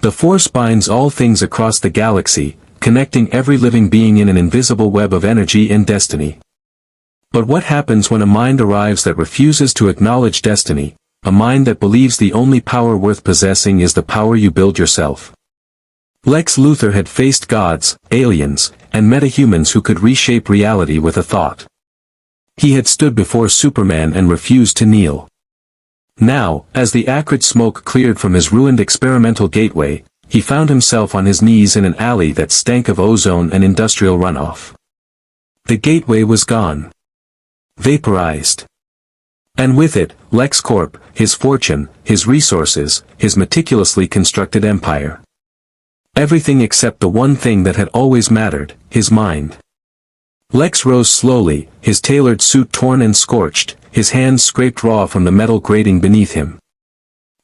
The Force binds all things across the galaxy, connecting every living being in an invisible web of energy and destiny. But what happens when a mind arrives that refuses to acknowledge destiny, a mind that believes the only power worth possessing is the power you build yourself? Lex Luthor had faced gods, aliens, and metahumans who could reshape reality with a thought. He had stood before Superman and refused to kneel. Now, as the acrid smoke cleared from his ruined experimental gateway, he found himself on his knees in an alley that stank of ozone and industrial runoff. The gateway was gone. Vaporized. And with it, LexCorp, his fortune, his resources, his meticulously constructed empire. Everything except the one thing that had always mattered, his mind. Lex rose slowly, his tailored suit torn and scorched, his hands scraped raw from the metal grating beneath him.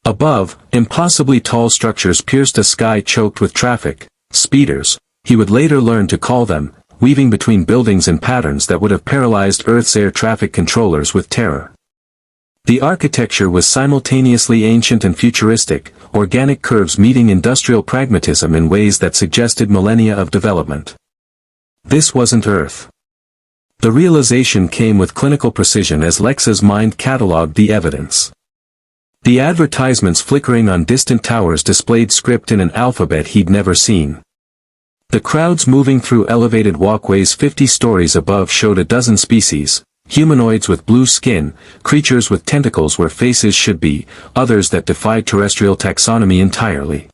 Above, impossibly tall structures pierced a sky choked with traffic, speeders, he would later learn to call them, weaving between buildings in patterns that would have paralyzed Earth's air traffic controllers with terror. The architecture was simultaneously ancient and futuristic, organic curves meeting industrial pragmatism in ways that suggested millennia of development. This wasn't Earth. The realization came with clinical precision as Lex's mind catalogued the evidence. The advertisements flickering on distant towers displayed script in an alphabet he'd never seen. The crowds moving through elevated walkways 50 stories above showed a dozen species, humanoids with blue skin, creatures with tentacles where faces should be, others that defied terrestrial taxonomy entirely.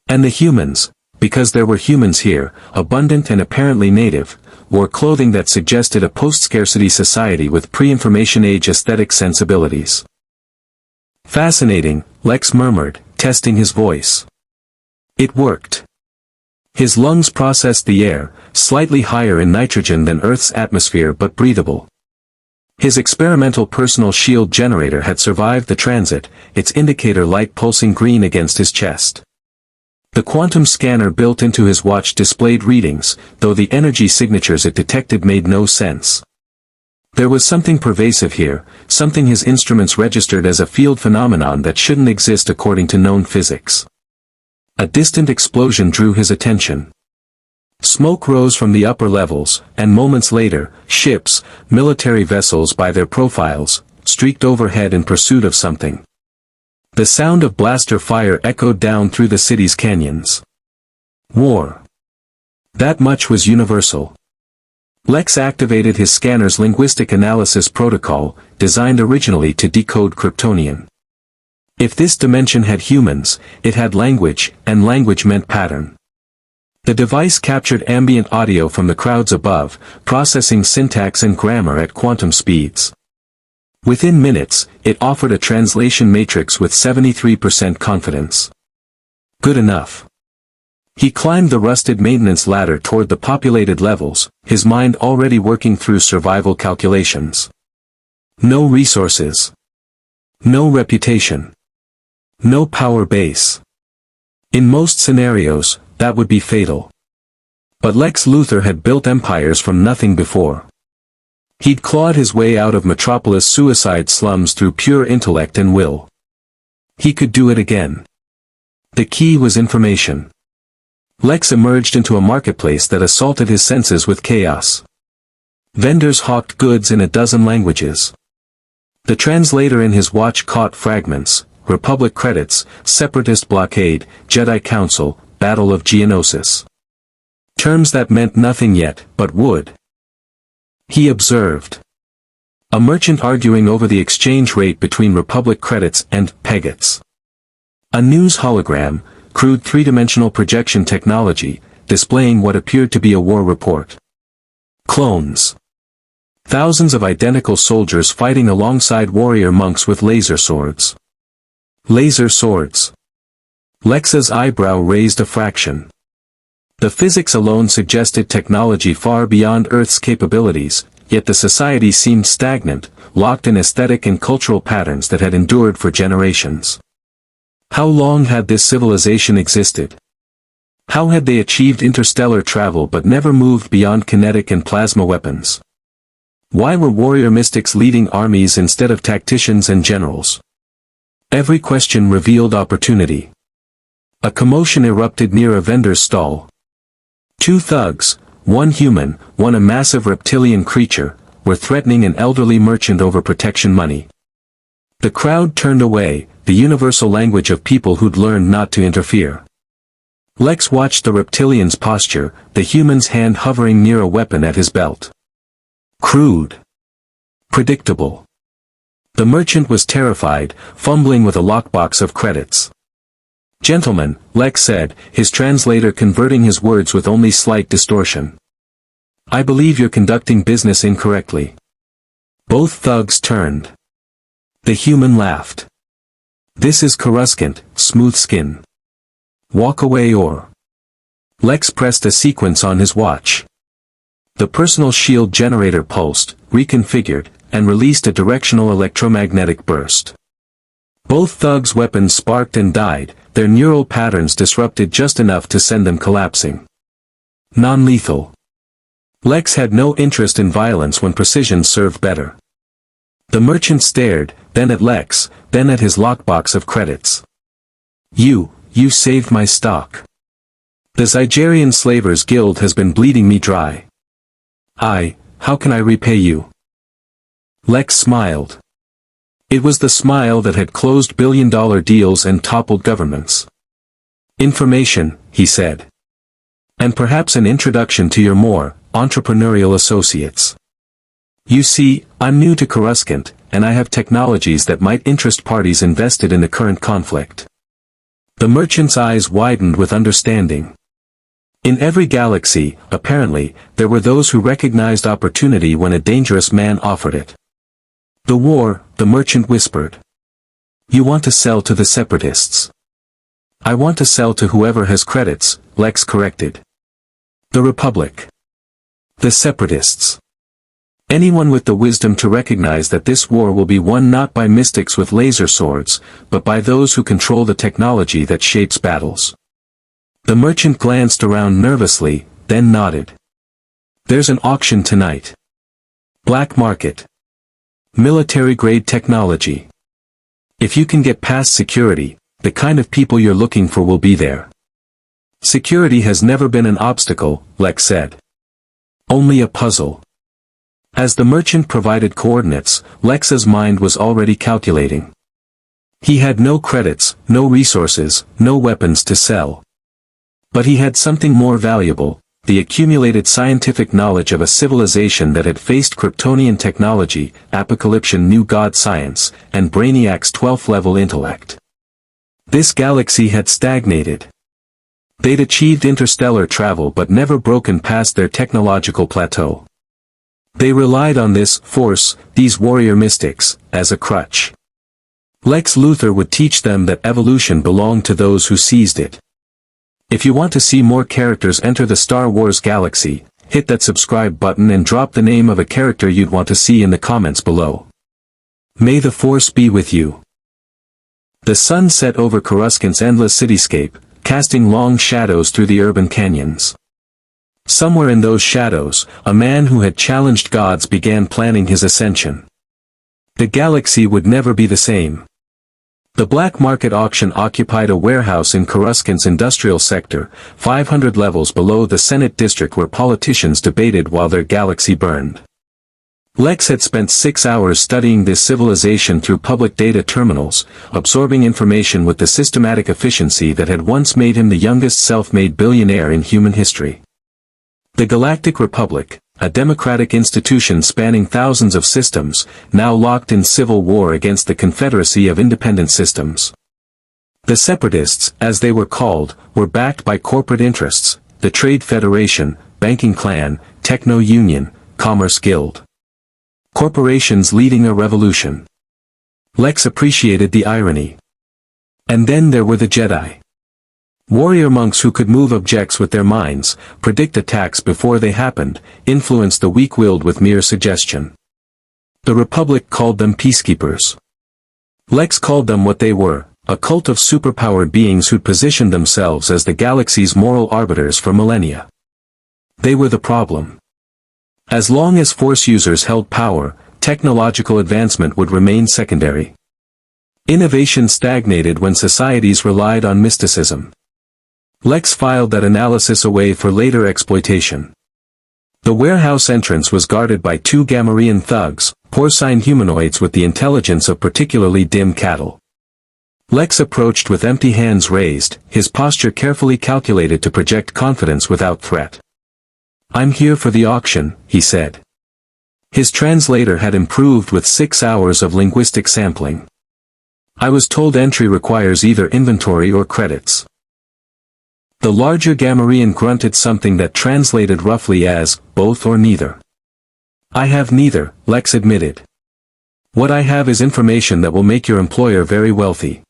And the humans, because there were humans here, abundant and apparently native, wore clothing that suggested a post-scarcity society with pre-information age aesthetic sensibilities. Fascinating, Lex murmured, testing his voice. It worked. His lungs processed the air, slightly higher in nitrogen than Earth's atmosphere but breathable. His experimental personal shield generator had survived the transit, its indicator light pulsing green against his chest. The quantum scanner built into his watch displayed readings, though the energy signatures it detected made no sense. There was something pervasive here, something his instruments registered as a field phenomenon that shouldn't exist according to known physics. A distant explosion drew his attention. Smoke rose from the upper levels, and moments later, ships, military vessels by their profiles, streaked overhead in pursuit of something. The sound of blaster fire echoed down through the city's canyons. War. That much was universal. Lex activated his scanner's linguistic analysis protocol, designed originally to decode Kryptonian. If this dimension had humans, it had language, and language meant pattern. The device captured ambient audio from the crowds above, processing syntax and grammar at quantum speeds. Within minutes, it offered a translation matrix with 73% confidence. Good enough. He climbed the rusted maintenance ladder toward the populated levels, his mind already working through survival calculations. No resources. No reputation. No power base. In most scenarios, that would be fatal. But Lex Luthor had built empires from nothing before. He'd clawed his way out of Metropolis suicide slums through pure intellect and will. He could do it again. The key was information. Lex emerged into a marketplace that assaulted his senses with chaos. Vendors hawked goods in a dozen languages. The translator in his watch caught fragments: Republic credits, Separatist blockade, Jedi Council, Battle of Geonosis. Terms that meant nothing yet, but would. He observed. A merchant arguing over the exchange rate between Republic credits and peggets. A news hologram, crude three-dimensional projection technology, displaying what appeared to be a war report. Clones. Thousands of identical soldiers fighting alongside warrior monks with laser swords. Laser swords. Lex's eyebrow raised a fraction. The physics alone suggested technology far beyond Earth's capabilities, yet the society seemed stagnant, locked in aesthetic and cultural patterns that had endured for generations. How long had this civilization existed? How had they achieved interstellar travel but never moved beyond kinetic and plasma weapons? Why were warrior mystics leading armies instead of tacticians and generals? Every question revealed opportunity. A commotion erupted near a vendor's stall. Two thugs, one human, one a massive reptilian creature, were threatening an elderly merchant over protection money. The crowd turned away, the universal language of people who'd learned not to interfere. Lex watched the reptilian's posture, the human's hand hovering near a weapon at his belt. Crude. Predictable. The merchant was terrified, fumbling with a lockbox of credits. "Gentlemen," Lex said, his translator converting his words with only slight distortion. "I believe you're conducting business incorrectly." Both thugs turned. The human laughed. "This is Coruscant, smooth skin. Walk away or..." Lex pressed a sequence on his watch. The personal shield generator pulsed, reconfigured, and released a directional electromagnetic burst. Both thugs' weapons sparked and died, their neural patterns disrupted just enough to send them collapsing. Non-lethal. Lex had no interest in violence when precision served better. The merchant stared, then at Lex, then at his lockbox of credits. You saved my stock. The Zygerian Slavers Guild has been bleeding me dry. How can I repay you?" Lex smiled. It was the smile that had closed billion-dollar deals and toppled governments. "Information," he said. "And perhaps an introduction to your more entrepreneurial associates. You see, I'm new to Coruscant, and I have technologies that might interest parties invested in the current conflict." The merchant's eyes widened with understanding. In every galaxy, apparently, there were those who recognized opportunity when a dangerous man offered it. "The war," the merchant whispered. "You want to sell to the separatists." "I want to sell to whoever has credits," Lex corrected. "The Republic." "The separatists." "Anyone with the wisdom to recognize that this war will be won not by mystics with laser swords, but by those who control the technology that shapes battles." The merchant glanced around nervously, then nodded. "There's an auction tonight. Black market. Military-grade technology. If you can get past security, the kind of people you're looking for will be there." "Security has never been an obstacle," Lex said. "Only a puzzle." As the merchant provided coordinates, Lex's mind was already calculating. He had no credits, no resources, no weapons to sell. But he had something more valuable, the accumulated scientific knowledge of a civilization that had faced Kryptonian technology, Apocalyptian new god science, and Brainiac's 12th level intellect. This galaxy had stagnated. They'd achieved interstellar travel but never broken past their technological plateau. They relied on this force, these warrior mystics, as a crutch. Lex Luthor would teach them that evolution belonged to those who seized it. If you want to see more characters enter the Star Wars galaxy, hit that subscribe button and drop the name of a character you'd want to see in the comments below. May the Force be with you. The sun set over Coruscant's endless cityscape, casting long shadows through the urban canyons. Somewhere in those shadows, a man who had challenged gods began planning his ascension. The galaxy would never be the same. The black market auction occupied a warehouse in Coruscant's industrial sector, 500 levels below the Senate district where politicians debated while their galaxy burned. Lex had spent 6 hours studying this civilization through public data terminals, absorbing information with the systematic efficiency that had once made him the youngest self-made billionaire in human history. The Galactic Republic, a democratic institution spanning thousands of systems, now locked in civil war against the Confederacy of Independent Systems. The Separatists, as they were called, were backed by corporate interests, the Trade Federation, Banking Clan, Techno Union, Commerce Guild. Corporations leading a revolution. Lex appreciated the irony. And then there were the Jedi. Warrior monks who could move objects with their minds, predict attacks before they happened, influence the weak-willed with mere suggestion. The Republic called them peacekeepers. Lex called them what they were, a cult of superpowered beings who'd positioned themselves as the galaxy's moral arbiters for millennia. They were the problem. As long as Force users held power, technological advancement would remain secondary. Innovation stagnated when societies relied on mysticism. Lex filed that analysis away for later exploitation. The warehouse entrance was guarded by 2 Gamorrean thugs, porcine humanoids with the intelligence of particularly dim cattle. Lex approached with empty hands raised, his posture carefully calculated to project confidence without threat. "I'm here for the auction," he said. His translator had improved with 6 hours of linguistic sampling. "I was told entry requires either inventory or credits." The larger Gamorrean grunted something that translated roughly as, "both or neither." "I have neither," Lex admitted. "What I have is information that will make your employer very wealthy.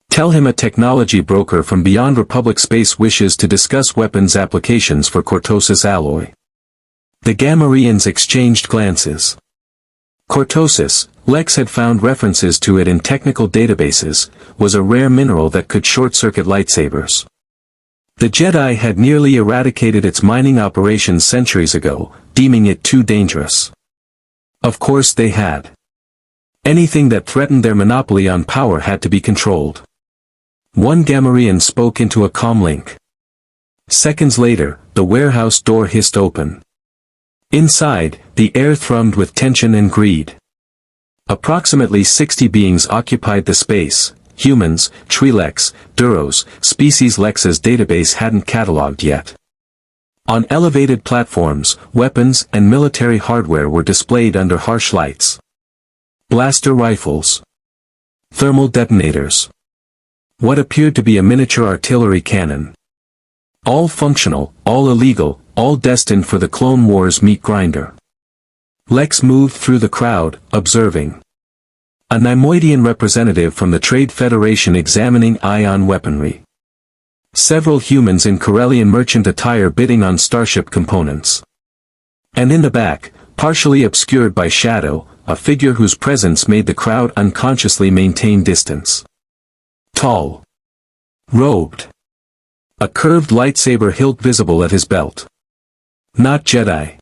Tell him a technology broker from beyond Republic space wishes to discuss weapons applications for cortosis alloy." The Gamorreans exchanged glances. Cortosis, Lex had found references to it in technical databases, was a rare mineral that could short-circuit lightsabers. The Jedi had nearly eradicated its mining operations centuries ago, deeming it too dangerous. Of course they had. Anything that threatened their monopoly on power had to be controlled. One Gamorrean spoke into a comlink. Seconds later, the warehouse door hissed open. Inside, the air thrummed with tension and greed. Approximately 60 beings occupied the space. Humans, Twi'leks, Duros, species Lex's database hadn't catalogued yet. On elevated platforms, weapons and military hardware were displayed under harsh lights. Blaster rifles. Thermal detonators. What appeared to be a miniature artillery cannon. All functional, all illegal, all destined for the Clone Wars meat grinder. Lex moved through the crowd, observing. A Neimoidian representative from the Trade Federation examining ion weaponry. Several humans in Corellian merchant attire bidding on starship components. And in the back, partially obscured by shadow, a figure whose presence made the crowd unconsciously maintain distance. Tall. Robed. A curved lightsaber hilt visible at his belt. Not Jedi.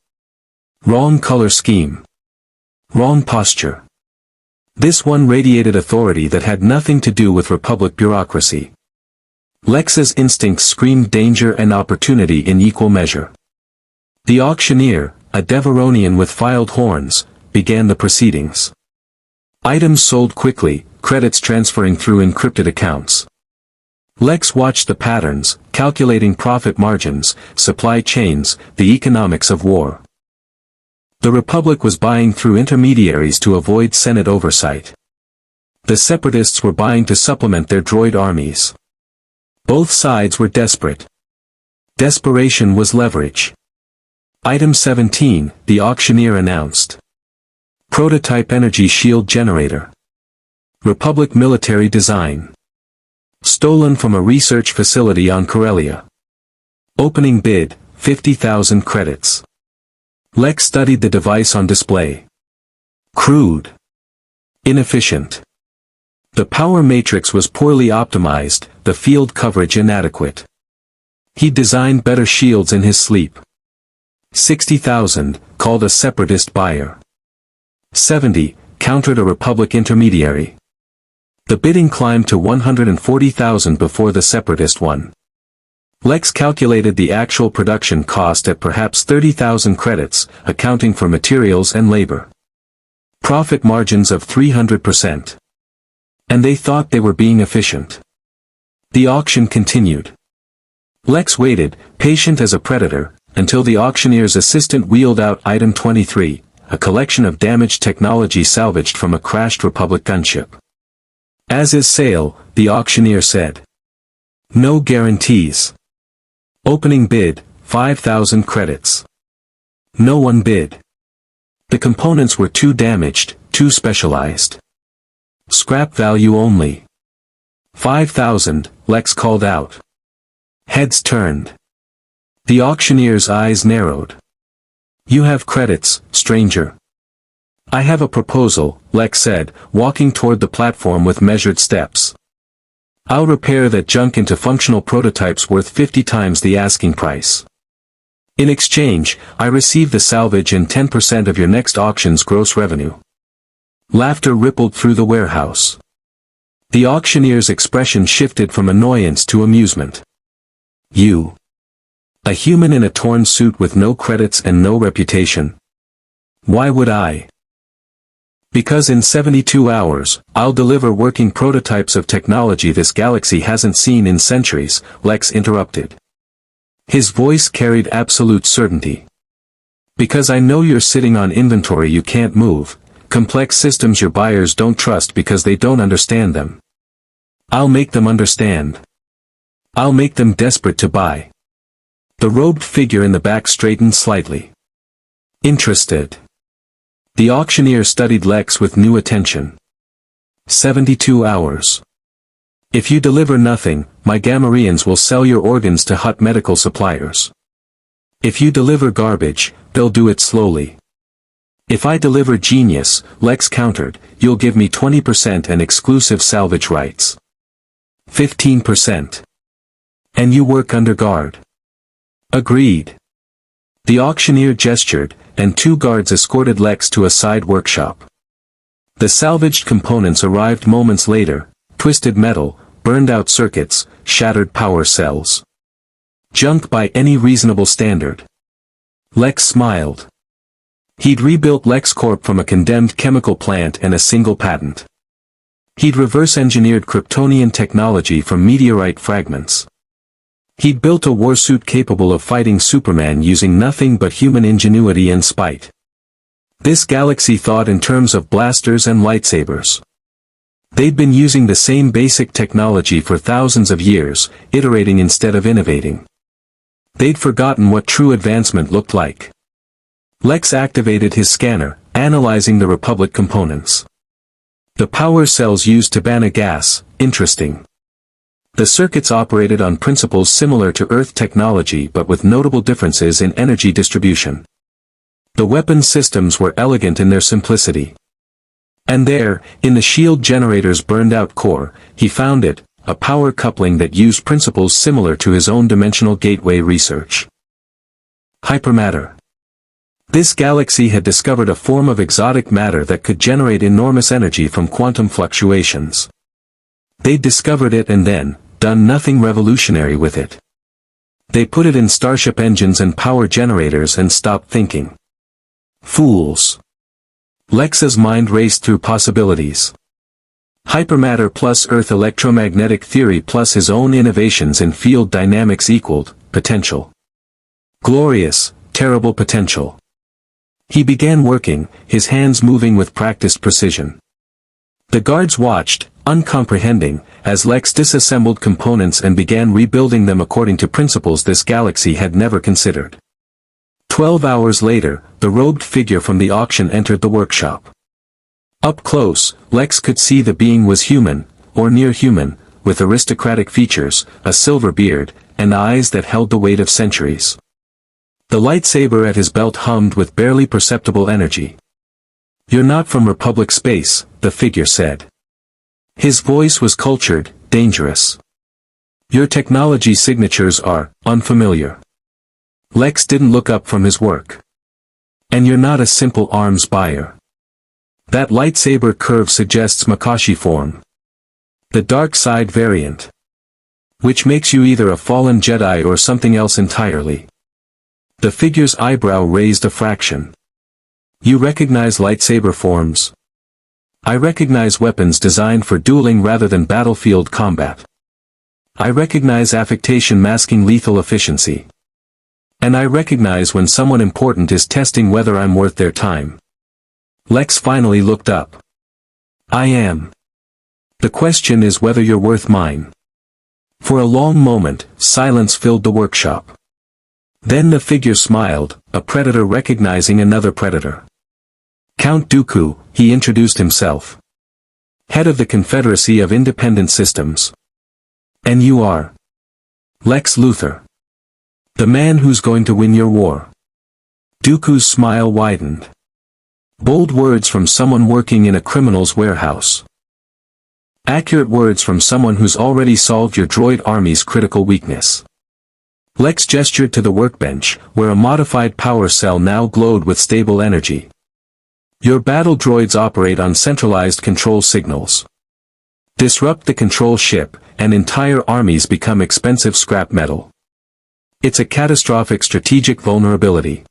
Wrong color scheme. Wrong posture. This one radiated authority that had nothing to do with Republic bureaucracy. Lex's instincts screamed danger and opportunity in equal measure. The auctioneer, a Devaronian with filed horns, began the proceedings. Items sold quickly, credits transferring through encrypted accounts. Lex watched the patterns, calculating profit margins, supply chains, the economics of war. The Republic was buying through intermediaries to avoid Senate oversight. The Separatists were buying to supplement their droid armies. Both sides were desperate. Desperation was leverage. Item 17, the auctioneer announced. Prototype energy shield generator. Republic military design. Stolen from a research facility on Corellia. Opening bid, 50,000 credits. Lex studied the device on display. Crude. Inefficient. The power matrix was poorly optimized, the field coverage inadequate. He designed better shields in his sleep. 60,000, called a separatist buyer. 70, countered a Republic intermediary. The bidding climbed to 140,000 before the separatist won. Lex calculated the actual production cost at perhaps 30,000 credits, accounting for materials and labor. Profit margins of 300%. And they thought they were being efficient. The auction continued. Lex waited, patient as a predator, until the auctioneer's assistant wheeled out item 23, a collection of damaged technology salvaged from a crashed Republic gunship. As is sale, the auctioneer said. No guarantees. Opening bid, 5,000 credits. No one bid. The components were too damaged, too specialized. Scrap value only. 5,000, Lex called out. Heads turned. The auctioneer's eyes narrowed. You have credits, stranger. I have a proposal, Lex said, walking toward the platform with measured steps. I'll repair that junk into functional prototypes worth 50 times the asking price. In exchange, I receive the salvage and 10% of your next auction's gross revenue. Laughter rippled through the warehouse. The auctioneer's expression shifted from annoyance to amusement. You. A human in a torn suit with no credits and no reputation. Why would I? Because in 72 hours, I'll deliver working prototypes of technology this galaxy hasn't seen in centuries, Lex interrupted. His voice carried absolute certainty. Because I know you're sitting on inventory you can't move, complex systems your buyers don't trust because they don't understand them. I'll make them understand. I'll make them desperate to buy. The robed figure in the back straightened slightly. Interested. The auctioneer studied Lex with new attention. 72 hours. If you deliver nothing, my Gamorreans will sell your organs to Hutt medical suppliers. If you deliver garbage, they'll do it slowly. If I deliver genius, Lex countered, you'll give me 20% and exclusive salvage rights. 15%. And you work under guard. Agreed. The auctioneer gestured, and 2 guards escorted Lex to a side workshop. The salvaged components arrived moments later, twisted metal, burned-out circuits, shattered power cells. Junk by any reasonable standard. Lex smiled. He'd rebuilt LexCorp from a condemned chemical plant and a single patent. He'd reverse-engineered Kryptonian technology from meteorite fragments. He'd built a warsuit capable of fighting Superman using nothing but human ingenuity and spite. This galaxy thought in terms of blasters and lightsabers. They'd been using the same basic technology for thousands of years, iterating instead of innovating. They'd forgotten what true advancement looked like. Lex activated his scanner, analyzing the Republic components. The power cells used to ban a gas, interesting. The circuits operated on principles similar to Earth technology but with notable differences in energy distribution. The weapon systems were elegant in their simplicity. And there, in the shield generator's burned-out core, he found it, a power coupling that used principles similar to his own dimensional gateway research. Hypermatter. This galaxy had discovered a form of exotic matter that could generate enormous energy from quantum fluctuations. They'd discovered it and then, done nothing revolutionary with it. They put it in starship engines and power generators and stopped thinking. Fools. Lex's mind raced through possibilities. Hypermatter plus Earth electromagnetic theory plus his own innovations in field dynamics equaled potential. Glorious, terrible potential. He began working, his hands moving with practiced precision. The guards watched, uncomprehending, as Lex disassembled components and began rebuilding them according to principles this galaxy had never considered. 12 hours later, the robed figure from the auction entered the workshop. Up close, Lex could see the being was human, or near human, with aristocratic features, a silver beard, and eyes that held the weight of centuries. The lightsaber at his belt hummed with barely perceptible energy. "You're not from Republic space," the figure said. His voice was cultured, dangerous. "Your technology signatures are unfamiliar." Lex didn't look up from his work. "And you're not a simple arms buyer. That lightsaber curve suggests Makashi form. The dark side variant. Which makes you either a fallen Jedi or something else entirely." The figure's eyebrow raised a fraction. "You recognize lightsaber forms?" "I recognize weapons designed for dueling rather than battlefield combat. I recognize affectation masking lethal efficiency. And I recognize when someone important is testing whether I'm worth their time." Lex finally looked up. "I am. The question is whether you're worth mine." For a long moment, silence filled the workshop. Then the figure smiled, a predator recognizing another predator. "Count Dooku," he introduced himself. "Head of the Confederacy of Independent Systems. And you are?" "Lex Luthor. The man who's going to win your war." Dooku's smile widened. Bold words from someone working in a criminal's warehouse. Accurate words from someone who's already solved your droid army's critical weakness. Lex gestured to the workbench, where a modified power cell now glowed with stable energy. "Your battle droids operate on centralized control signals. Disrupt the control ship, and entire armies become expensive scrap metal. It's a catastrophic strategic vulnerability.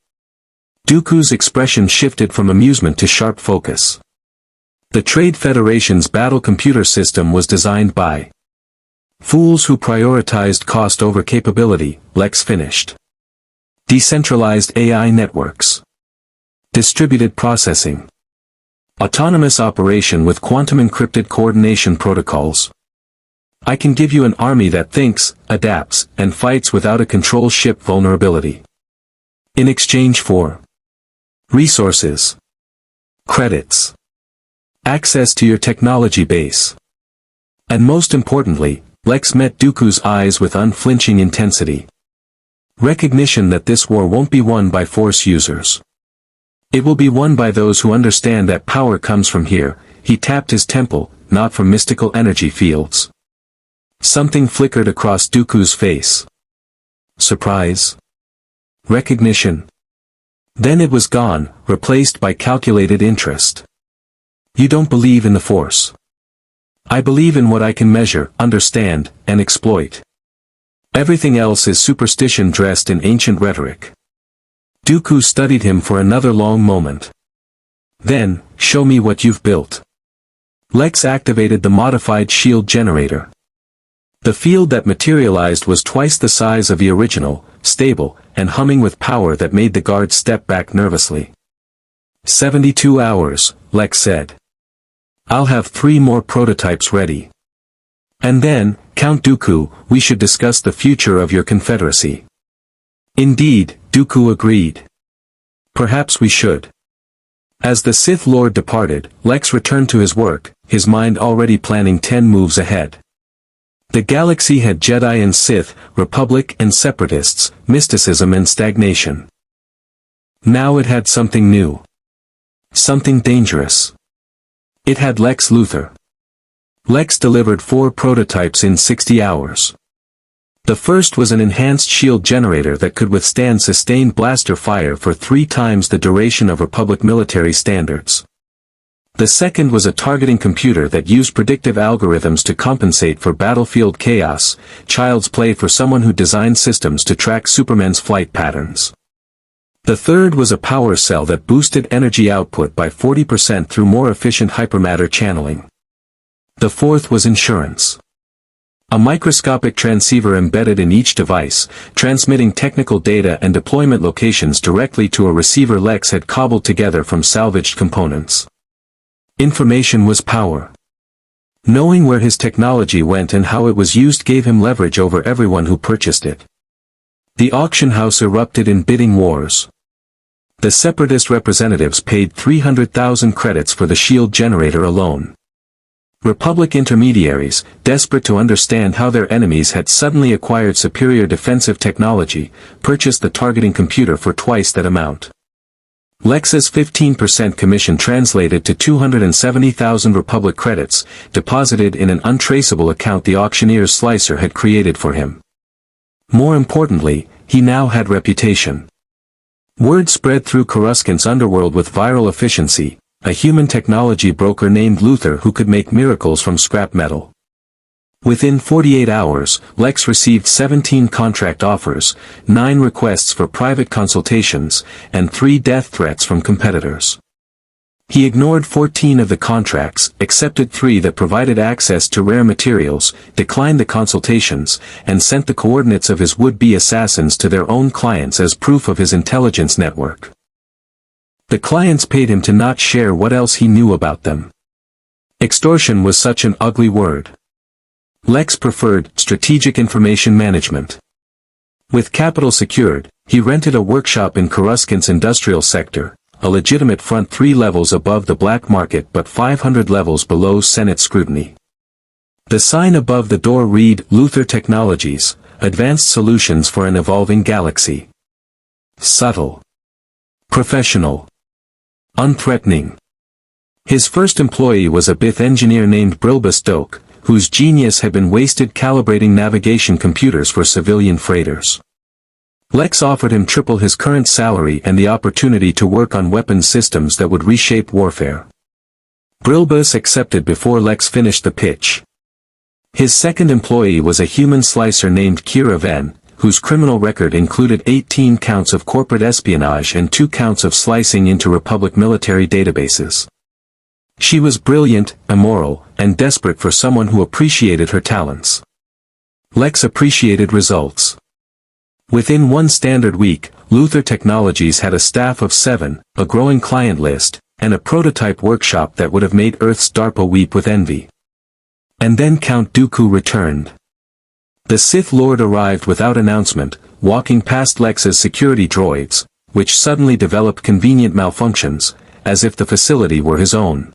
Dooku's expression shifted from amusement to sharp focus. The Trade Federation's battle computer system was designed by fools who prioritized cost over capability, Lex finished. Decentralized AI networks. Distributed processing. Autonomous operation with quantum-encrypted coordination protocols. I can give you an army that thinks, adapts, and fights without a control ship vulnerability. In exchange for resources, credits, access to your technology base. And most importantly, Lex met Dooku's eyes with unflinching intensity. Recognition that this war won't be won by Force users. It will be won by those who understand that power comes from here. He tapped his temple, not from mystical energy fields. Something flickered across Dooku's face. Surprise. Recognition. Then it was gone, replaced by calculated interest. You don't believe in the Force. I believe in what I can measure, understand, and exploit. Everything else is superstition dressed in ancient rhetoric. Dooku studied him for another long moment. Then, show me what you've built. Lex activated the modified shield generator. The field that materialized was twice the size of the original, stable, and humming with power that made the guards step back nervously. 72 hours, Lex said. I'll have 3 more prototypes ready. And then, Count Dooku, we should discuss the future of your confederacy. Indeed, Dooku agreed. Perhaps we should. As the Sith Lord departed, Lex returned to his work, his mind already planning 10 moves ahead. The galaxy had Jedi and Sith, Republic and Separatists, mysticism and stagnation. Now it had something new. Something dangerous. It had Lex Luthor. Lex delivered 4 prototypes in 60 hours. The first was an enhanced shield generator that could withstand sustained blaster fire for 3 times the duration of Republic military standards. The second was a targeting computer that used predictive algorithms to compensate for battlefield chaos, child's play for someone who designed systems to track Superman's flight patterns. The third was a power cell that boosted energy output by 40% through more efficient hypermatter channeling. The fourth was insurance. A microscopic transceiver embedded in each device, transmitting technical data and deployment locations directly to a receiver Lex had cobbled together from salvaged components. Information was power. Knowing where his technology went and how it was used gave him leverage over everyone who purchased it. The auction house erupted in bidding wars. The Separatist representatives paid 300,000 credits for the shield generator alone. Republic intermediaries, desperate to understand how their enemies had suddenly acquired superior defensive technology, purchased the targeting computer for twice that amount. Lex's 15% commission translated to 270,000 Republic credits, deposited in an untraceable account the auctioneer's slicer had created for him. More importantly, he now had reputation. Word spread through Coruscant's underworld with viral efficiency, a human technology broker named Luthor who could make miracles from scrap metal. Within 48 hours, Lex received 17 contract offers, 9 requests for private consultations, and 3 death threats from competitors. He ignored 14 of the contracts, accepted 3 that provided access to rare materials, declined the consultations, and sent the coordinates of his would-be assassins to their own clients as proof of his intelligence network. The clients paid him to not share what else he knew about them. Extortion was such an ugly word. Lex preferred strategic information management. With capital secured, he rented a workshop in Coruscant's industrial sector, a legitimate front 3 levels above the black market but 500 levels below Senate scrutiny. The sign above the door read, Luthor Technologies, Advanced Solutions for an Evolving Galaxy. Subtle. Professional. Unthreatening. His first employee was a Bith engineer named Brilbus Doak, whose genius had been wasted calibrating navigation computers for civilian freighters. Lex offered him triple his current salary and the opportunity to work on weapons systems that would reshape warfare. Brilbus accepted before Lex finished the pitch. His second employee was a human slicer named Kira Ven, whose criminal record included 18 counts of corporate espionage and 2 counts of slicing into Republic military databases. She was brilliant, immoral, and desperate for someone who appreciated her talents. Lex appreciated results. Within one standard week, Luthor Technologies had a staff of 7, a growing client list, and a prototype workshop that would have made Earth's DARPA weep with envy. And then Count Dooku returned. The Sith Lord arrived without announcement, walking past Lex's security droids, which suddenly developed convenient malfunctions, as if the facility were his own.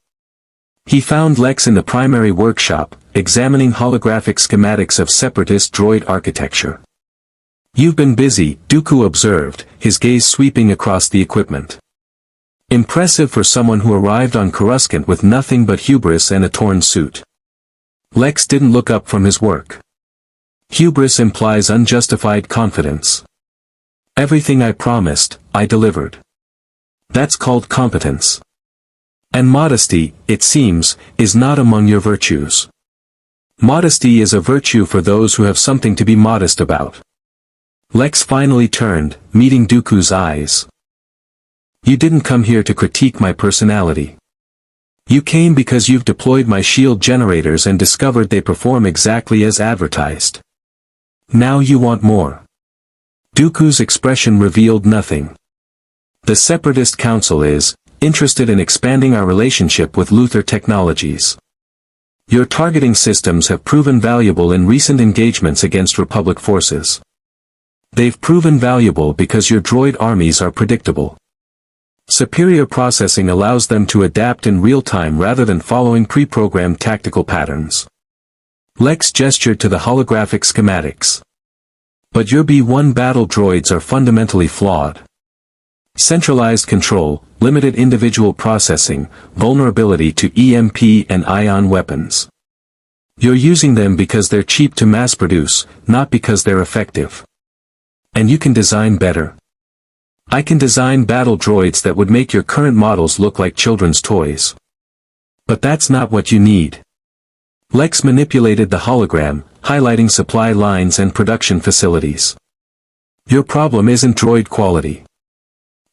He found Lex in the primary workshop, examining holographic schematics of separatist droid architecture. "You've been busy," Dooku observed, his gaze sweeping across the equipment. Impressive for someone who arrived on Coruscant with nothing but hubris and a torn suit. Lex didn't look up from his work. Hubris implies unjustified confidence. "Everything I promised, I delivered." That's called competence. And modesty, it seems, is not among your virtues. Modesty is a virtue for those who have something to be modest about. Lex finally turned, meeting Dooku's eyes. "You didn't come here to critique my personality. You came because you've deployed my shield generators and discovered they perform exactly as advertised. Now you want more." Dooku's expression revealed nothing. "The Separatist Council is interested in expanding our relationship with Luthor Technologies. Your targeting systems have proven valuable in recent engagements against Republic forces. They've proven valuable because your droid armies are predictable. Superior processing allows them to adapt in real time rather than following pre-programmed tactical patterns." Lex gestured to the holographic schematics. "But your B-1 battle droids are fundamentally flawed. Centralized control, limited individual processing, vulnerability to EMP and ion weapons. You're using them because they're cheap to mass produce, not because they're effective. And you can design better. I can design battle droids that would make your current models look like children's toys. But that's not what you need." Lex manipulated the hologram, highlighting supply lines and production facilities. "Your problem isn't droid quality.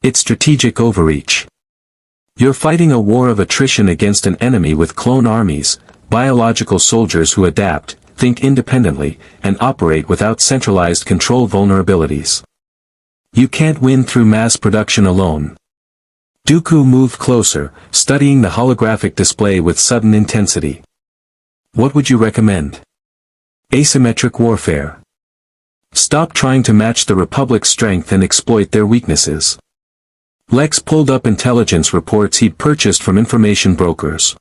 It's strategic overreach. You're fighting a war of attrition against an enemy with clone armies, biological soldiers who adapt, think independently, and operate without centralized control vulnerabilities. You can't win through mass production alone." Dooku moved closer, studying the holographic display with sudden intensity. "What would you recommend?" "Asymmetric warfare. Stop trying to match the Republic's strength and exploit their weaknesses." Lex pulled up intelligence reports he'd purchased from information brokers.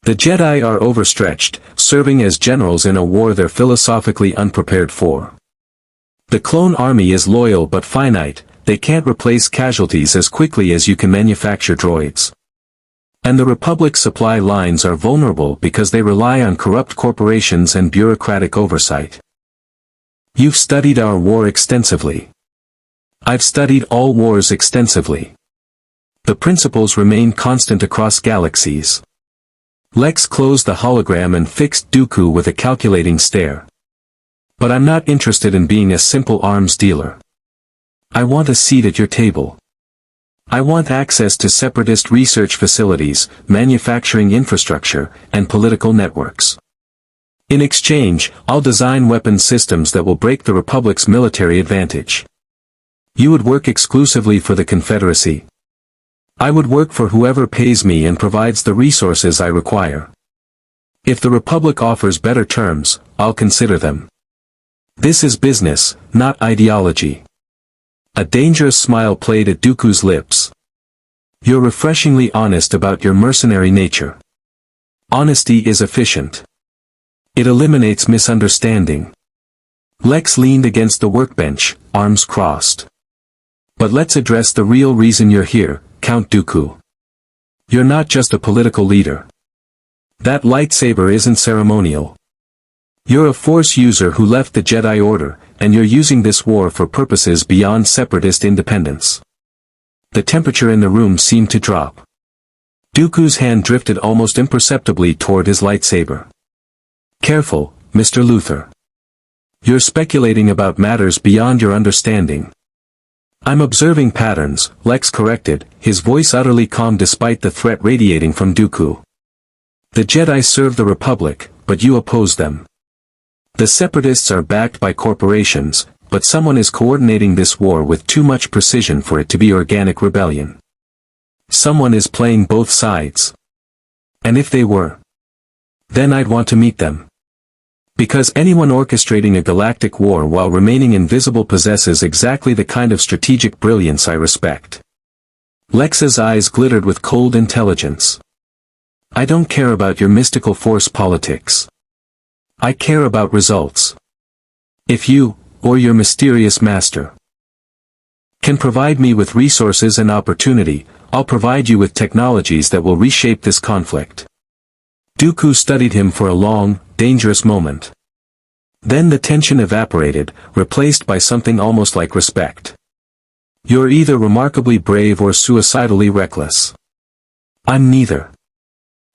"The Jedi are overstretched, serving as generals in a war they're philosophically unprepared for. The clone army is loyal but finite, they can't replace casualties as quickly as you can manufacture droids. And the Republic's supply lines are vulnerable because they rely on corrupt corporations and bureaucratic oversight." "You've studied our war extensively." "I've studied all wars extensively. The principles remain constant across galaxies." Lex closed the hologram and fixed Dooku with a calculating stare. "But I'm not interested in being a simple arms dealer. I want a seat at your table. I want access to separatist research facilities, manufacturing infrastructure, and political networks. In exchange, I'll design weapons systems that will break the Republic's military advantage. You would work exclusively for the Confederacy. I would work for whoever pays me and provides the resources I require. If the Republic offers better terms, I'll consider them. This is business, not ideology." A dangerous smile played at Dooku's lips. "You're refreshingly honest about your mercenary nature. Honesty is efficient. It eliminates misunderstanding." Lex leaned against the workbench, arms crossed. "But let's address the real reason you're here, Count Dooku. You're not just a political leader. That lightsaber isn't ceremonial. You're a Force user who left the Jedi Order, and you're using this war for purposes beyond separatist independence." The temperature in the room seemed to drop. Dooku's hand drifted almost imperceptibly toward his lightsaber. "Careful, Mr. Luthor. You're speculating about matters beyond your understanding. I'm observing patterns, Lex corrected, his voice utterly calm despite the threat radiating from Dooku. The Jedi serve the Republic, but you oppose them. The Separatists are backed by corporations, but someone is coordinating this war with too much precision for it to be organic rebellion. Someone is playing both sides. And if they were, then I'd want to meet them. Because anyone orchestrating a galactic war while remaining invisible possesses exactly the kind of strategic brilliance I respect. Lex's eyes glittered with cold intelligence. I don't care about your mystical force politics. I care about results. If you, or your mysterious master, can provide me with resources and opportunity, I'll provide you with technologies that will reshape this conflict. Dooku studied him for a long, dangerous moment. Then the tension evaporated, replaced by something almost like respect. You're either remarkably brave or suicidally reckless. I'm neither.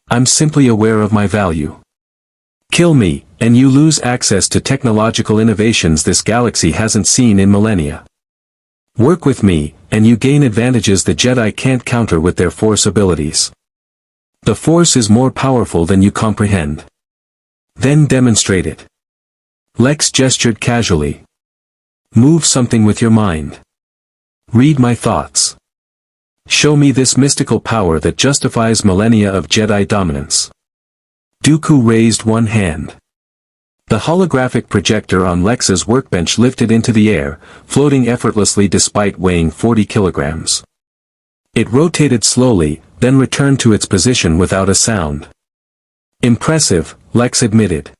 I'm simply aware of my value. Kill me, and you lose access to technological innovations this galaxy hasn't seen in millennia. Work with me, and you gain advantages the Jedi can't counter with their Force abilities. The Force is more powerful than you comprehend. Then demonstrate it. Lex gestured casually. Move something with your mind. Read my thoughts. Show me this mystical power that justifies millennia of Jedi dominance. Dooku raised one hand. The holographic projector on Lex's workbench lifted into the air, floating effortlessly despite weighing 40 kilograms. It rotated slowly, then returned to its position without a sound. Impressive, Lex admitted.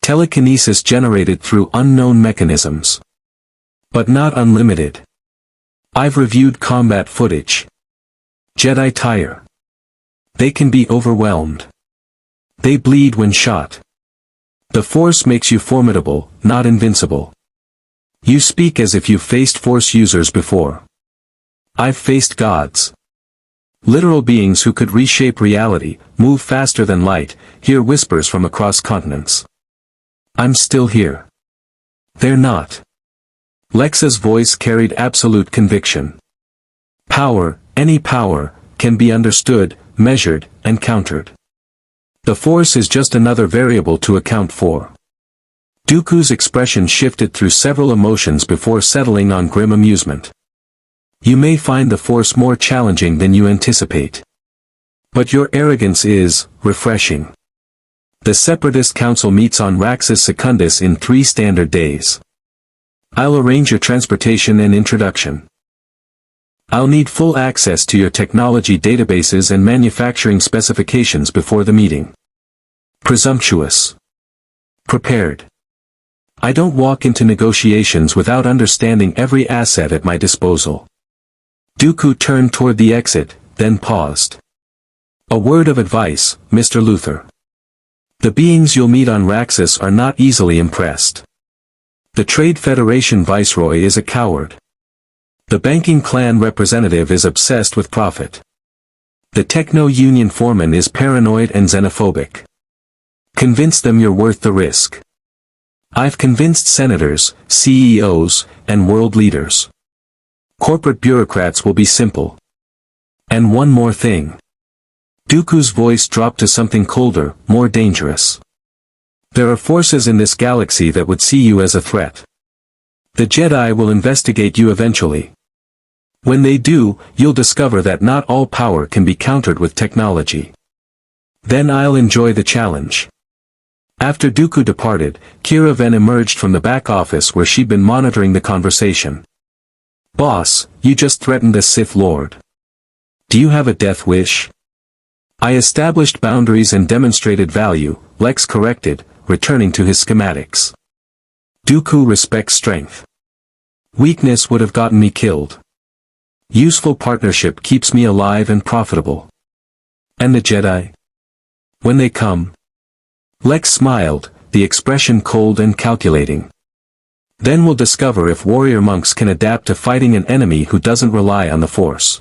Telekinesis generated through unknown mechanisms. But not unlimited. I've reviewed combat footage. Jedi tire. They can be overwhelmed. They bleed when shot. The Force makes you formidable, not invincible. You speak as if you've faced Force users before. I've faced gods. Literal beings who could reshape reality, move faster than light, hear whispers from across continents. I'm still here. They're not. Lex's voice carried absolute conviction. Power, any power, can be understood, measured, and countered. The Force is just another variable to account for. Dooku's expression shifted through several emotions before settling on grim amusement. You may find the Force more challenging than you anticipate. But your arrogance is refreshing. The Separatist Council meets on Raxus Secundus in 3 standard days. I'll arrange your transportation and introduction. I'll need full access to your technology databases and manufacturing specifications before the meeting. Presumptuous. Prepared. I don't walk into negotiations without understanding every asset at my disposal. Dooku turned toward the exit, then paused. A word of advice, Mr. Luthor. The beings you'll meet on Raxus are not easily impressed. The Trade Federation Viceroy is a coward. The banking clan representative is obsessed with profit. The Techno-Union foreman is paranoid and xenophobic. Convince them you're worth the risk. I've convinced senators, CEOs, and world leaders. Corporate bureaucrats will be simple. And one more thing. Dooku's voice dropped to something colder, more dangerous. There are forces in this galaxy that would see you as a threat. The Jedi will investigate you eventually. When they do, you'll discover that not all power can be countered with technology. Then I'll enjoy the challenge. After Dooku departed, Kira Ven emerged from the back office where she'd been monitoring the conversation. Boss, you just threatened the Sith Lord. Do you have a death wish? I established boundaries and demonstrated value, Lex corrected, returning to his schematics. Dooku respects strength. Weakness would have gotten me killed. Useful partnership keeps me alive and profitable. And the Jedi? When they come? Lex smiled, the expression cold and calculating. Then we'll discover if warrior monks can adapt to fighting an enemy who doesn't rely on the Force.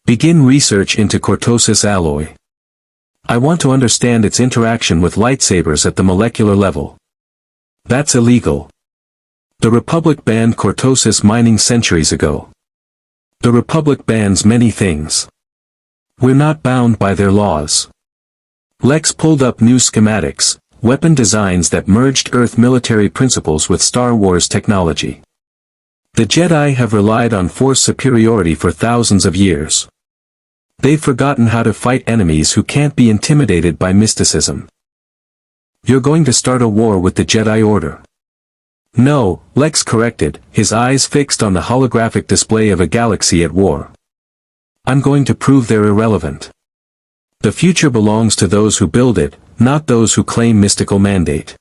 Begin research into cortosis alloy. I want to understand its interaction with lightsabers at the molecular level. That's illegal. The Republic banned cortosis mining centuries ago. The Republic bans many things. We're not bound by their laws. Lex pulled up new schematics, weapon designs that merged Earth military principles with Star Wars technology. The Jedi have relied on force superiority for thousands of years. They've forgotten how to fight enemies who can't be intimidated by mysticism. You're going to start a war with the Jedi Order. No, Lex corrected, his eyes fixed on the holographic display of a galaxy at war. I'm going to prove they're irrelevant. The future belongs to those who build it, not those who claim mystical mandate.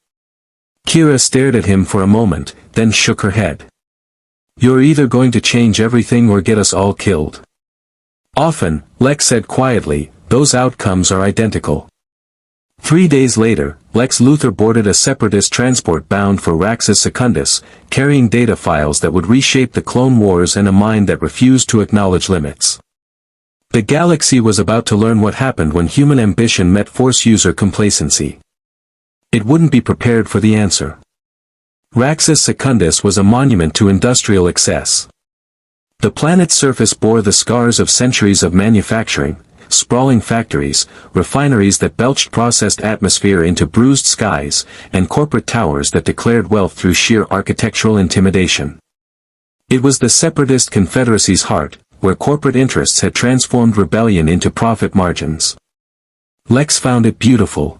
Kira stared at him for a moment, then shook her head. You're either going to change everything or get us all killed. Often, Lex said quietly, those outcomes are identical. 3 days later, Lex Luthor boarded a separatist transport bound for Raxus Secundus, carrying data files that would reshape the Clone Wars and a mind that refused to acknowledge limits. The galaxy was about to learn what happened when human ambition met Force user complacency. It wouldn't be prepared for the answer. Raxus Secundus was a monument to industrial excess. The planet's surface bore the scars of centuries of manufacturing, sprawling factories, refineries that belched processed atmosphere into bruised skies, and corporate towers that declared wealth through sheer architectural intimidation. It was the separatist confederacy's heart, where corporate interests had transformed rebellion into profit margins. Lex found it beautiful.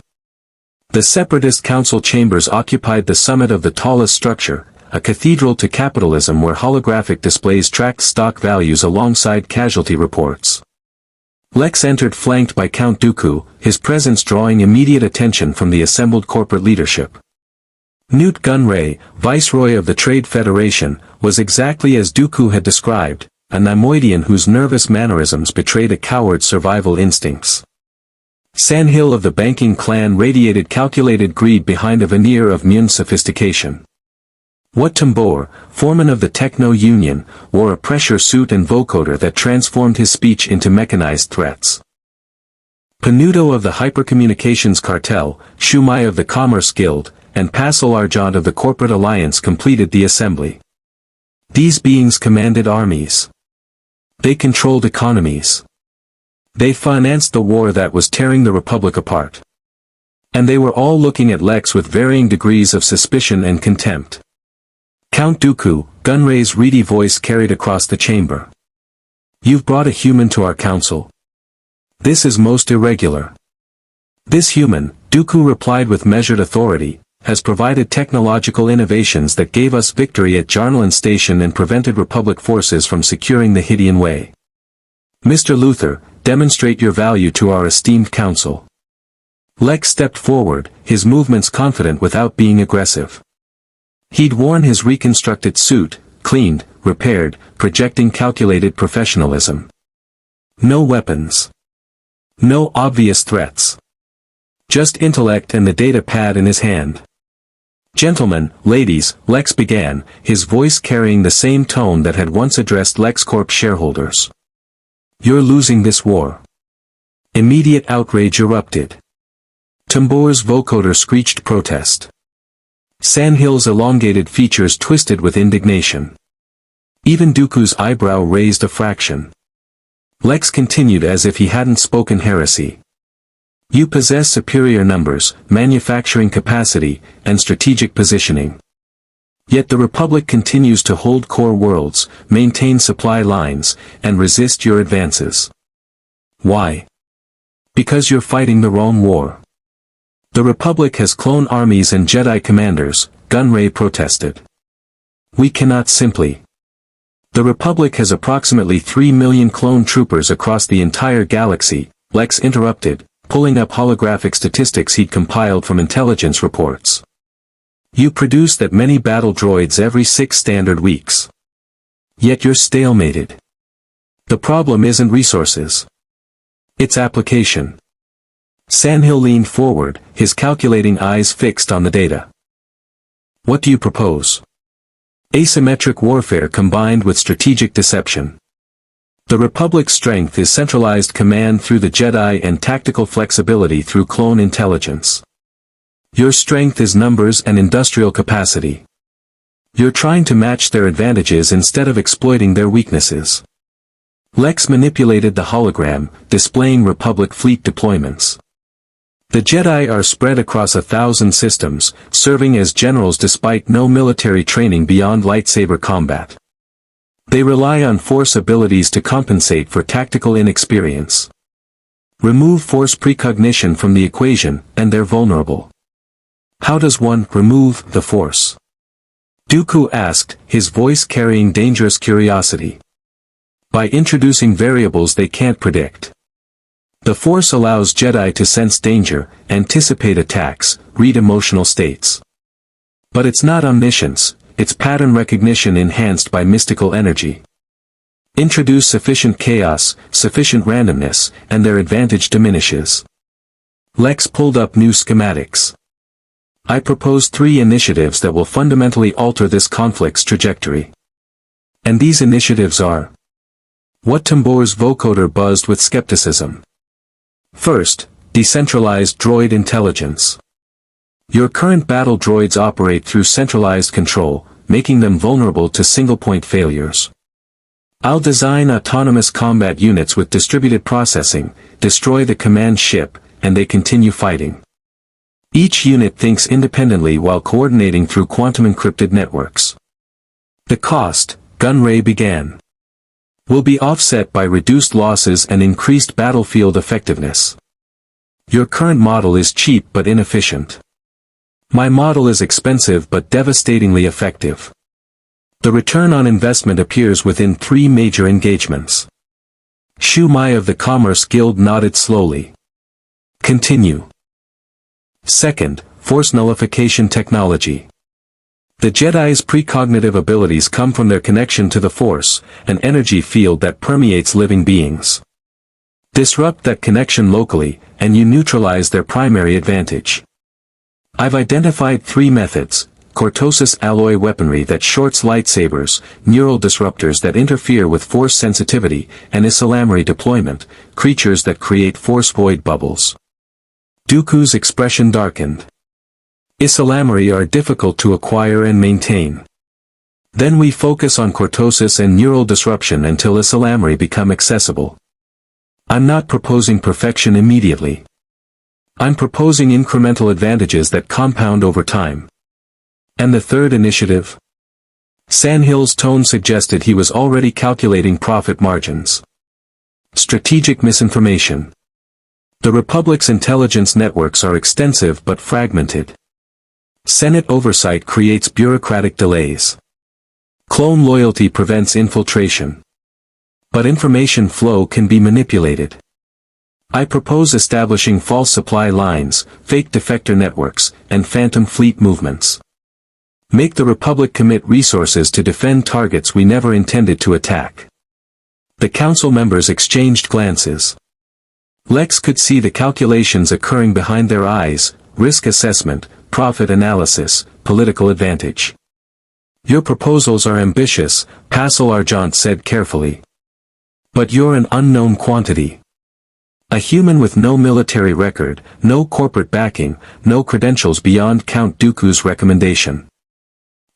The separatist council chambers occupied the summit of the tallest structure, a cathedral to capitalism where holographic displays tracked stock values alongside casualty reports. Lex entered flanked by Count Dooku, his presence drawing immediate attention from the assembled corporate leadership. Newt Gunray, Viceroy of the Trade Federation, was exactly as Dooku had described, a Neimoidian whose nervous mannerisms betrayed a coward's survival instincts. Sandhill of the banking clan radiated calculated greed behind a veneer of Mun sophistication. Wat Tambor, foreman of the Techno Union, wore a pressure suit and vocoder that transformed his speech into mechanized threats. Panuto of the Hypercommunications Cartel, Shumai of the Commerce Guild, and Pascal Argent of the Corporate Alliance completed the assembly. These beings commanded armies. They controlled economies. They financed the war that was tearing the Republic apart. And they were all looking at Lex with varying degrees of suspicion and contempt. Count Dooku, Gunray's reedy voice carried across the chamber. You've brought a human to our council. This is most irregular. This human, Dooku replied with measured authority, has provided technological innovations that gave us victory at Jarnalin Station and prevented Republic forces from securing the Hydian Way. Mr. Luthor, demonstrate your value to our esteemed council. Lex stepped forward, his movements confident without being aggressive. He'd worn his reconstructed suit, cleaned, repaired, projecting calculated professionalism. No weapons. No obvious threats. Just intellect and the data pad in his hand. Gentlemen, ladies, Lex began, his voice carrying the same tone that had once addressed LexCorp shareholders. You're losing this war. Immediate outrage erupted. Tambor's vocoder screeched protest. Sandhill's elongated features twisted with indignation. Even Dooku's eyebrow raised a fraction. Lex continued as if he hadn't spoken heresy. You possess superior numbers, manufacturing capacity, and strategic positioning. Yet the Republic continues to hold core worlds, maintain supply lines, and resist your advances. Why? Because you're fighting the wrong war. The Republic has clone armies and Jedi commanders, Gunray protested. We cannot simply. The Republic has approximately 3 million clone troopers across the entire galaxy, Lex interrupted, pulling up holographic statistics he'd compiled from intelligence reports. You produce that many battle droids every 6 standard weeks. Yet you're stalemated. The problem isn't resources. It's application. Sandhill leaned forward, his calculating eyes fixed on the data. What do you propose? Asymmetric warfare combined with strategic deception. The Republic's strength is centralized command through the Jedi and tactical flexibility through clone intelligence. Your strength is numbers and industrial capacity. You're trying to match their advantages instead of exploiting their weaknesses. Lex manipulated the hologram, displaying Republic fleet deployments. The Jedi are spread across 1,000 systems, serving as generals despite no military training beyond lightsaber combat. They rely on Force abilities to compensate for tactical inexperience. Remove Force precognition from the equation, and they're vulnerable. How does one remove the Force? Dooku asked, his voice carrying dangerous curiosity. By introducing variables they can't predict. The Force allows Jedi to sense danger, anticipate attacks, read emotional states. But it's not omniscience, it's pattern recognition enhanced by mystical energy. Introduce sufficient chaos, sufficient randomness, and their advantage diminishes. Lex pulled up new schematics. I propose 3 initiatives that will fundamentally alter this conflict's trajectory. And these initiatives are: What Tambor's vocoder buzzed with skepticism. First, decentralized droid intelligence. Your current battle droids operate through centralized control, making them vulnerable to single-point failures. I'll design autonomous combat units with distributed processing, destroy the command ship, and they continue fighting. Each unit thinks independently while coordinating through quantum-encrypted networks. The cost, Gunray began, will be offset by reduced losses and increased battlefield effectiveness. Your current model is cheap but inefficient. My model is expensive but devastatingly effective. The return on investment appears within 3 major engagements. Shu Mai of the Commerce Guild nodded slowly. Continue. Second, Force nullification technology. The Jedi's precognitive abilities come from their connection to the Force, an energy field that permeates living beings. Disrupt that connection locally, and you neutralize their primary advantage. I've identified 3 methods: cortosis alloy weaponry that shorts lightsabers, neural disruptors that interfere with Force sensitivity, and Isilamri deployment, creatures that create Force void bubbles. Dooku's expression darkened. Isilamri are difficult to acquire and maintain. Then we focus on cortosis and neural disruption until Isilamri become accessible. I'm not proposing perfection immediately. I'm proposing incremental advantages that compound over time. And the third initiative? Sandhill's tone suggested he was already calculating profit margins. Strategic misinformation. The Republic's intelligence networks are extensive but fragmented. Senate oversight creates bureaucratic delays. Clone loyalty prevents infiltration. But information flow can be manipulated. I propose establishing false supply lines, fake defector networks, and phantom fleet movements. Make the Republic commit resources to defend targets we never intended to attack. The council members exchanged glances. Lex could see the calculations occurring behind their eyes: risk assessment, profit analysis, political advantage. Your proposals are ambitious, Pascal Argent said carefully. But you're an unknown quantity. A human with no military record, no corporate backing, no credentials beyond Count Dooku's recommendation.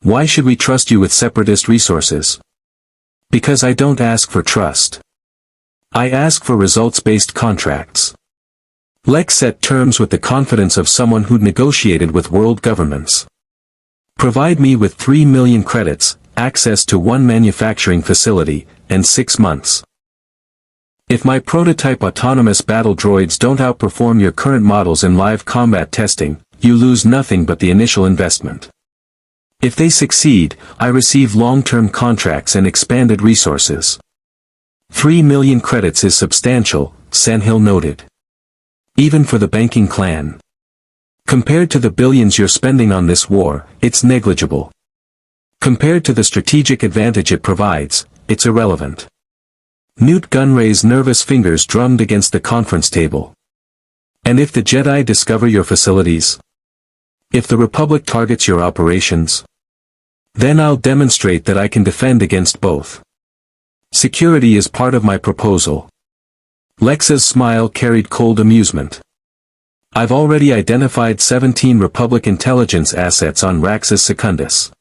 Why should we trust you with separatist resources? Because I don't ask for trust. I ask for results-based contracts. Lex set terms with the confidence of someone who'd negotiated with world governments. Provide me with 3 million credits, access to 1 manufacturing facility, and 6 months. If my prototype autonomous battle droids don't outperform your current models in live combat testing, you lose nothing but the initial investment. If they succeed, I receive long-term contracts and expanded resources. 3 million credits is substantial, Sandhill noted. Even for the banking clan. Compared to the billions you're spending on this war, it's negligible. Compared to the strategic advantage it provides, it's irrelevant. Newt Gunray's nervous fingers drummed against the conference table. And if the Jedi discover your facilities? If the Republic targets your operations? Then I'll demonstrate that I can defend against both. Security is part of my proposal. Lex's smile carried cold amusement. I've already identified 17 Republic intelligence assets on Raxus Secundus.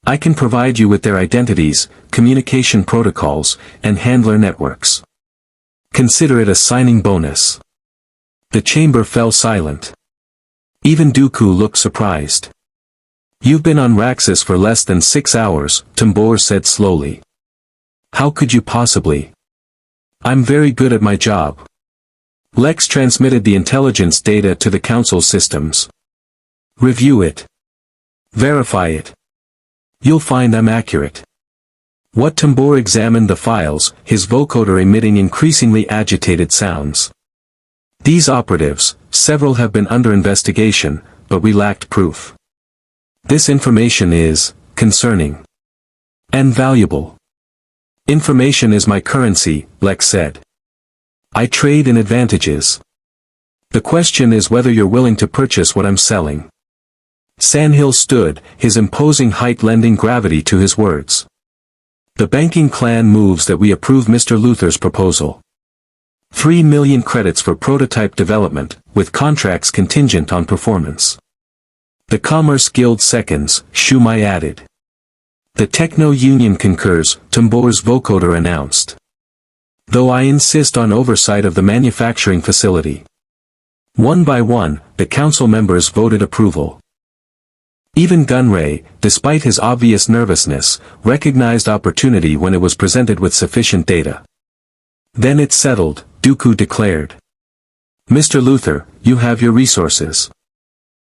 I can provide you with their identities, communication protocols, and handler networks. Consider it a signing bonus. The chamber fell silent. Even Dooku looked surprised. You've been on Raxus for less than 6 hours, Tambor said slowly. How could you possibly? I'm very good at my job. Lex transmitted the intelligence data to the Council systems. Review it. Verify it. You'll find I'm accurate. What Tambor examined the files, his vocoder emitting increasingly agitated sounds. These operatives, several have been under investigation, but we lacked proof. This information is concerning and valuable. Information is my currency, Lex said. I trade in advantages. The question is whether you're willing to purchase what I'm selling. Sandhill stood, his imposing height lending gravity to his words. The banking clan moves that we approve Mr. Luthor's proposal. 3 million credits for prototype development, with contracts contingent on performance. The Commerce Guild seconds, Shumai added. The Techno Union concurs, Tambor's vocoder announced. Though I insist on oversight of the manufacturing facility. One by one, the council members voted approval. Even Gunray, despite his obvious nervousness, recognized opportunity when it was presented with sufficient data. Then it's settled, Dooku declared. Mr. Luthor, you have your resources.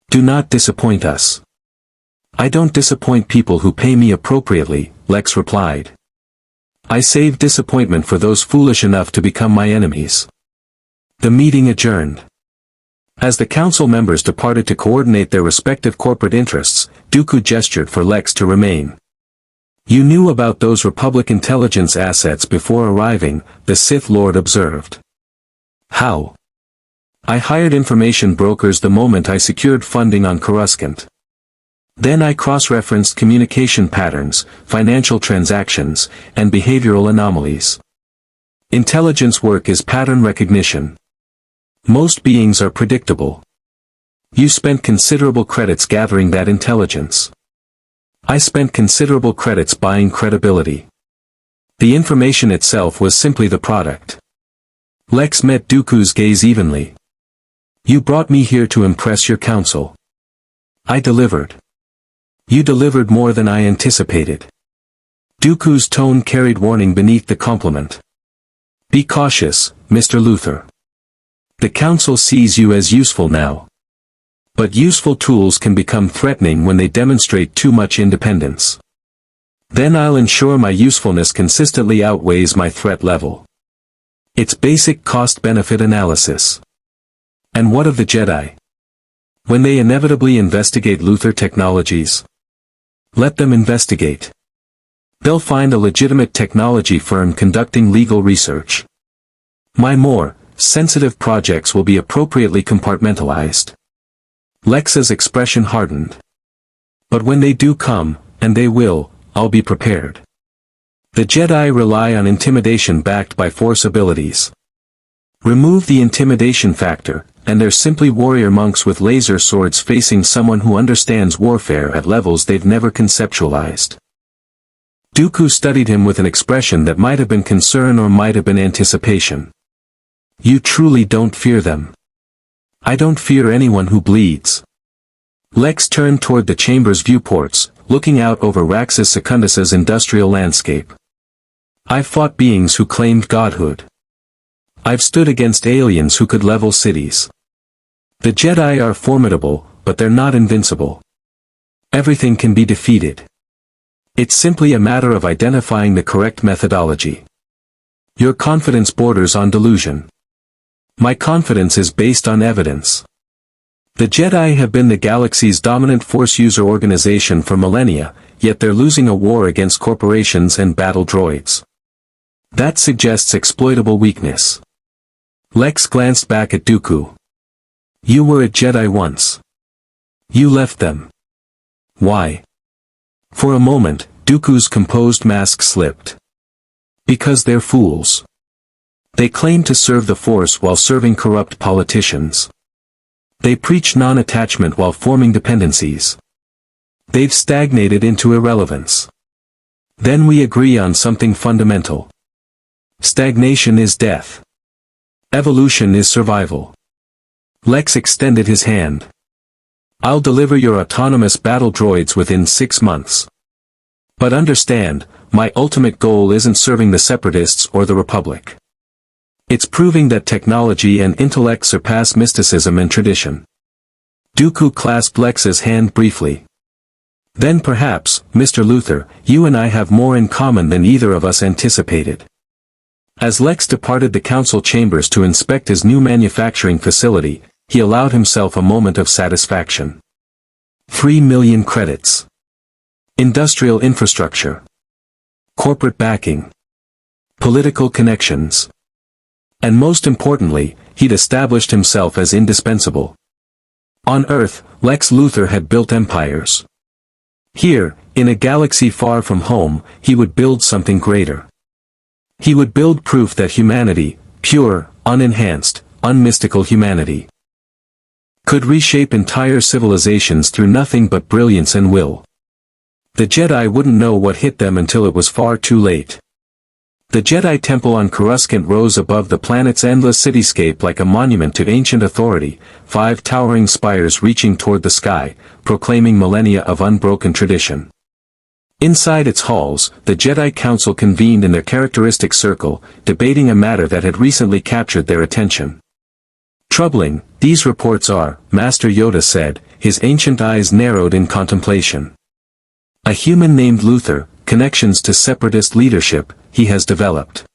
Do not disappoint us. I don't disappoint people who pay me appropriately, Lex replied. I save disappointment for those foolish enough to become my enemies. The meeting adjourned. As the council members departed to coordinate their respective corporate interests, Dooku gestured for Lex to remain. You knew about those Republic intelligence assets before arriving, the Sith Lord observed. How? I hired information brokers the moment I secured funding on Coruscant. Then I cross-referenced communication patterns, financial transactions, and behavioral anomalies. Intelligence work is pattern recognition. Most beings are predictable. You spent considerable credits gathering that intelligence. I spent considerable credits buying credibility. The information itself was simply the product. Lex met Dooku's gaze evenly. You brought me here to impress your council. I delivered. You delivered more than I anticipated. Dooku's tone carried warning beneath the compliment. Be cautious, Mr. Luthor. The council sees you as useful now. But useful tools can become threatening when they demonstrate too much independence. Then I'll ensure my usefulness consistently outweighs my threat level. It's basic cost-benefit analysis. And what of the Jedi? When they inevitably investigate Luthor technologies? Let them investigate. They'll find a legitimate technology firm conducting legal research. My more sensitive projects will be appropriately compartmentalized. Lex's expression hardened. But when they do come, and they will, I'll be prepared. The Jedi rely on intimidation backed by force abilities. Remove the intimidation factor, and they're simply warrior monks with laser swords facing someone who understands warfare at levels they've never conceptualized. Dooku studied him with an expression that might have been concern or might have been anticipation. You truly don't fear them. I don't fear anyone who bleeds. Lex turned toward the chamber's viewports, looking out over Raxus Secundus's industrial landscape. I've fought beings who claimed godhood. I've stood against aliens who could level cities. The Jedi are formidable, but they're not invincible. Everything can be defeated. It's simply a matter of identifying the correct methodology. Your confidence borders on delusion. My confidence is based on evidence. The Jedi have been the galaxy's dominant force user organization for millennia, yet they're losing a war against corporations and battle droids. That suggests exploitable weakness. Lex glanced back at Dooku. You were a Jedi once. You left them. Why? For a moment, Dooku's composed mask slipped. Because they're fools. They claim to serve the Force while serving corrupt politicians. They preach non-attachment while forming dependencies. They've stagnated into irrelevance. Then we agree on something fundamental. Stagnation is death. Evolution is survival. Lex extended his hand. I'll deliver your autonomous battle droids within 6 months. But understand, my ultimate goal isn't serving the Separatists or the Republic. It's proving that technology and intellect surpass mysticism and tradition. Dooku clasped Lex's hand briefly. Then perhaps, Mr. Luthor, you and I have more in common than either of us anticipated. As Lex departed the council chambers to inspect his new manufacturing facility, he allowed himself a moment of satisfaction. 3 million credits. Industrial infrastructure. Corporate backing. Political connections. And most importantly, he'd established himself as indispensable. On Earth, Lex Luthor had built empires. Here, in a galaxy far from home, he would build something greater. He would build proof that humanity, pure, unenhanced, unmystical humanity, could reshape entire civilizations through nothing but brilliance and will. The Jedi wouldn't know what hit them until it was far too late. The Jedi Temple on Coruscant rose above the planet's endless cityscape like a monument to ancient authority, 5 towering spires reaching toward the sky, proclaiming millennia of unbroken tradition. Inside its halls, the Jedi Council convened in their characteristic circle, debating a matter that had recently captured their attention. Troubling, these reports are, Master Yoda said, his ancient eyes narrowed in contemplation. A human named Luthor, connections to Separatist leadership, he has developed.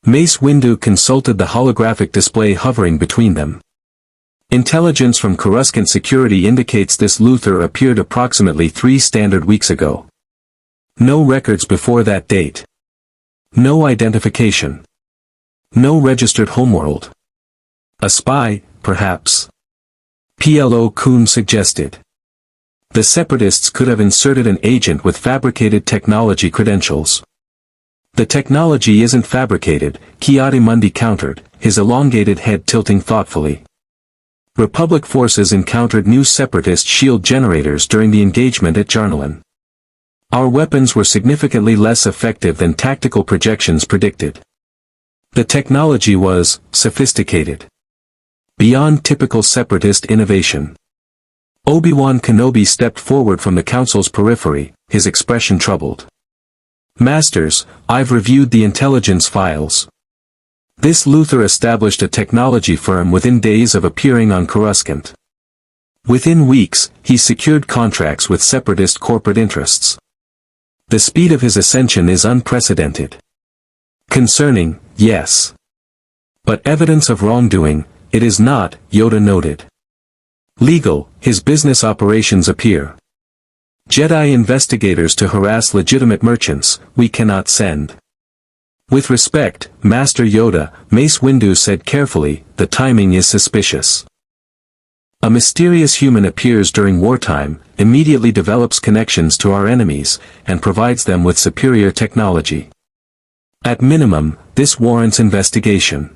Mace Windu consulted the holographic display hovering between them. Intelligence from Coruscant security indicates this Luthor appeared approximately 3 standard weeks ago. No records before that date. No identification. No registered homeworld. A spy, perhaps? Plo Koon suggested. The Separatists could have inserted an agent with fabricated technology credentials. The technology isn't fabricated, Ki-Adi-Mundi countered, his elongated head tilting thoughtfully. Republic forces encountered new Separatist shield generators during the engagement at Jarnalin. Our weapons were significantly less effective than tactical projections predicted. The technology was sophisticated. Beyond typical Separatist innovation. Obi-Wan Kenobi stepped forward from the council's periphery, his expression troubled. Masters, I've reviewed the intelligence files. This Luthor established a technology firm within days of appearing on Coruscant. Within weeks, he secured contracts with Separatist corporate interests. The speed of his ascension is unprecedented. Concerning, yes. But evidence of wrongdoing, it is not, Yoda noted. Legal, his business operations appear. Jedi investigators to harass legitimate merchants, we cannot send. With respect, Master Yoda, Mace Windu said carefully, the timing is suspicious. A mysterious human appears during wartime, immediately develops connections to our enemies, and provides them with superior technology. At minimum, this warrants investigation.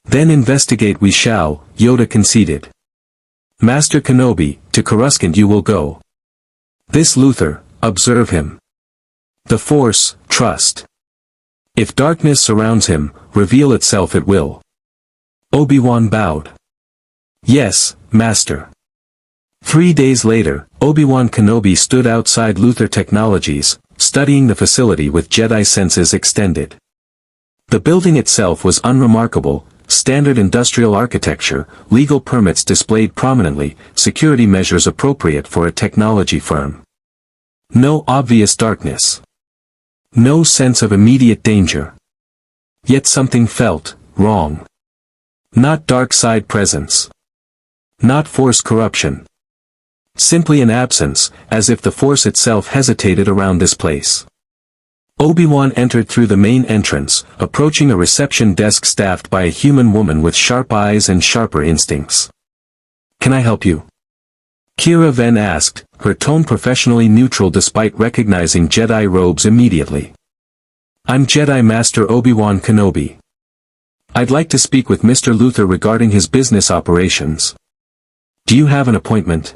Then investigate we shall, Yoda conceded. Master Kenobi, to Coruscant you will go. This Luthor, observe him. The Force, trust. If darkness surrounds him, reveal itself it will. Obi-Wan bowed. Yes, Master. 3 days later, Obi-Wan Kenobi stood outside Luthor Technologies, studying the facility with Jedi senses extended. The building itself was unremarkable, standard industrial architecture, legal permits displayed prominently, security measures appropriate for a technology firm. No obvious darkness. No sense of immediate danger. Yet something felt wrong. Not dark side presence. Not Force corruption. Simply an absence, as if the Force itself hesitated around this place. Obi-Wan entered through the main entrance, approaching a reception desk staffed by a human woman with sharp eyes and sharper instincts. Can I help you? Kira Ven asked, her tone professionally neutral despite recognizing Jedi robes immediately. I'm Jedi Master Obi-Wan Kenobi. I'd like to speak with Mr. Luthor regarding his business operations. Do you have an appointment?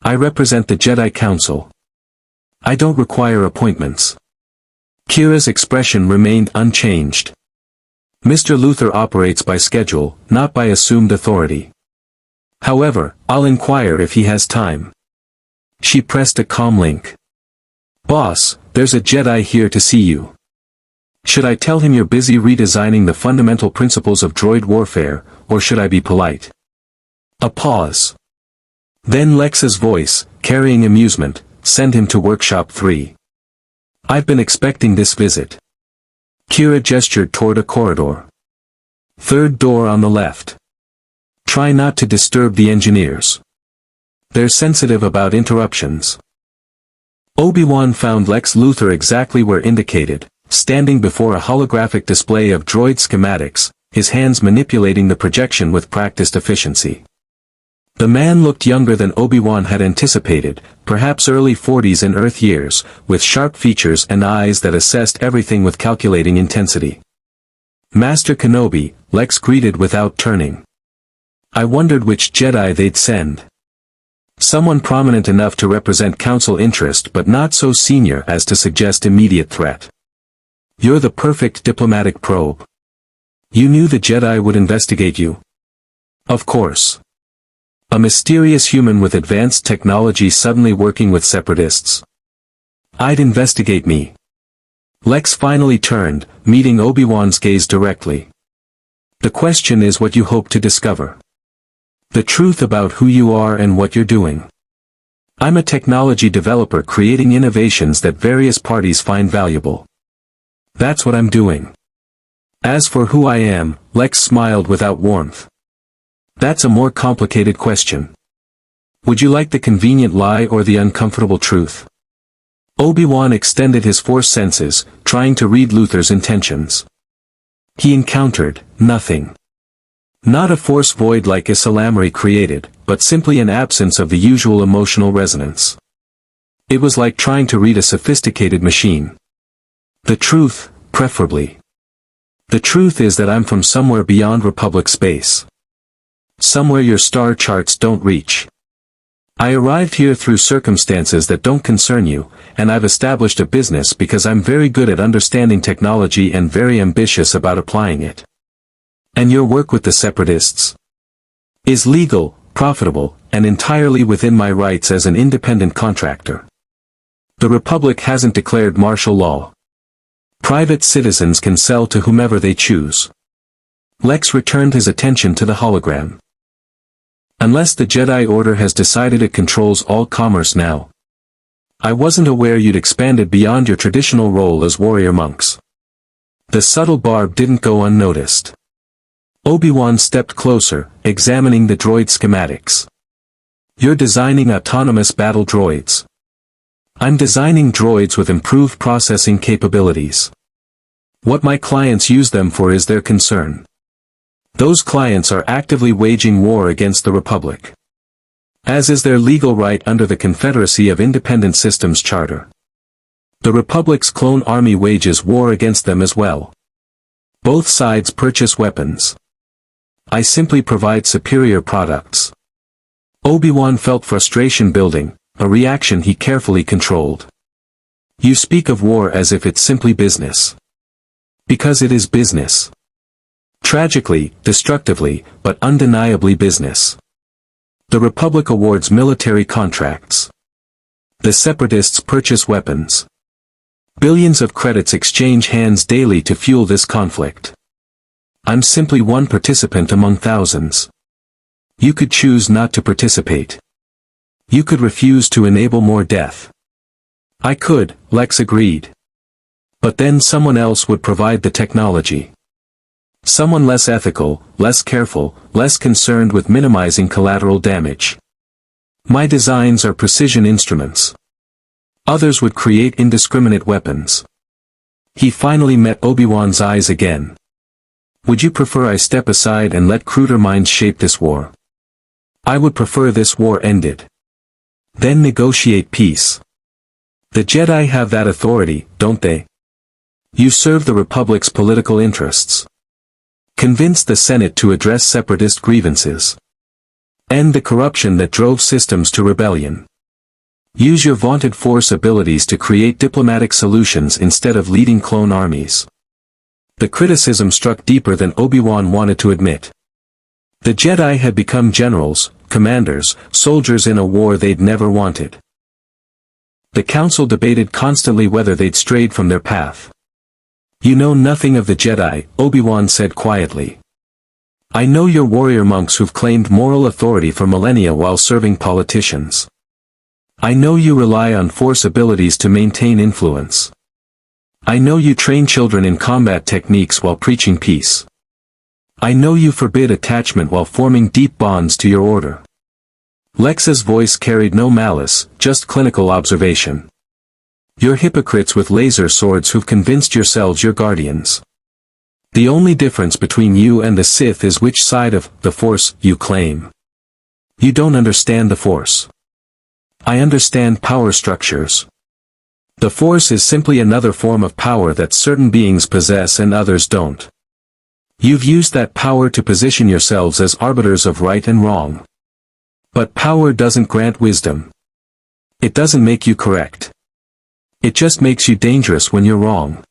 I represent the Jedi Council. I don't require appointments. Kira's expression remained unchanged. Mr. Luthor operates by schedule, not by assumed authority. However, I'll inquire if he has time. She pressed a calm link. Boss, there's a Jedi here to see you. Should I tell him you're busy redesigning the fundamental principles of droid warfare, or should I be polite? A pause. Then Lex's voice, carrying amusement, send him to Workshop 3. I've been expecting this visit. Kira gestured toward a corridor. Third door on the left. Try not to disturb the engineers. They're sensitive about interruptions. Obi-Wan found Lex Luthor exactly where indicated, standing before a holographic display of droid schematics, his hands manipulating the projection with practiced efficiency. The man looked younger than Obi-Wan had anticipated, perhaps early 40s in Earth years, with sharp features and eyes that assessed everything with calculating intensity. Master Kenobi, Lex greeted without turning. I wondered which Jedi they'd send. Someone prominent enough to represent Council interest but not so senior as to suggest immediate threat. You're the perfect diplomatic probe. You knew the Jedi would investigate you? Of course. A mysterious human with advanced technology suddenly working with separatists. I'd investigate me. Lex finally turned, meeting Obi-Wan's gaze directly. The question is what you hope to discover. The truth about who you are and what you're doing. I'm a technology developer creating innovations that various parties find valuable. That's what I'm doing. As for who I am, Lex smiled without warmth. That's a more complicated question. Would you like the convenient lie or the uncomfortable truth? Obi-Wan extended his Force senses, trying to read Luthor's intentions. He encountered nothing. Not a Force void like Isalamri created, but simply an absence of the usual emotional resonance. It was like trying to read a sophisticated machine. The truth, preferably. The truth is that I'm from somewhere beyond Republic space. Somewhere your star charts don't reach. I arrived here through circumstances that don't concern you, and I've established a business because I'm very good at understanding technology and very ambitious about applying it. And your work with the separatists is legal, profitable, and entirely within my rights as an independent contractor. The Republic hasn't declared martial law. Private citizens can sell to whomever they choose. Lex returned his attention to the hologram. Unless the Jedi Order has decided it controls all commerce now. I wasn't aware you'd expanded beyond your traditional role as warrior monks. The subtle barb didn't go unnoticed. Obi-Wan stepped closer, examining the droid schematics. You're designing autonomous battle droids. I'm designing droids with improved processing capabilities. What my clients use them for is their concern. Those clients are actively waging war against the Republic. As is their legal right under the Confederacy of Independent Systems Charter. The Republic's clone army wages war against them as well. Both sides purchase weapons. I simply provide superior products. Obi-Wan felt frustration building, a reaction he carefully controlled. You speak of war as if it's simply business. Because it is business. Tragically, destructively, but undeniably business. The Republic awards military contracts. The separatists purchase weapons. Billions of credits exchange hands daily to fuel this conflict. I'm simply one participant among thousands. You could choose not to participate. You could refuse to enable more death. I could, Lex agreed. But then someone else would provide the technology. Someone less ethical, less careful, less concerned with minimizing collateral damage. My designs are precision instruments. Others would create indiscriminate weapons. He finally met Obi-Wan's eyes again. Would you prefer I step aside and let cruder minds shape this war? I would prefer this war ended. Then negotiate peace. The Jedi have that authority, don't they? You serve the Republic's political interests. Convince the Senate to address separatist grievances. End the corruption that drove systems to rebellion. Use your vaunted Force abilities to create diplomatic solutions instead of leading clone armies. The criticism struck deeper than Obi-Wan wanted to admit. The Jedi had become generals, commanders, soldiers in a war they'd never wanted. The Council debated constantly whether they'd strayed from their path. "You know nothing of the Jedi," Obi-Wan said quietly. "I know you're warrior monks who've claimed moral authority for millennia while serving politicians. I know you rely on Force abilities to maintain influence. I know you train children in combat techniques while preaching peace. I know you forbid attachment while forming deep bonds to your order." Lex's voice carried no malice, just clinical observation. "You're hypocrites with laser swords who've convinced yourselves you're guardians. The only difference between you and the Sith is which side of the Force you claim. You don't understand the Force. I understand power structures. The Force is simply another form of power that certain beings possess and others don't. You've used that power to position yourselves as arbiters of right and wrong. But power doesn't grant wisdom. It doesn't make you correct. It just makes you dangerous when you're wrong."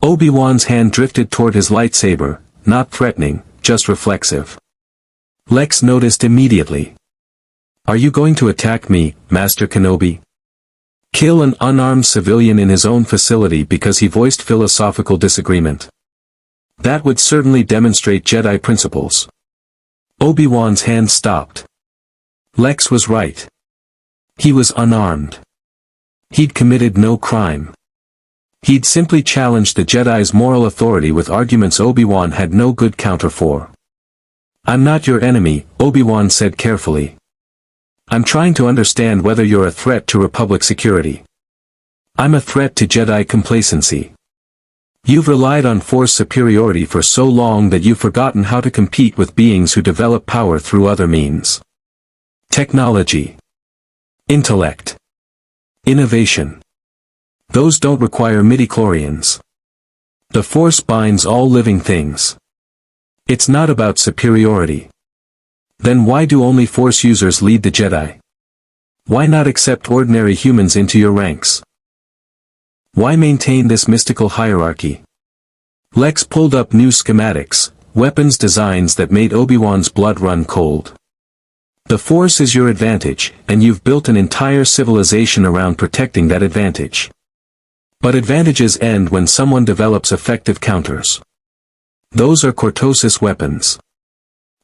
Obi-Wan's hand drifted toward his lightsaber, not threatening, just reflexive. Lex noticed immediately. "Are you going to attack me, Master Kenobi? Kill an unarmed civilian in his own facility because he voiced philosophical disagreement? That would certainly demonstrate Jedi principles." Obi-Wan's hand stopped. Lex was right. He was unarmed. He'd committed no crime. He'd simply challenged the Jedi's moral authority with arguments Obi-Wan had no good counter for. "I'm not your enemy," Obi-Wan said carefully. "I'm trying to understand whether you're a threat to Republic security. I'm a threat to Jedi complacency. You've relied on Force superiority for so long that you've forgotten how to compete with beings who develop power through other means. Technology. Intellect. Innovation. Those don't require midichlorians. The Force binds all living things. It's not about superiority. Then why do only Force users lead the Jedi? Why not accept ordinary humans into your ranks? Why maintain this mystical hierarchy?" Lex pulled up new schematics, weapons designs that made Obi-Wan's blood run cold. "The Force is your advantage, and you've built an entire civilization around protecting that advantage. But advantages end when someone develops effective counters. Those are cortosis weapons.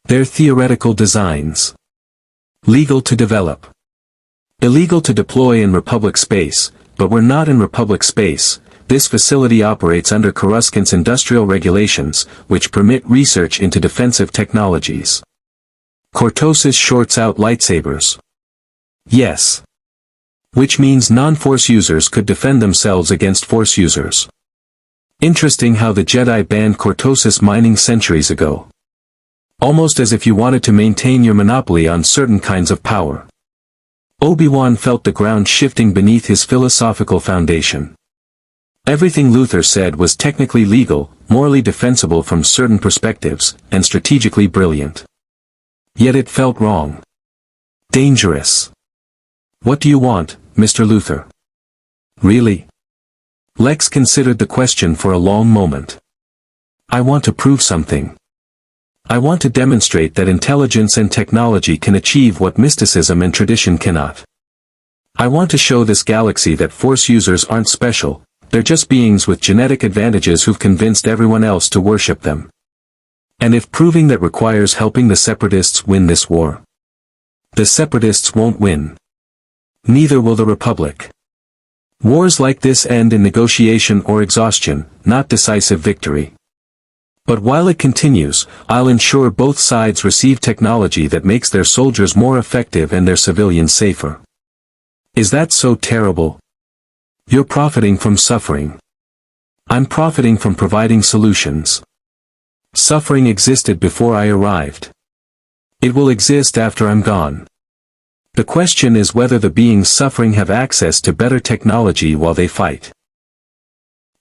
They're theoretical designs. Legal to develop. Illegal to deploy in Republic space, but we're not in Republic space. This facility operates under Coruscant's industrial regulations, which permit research into defensive technologies. Cortosis shorts out lightsabers." "Yes. Which means non-Force users could defend themselves against Force users. Interesting how the Jedi banned cortosis mining centuries ago. Almost as if you wanted to maintain your monopoly on certain kinds of power." Obi-Wan felt the ground shifting beneath his philosophical foundation. Everything Luthor said was technically legal, morally defensible from certain perspectives, and strategically brilliant. Yet it felt wrong. Dangerous. "What do you want, Mr. Luthor?" "Really?" Lex considered the question for a long moment. "I want to prove something. I want to demonstrate that intelligence and technology can achieve what mysticism and tradition cannot. I want to show this galaxy that Force users aren't special, they're just beings with genetic advantages who've convinced everyone else to worship them. And if proving that requires helping the Separatists win this war, the Separatists won't win. Neither will the Republic. Wars like this end in negotiation or exhaustion, not decisive victory. But while it continues, I'll ensure both sides receive technology that makes their soldiers more effective and their civilians safer." Is that so terrible? You're profiting from suffering. I'm profiting from providing solutions. Suffering existed before I arrived. It will exist after I'm gone. The question is whether the beings suffering have access to better technology while they fight.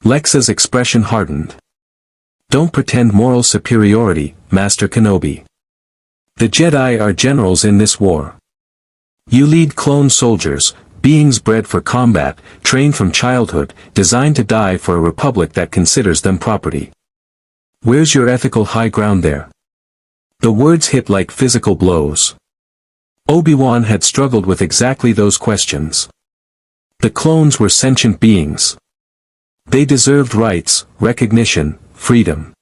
Lex's expression hardened. "Don't pretend moral superiority, Master Kenobi. The Jedi are generals in this war. You lead clone soldiers, beings bred for combat, trained from childhood, designed to die for a republic that considers them property. Where's your ethical high ground there? The words hit like physical blows. Obi-Wan had struggled with exactly those questions. The clones were sentient beings. They deserved rights, recognition, freedom.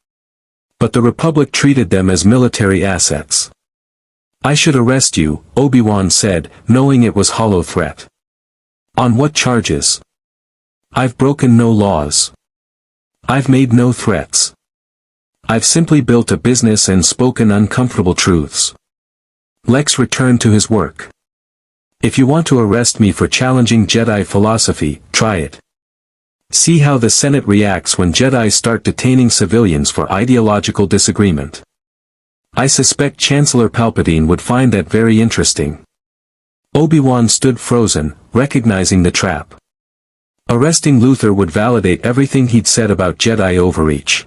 But the Republic treated them as military assets. I should arrest you, Obi-Wan said, knowing it was hollow threat. On what charges? I've broken no laws. I've made no threats. I've simply built a business and spoken uncomfortable truths. Lex returned to his work. If you want to arrest me for challenging Jedi philosophy, try it. See how the Senate reacts when Jedi start detaining civilians for ideological disagreement. I suspect Chancellor Palpatine would find that very interesting. Obi-Wan stood frozen, recognizing the trap. Arresting Luthor would validate everything he'd said about Jedi overreach.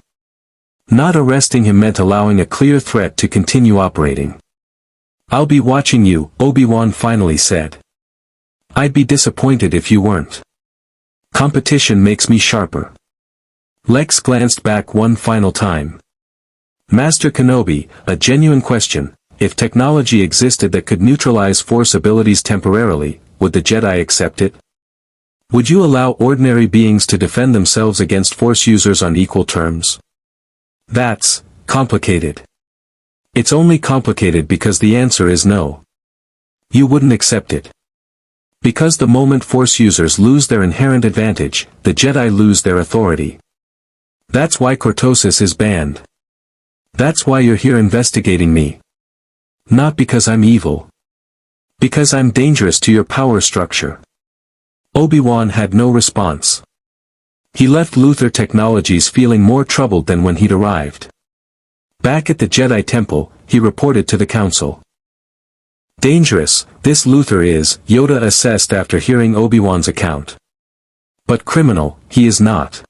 Not arresting him meant allowing a clear threat to continue operating. I'll be watching you, Obi-Wan finally said. I'd be disappointed if you weren't. Competition makes me sharper. Lex glanced back one final time. Master Kenobi, a genuine question. If technology existed that could neutralize Force abilities temporarily, would the Jedi accept it? Would you allow ordinary beings to defend themselves against Force users on equal terms? That's complicated. It's only complicated because the answer is no. You wouldn't accept it. Because the moment Force users lose their inherent advantage, the Jedi lose their authority. That's why cortosis is banned. That's why you're here investigating me. Not because I'm evil. Because I'm dangerous to your power structure. Obi-Wan had no response. He left Luthor Technologies feeling more troubled than when he'd arrived. Back at the Jedi Temple, he reported to the Council. Dangerous, this Luthor is, Yoda assessed after hearing Obi-Wan's account. But criminal, he is not.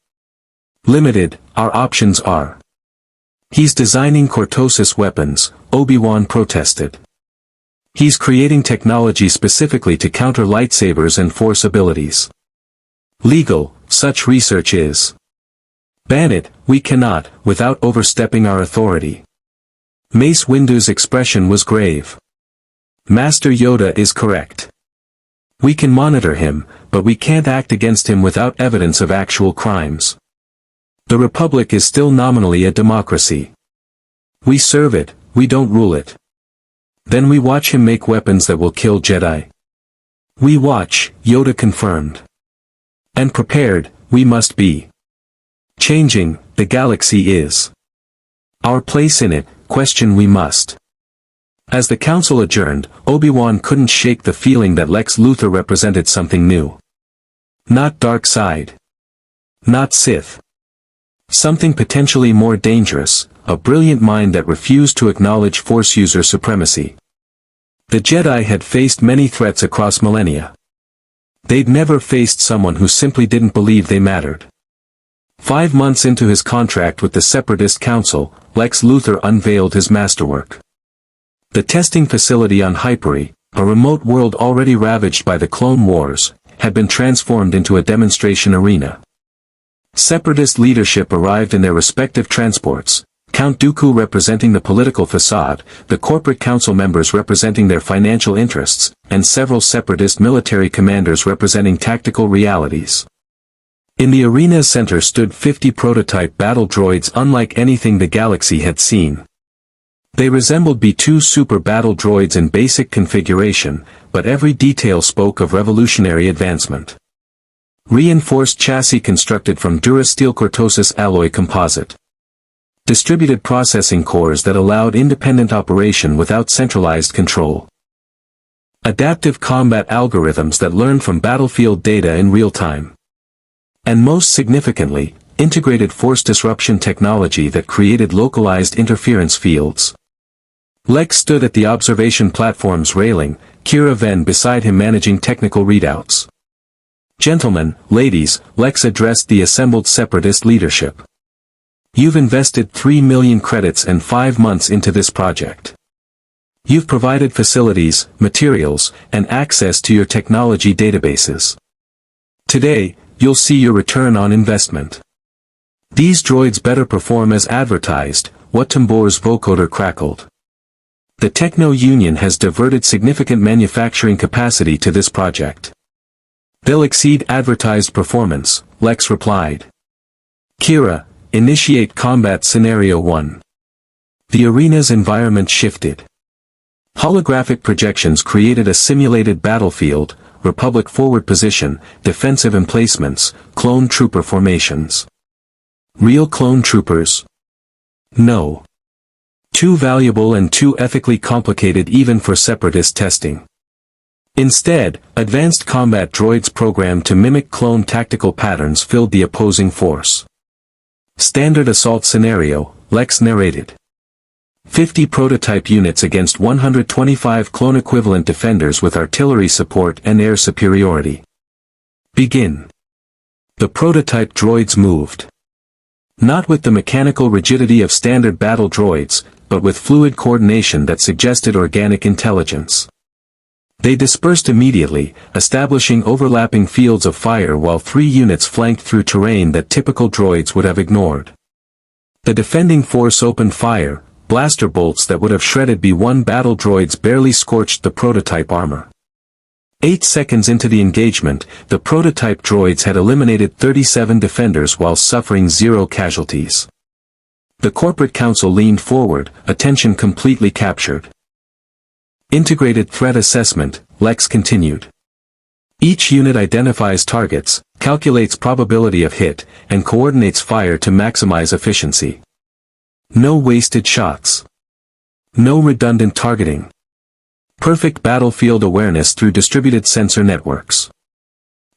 Limited, our options are. He's designing cortosis weapons, Obi-Wan protested. He's creating technology specifically to counter lightsabers and Force abilities. Legal, such research is. Ban it, we cannot, without overstepping our authority. Mace Windu's expression was grave. Master Yoda is correct. We can monitor him, but we can't act against him without evidence of actual crimes. The Republic is still nominally a democracy. We serve it, we don't rule it. Then we watch him make weapons that will kill Jedi. We watch, Yoda confirmed. And prepared, we must be. Changing, the galaxy is. Our place in it, question we must. As the council adjourned, Obi-Wan couldn't shake the feeling that Lex Luthor represented something new. Not dark side. Not Sith. Something potentially more dangerous, a brilliant mind that refused to acknowledge Force user supremacy. The Jedi had faced many threats across millennia. They'd never faced someone who simply didn't believe they mattered. 5 months into his contract with the Separatist Council, Lex Luthor unveiled his masterwork. The testing facility on Hyperi, a remote world already ravaged by the Clone Wars, had been transformed into a demonstration arena. Separatist leadership arrived in their respective transports, Count Dooku representing the political facade, the corporate council members representing their financial interests, and several Separatist military commanders representing tactical realities. In the arena's center stood 50 prototype battle droids unlike anything the galaxy had seen. They resembled B-2 super battle droids in basic configuration, but every detail spoke of revolutionary advancement. Reinforced chassis constructed from Durasteel cortosis alloy composite. Distributed processing cores that allowed independent operation without centralized control. Adaptive combat algorithms that learn from battlefield data in real time. And most significantly, integrated force disruption technology that created localized interference fields. Lex stood at the observation platform's railing, Kira Ven beside him managing technical readouts. Gentlemen, ladies, Lex addressed the assembled Separatist leadership. You've invested 3 million credits and 5 months into this project. You've provided facilities, materials, and access to your technology databases. Today, you'll see your return on investment. These droids better perform as advertised, what Tambor's vocoder crackled. The Techno-Union has diverted significant manufacturing capacity to this project. They'll exceed advertised performance, Lex replied. Kira, initiate combat scenario 1. The arena's environment shifted. Holographic projections created a simulated battlefield, Republic forward position, defensive emplacements, clone trooper formations. Real clone troopers? No. Too valuable and too ethically complicated even for separatist testing. Instead, advanced combat droids programmed to mimic clone tactical patterns filled the opposing force. Standard assault scenario, Lex narrated. 50 prototype units against 125 clone-equivalent defenders with artillery support and air superiority. Begin. The prototype droids moved. Not with the mechanical rigidity of standard battle droids, but with fluid coordination that suggested organic intelligence. They dispersed immediately, establishing overlapping fields of fire while 3 units flanked through terrain that typical droids would have ignored. The defending force opened fire. Blaster bolts that would have shredded B-1 battle droids barely scorched the prototype armor. 8 seconds into the engagement, the prototype droids had eliminated 37 defenders while suffering 0 casualties. The corporate council leaned forward, attention completely captured. Integrated threat assessment, Lex continued. Each unit identifies targets, calculates probability of hit, and coordinates fire to maximize efficiency. No wasted shots. No redundant targeting. Perfect battlefield awareness through distributed sensor networks.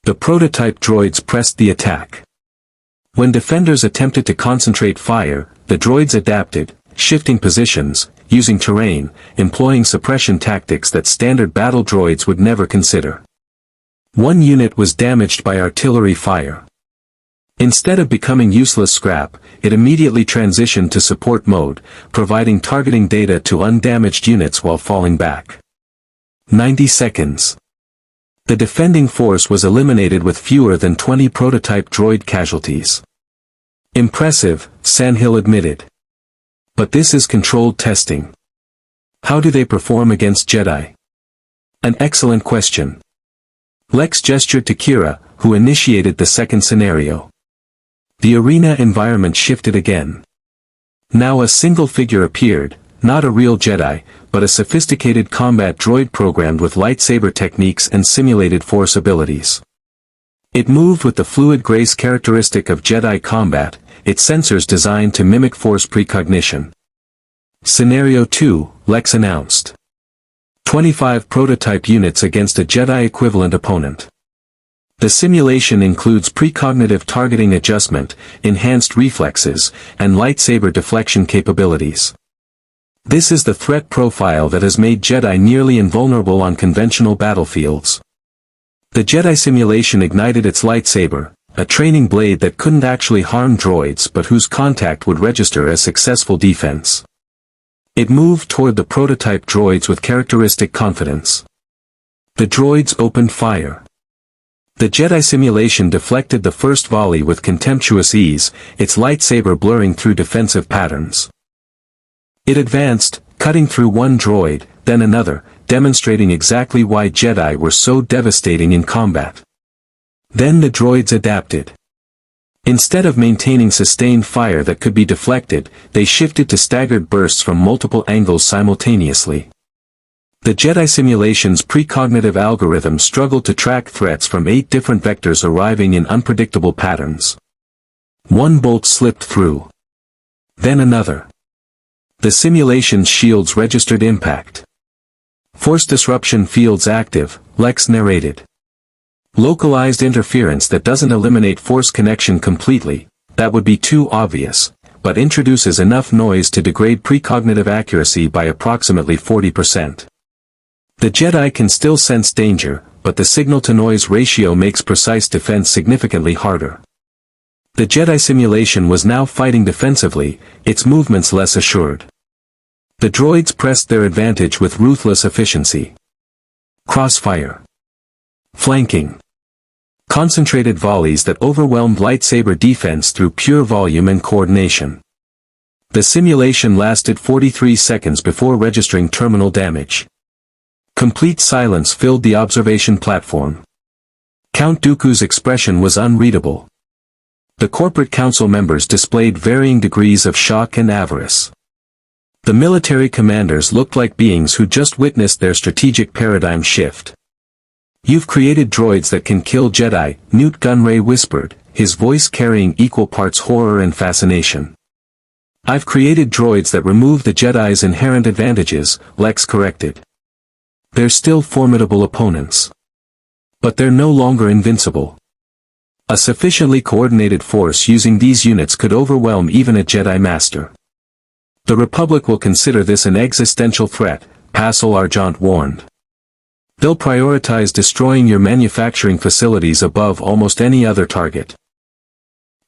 The prototype droids pressed the attack. When defenders attempted to concentrate fire, the droids adapted, shifting positions, using terrain, employing suppression tactics that standard battle droids would never consider. 1 unit was damaged by artillery fire. Instead of becoming useless scrap, it immediately transitioned to support mode, providing targeting data to undamaged units while falling back. 90 seconds. The defending force was eliminated with fewer than 20 prototype droid casualties. Impressive, Sandhill admitted. But this is controlled testing. How do they perform against Jedi? An excellent question. Lex gestured to Kira, who initiated the second scenario. The arena environment shifted again. Now a single figure appeared, not a real Jedi, but a sophisticated combat droid programmed with lightsaber techniques and simulated force abilities. It moved with the fluid grace characteristic of Jedi combat, its sensors designed to mimic force precognition. Scenario 2, Lex announced. 25 prototype units against a Jedi-equivalent opponent. The simulation includes precognitive targeting adjustment, enhanced reflexes, and lightsaber deflection capabilities. This is the threat profile that has made Jedi nearly invulnerable on conventional battlefields. The Jedi simulation ignited its lightsaber, a training blade that couldn't actually harm droids but whose contact would register as successful defense. It moved toward the prototype droids with characteristic confidence. The droids opened fire. The Jedi simulation deflected the first volley with contemptuous ease, its lightsaber blurring through defensive patterns. It advanced, cutting through one droid, then another, demonstrating exactly why Jedi were so devastating in combat. Then the droids adapted. Instead of maintaining sustained fire that could be deflected, they shifted to staggered bursts from multiple angles simultaneously. The Jedi simulation's precognitive algorithm struggled to track threats from 8 different vectors arriving in unpredictable patterns. One bolt slipped through. Then another. The simulation's shields registered impact. Force disruption fields active, Lex narrated. Localized interference that doesn't eliminate force connection completely, that would be too obvious, but introduces enough noise to degrade precognitive accuracy by approximately 40%. The Jedi can still sense danger, but the signal-to-noise ratio makes precise defense significantly harder. The Jedi simulation was now fighting defensively, its movements less assured. The droids pressed their advantage with ruthless efficiency. Crossfire. Flanking. Concentrated volleys that overwhelmed lightsaber defense through pure volume and coordination. The simulation lasted 43 seconds before registering terminal damage. Complete silence filled the observation platform. Count Dooku's expression was unreadable. The corporate council members displayed varying degrees of shock and avarice. The military commanders looked like beings who just witnessed their strategic paradigm shift. "You've created droids that can kill Jedi," Newt Gunray whispered, his voice carrying equal parts horror and fascination. "I've created droids that remove the Jedi's inherent advantages," Lex corrected. "They're still formidable opponents. But they're no longer invincible. A sufficiently coordinated force using these units could overwhelm even a Jedi Master. The Republic will consider this an existential threat," Pascal Argent warned. "They'll prioritize destroying your manufacturing facilities above almost any other target.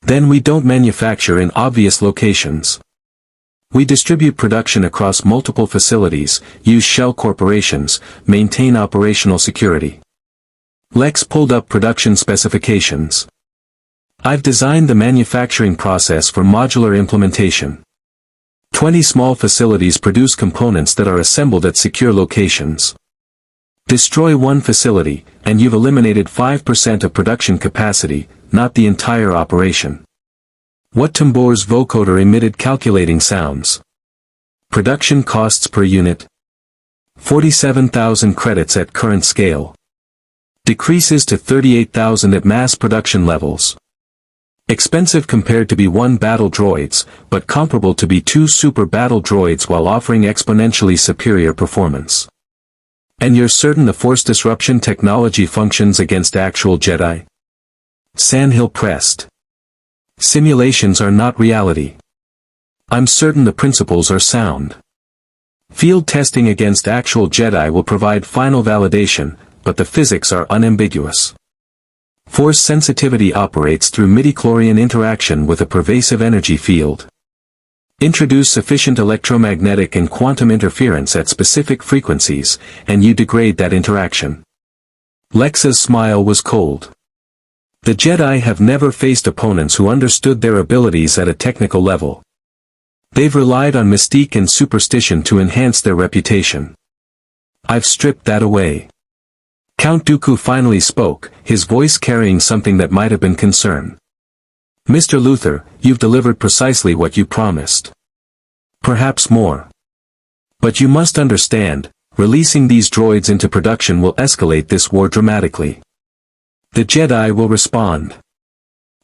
Then we don't manufacture in obvious locations. We distribute production across multiple facilities, use shell corporations, maintain operational security." Lex pulled up production specifications. "I've designed the manufacturing process for modular implementation. 20 small facilities produce components that are assembled at secure locations. Destroy one facility, and you've eliminated 5% of production capacity, not the entire operation." What Tambor's vocoder emitted calculating sounds. Production costs per unit. 47,000 credits at current scale. Decreases to 38,000 at mass production levels. Expensive compared to be 1 battle droids, but comparable to be 2 super battle droids while offering exponentially superior performance. "And you're certain the force disruption technology functions against actual Jedi?" Sandhill pressed. "Simulations are not reality. I'm certain the principles are sound. Field testing against actual Jedi will provide final validation, but the physics are unambiguous. Force sensitivity operates through midichlorian interaction with a pervasive energy field. Introduce sufficient electromagnetic and quantum interference at specific frequencies, and you degrade that interaction." Lex's smile was cold. "The Jedi have never faced opponents who understood their abilities at a technical level. They've relied on mystique and superstition to enhance their reputation. I've stripped that away." Count Dooku finally spoke, his voice carrying something that might have been concern. "Mr. Luthor, you've delivered precisely what you promised. Perhaps more. But you must understand, releasing these droids into production will escalate this war dramatically. The Jedi will respond.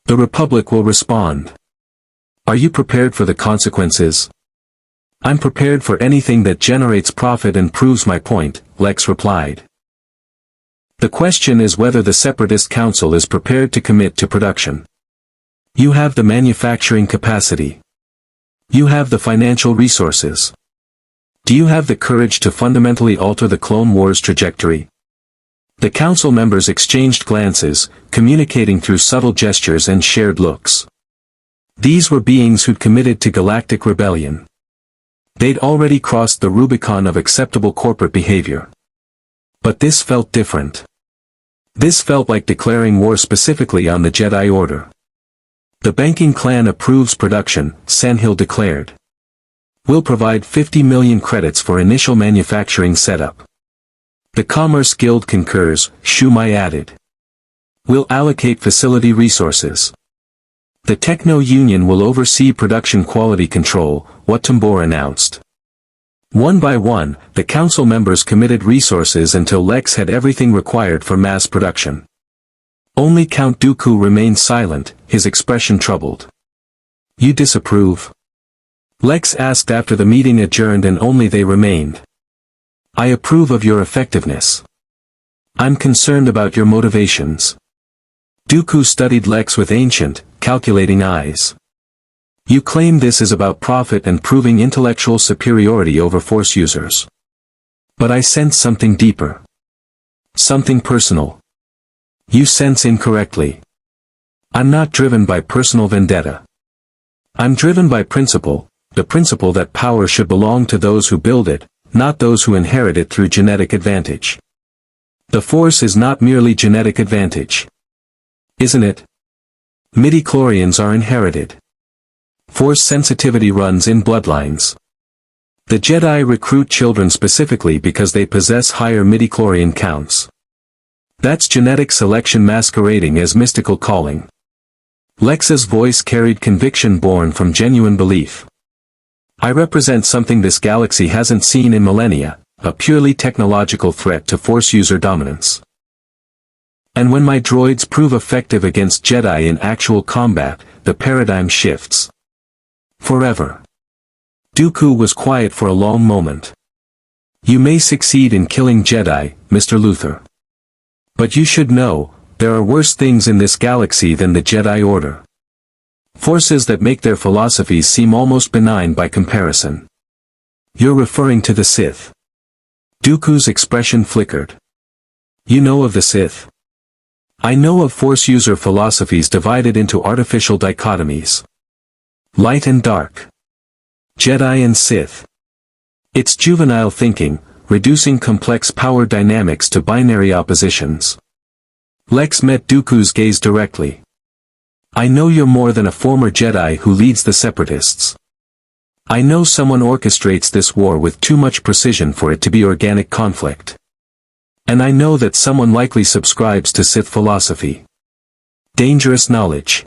The Republic will respond. Are you prepared for the consequences?" "I'm prepared for anything that generates profit and proves my point," Lex replied. "The question is whether the Separatist Council is prepared to commit to production. You have the manufacturing capacity. You have the financial resources. Do you have the courage to fundamentally alter the Clone Wars trajectory?" The council members exchanged glances, communicating through subtle gestures and shared looks. These were beings who'd committed to galactic rebellion. They'd already crossed the Rubicon of acceptable corporate behavior. But this felt different. This felt like declaring war specifically on the Jedi Order. "The banking clan approves production," Sandhill declared. "We'll provide 50 million credits for initial manufacturing setup." "The Commerce Guild concurs," Shumai added. "We'll allocate facility resources. The Techno Union will oversee production quality control," Wat Tambor announced. One by one, the council members committed resources until Lex had everything required for mass production. Only Count Dooku remained silent, his expression troubled. "You disapprove?" Lex asked after the meeting adjourned and only they remained. "I approve of your effectiveness. I'm concerned about your motivations." Dooku studied Lex with ancient, calculating eyes. "You claim this is about profit and proving intellectual superiority over Force users. But I sense something deeper. Something personal. You sense incorrectly. I'm not driven by personal vendetta. I'm driven by principle, the principle that power should belong to those who build it, not those who inherit it through genetic advantage. The Force is not merely genetic advantage. Isn't it? Midichlorians are inherited. Force sensitivity runs in bloodlines. The Jedi recruit children specifically because they possess higher midichlorian counts. That's genetic selection masquerading as mystical calling. Lex's voice carried conviction born from genuine belief. I represent something this galaxy hasn't seen in millennia, a purely technological threat to Force user dominance. And when my droids prove effective against Jedi in actual combat, the paradigm shifts. Forever. Dooku was quiet for a long moment. You may succeed in killing Jedi, Mr. Luthor. But you should know, there are worse things in this galaxy than the Jedi Order. Forces that make their philosophies seem almost benign by comparison. You're referring to the Sith. Dooku's expression flickered. You know of the Sith? I know of Force user philosophies divided into artificial dichotomies. Light and dark. Jedi and Sith. It's juvenile thinking, reducing complex power dynamics to binary oppositions. Lex met Dooku's gaze directly. I know you're more than a former Jedi who leads the Separatists. I know someone orchestrates this war with too much precision for it to be organic conflict. And I know that someone likely subscribes to Sith philosophy. Dangerous knowledge.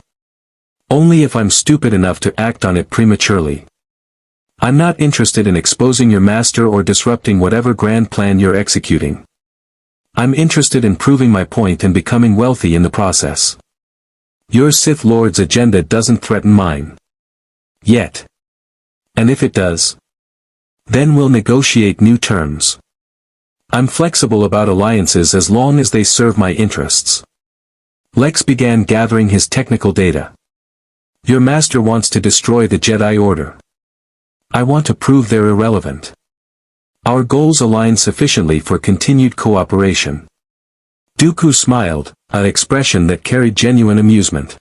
Only if I'm stupid enough to act on it prematurely. I'm not interested in exposing your master or disrupting whatever grand plan you're executing. I'm interested in proving my point and becoming wealthy in the process. Your Sith Lord's agenda doesn't threaten mine. Yet. And if it does, then we'll negotiate new terms. I'm flexible about alliances as long as they serve my interests. Lex began gathering his technical data. Your master wants to destroy the Jedi Order. I want to prove they're irrelevant. Our goals align sufficiently for continued cooperation. Dooku smiled, an expression that carried genuine amusement.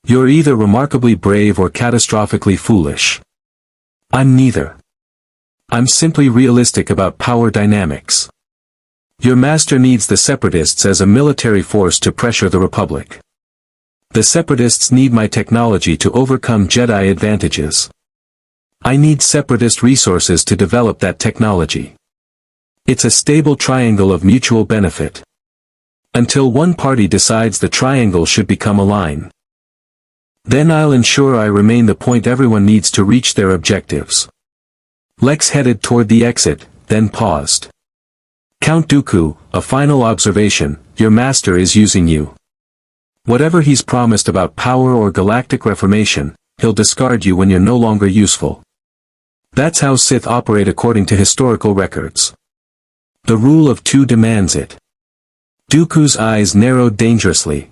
You're either remarkably brave or catastrophically foolish. I'm neither. I'm simply realistic about power dynamics. Your master needs the Separatists as a military force to pressure the Republic. The Separatists need my technology to overcome Jedi advantages. I need Separatist resources to develop that technology. It's a stable triangle of mutual benefit. Until one party decides the triangle should become a line. Then I'll ensure I remain the point everyone needs to reach their objectives. Lex headed toward the exit, then paused. Count Dooku, a final observation, your master is using you. Whatever he's promised about power or galactic reformation, he'll discard you when you're no longer useful. That's how Sith operate according to historical records. The rule of two demands it. Dooku's eyes narrowed dangerously.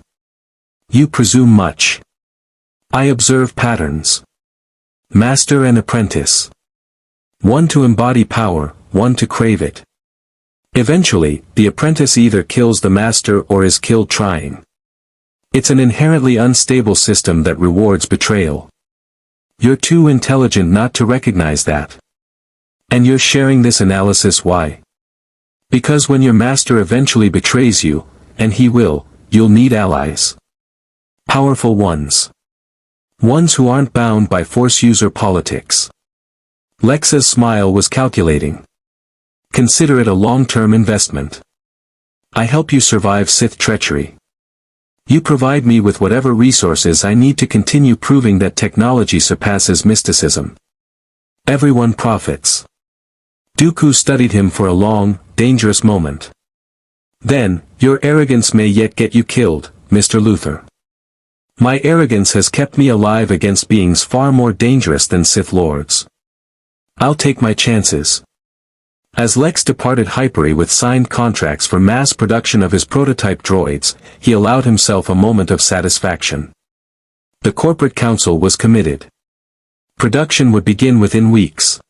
You presume much. I observe patterns. Master and apprentice. One to embody power, one to crave it. Eventually, the apprentice either kills the master or is killed trying. It's an inherently unstable system that rewards betrayal. You're too intelligent not to recognize that. And you're sharing this analysis why? Because when your master eventually betrays you, and he will, you'll need allies. Powerful ones. Ones who aren't bound by Force user politics. Lex's smile was calculating. Consider it a long-term investment. I help you survive Sith treachery. You provide me with whatever resources I need to continue proving that technology surpasses mysticism. Everyone profits. Dooku studied him for a long, dangerous moment. Then, your arrogance may yet get you killed, Mr. Luthor. My arrogance has kept me alive against beings far more dangerous than Sith Lords. I'll take my chances. As Lex departed Hyperi with signed contracts for mass production of his prototype droids, he allowed himself a moment of satisfaction. The corporate council was committed. Production would begin within weeks.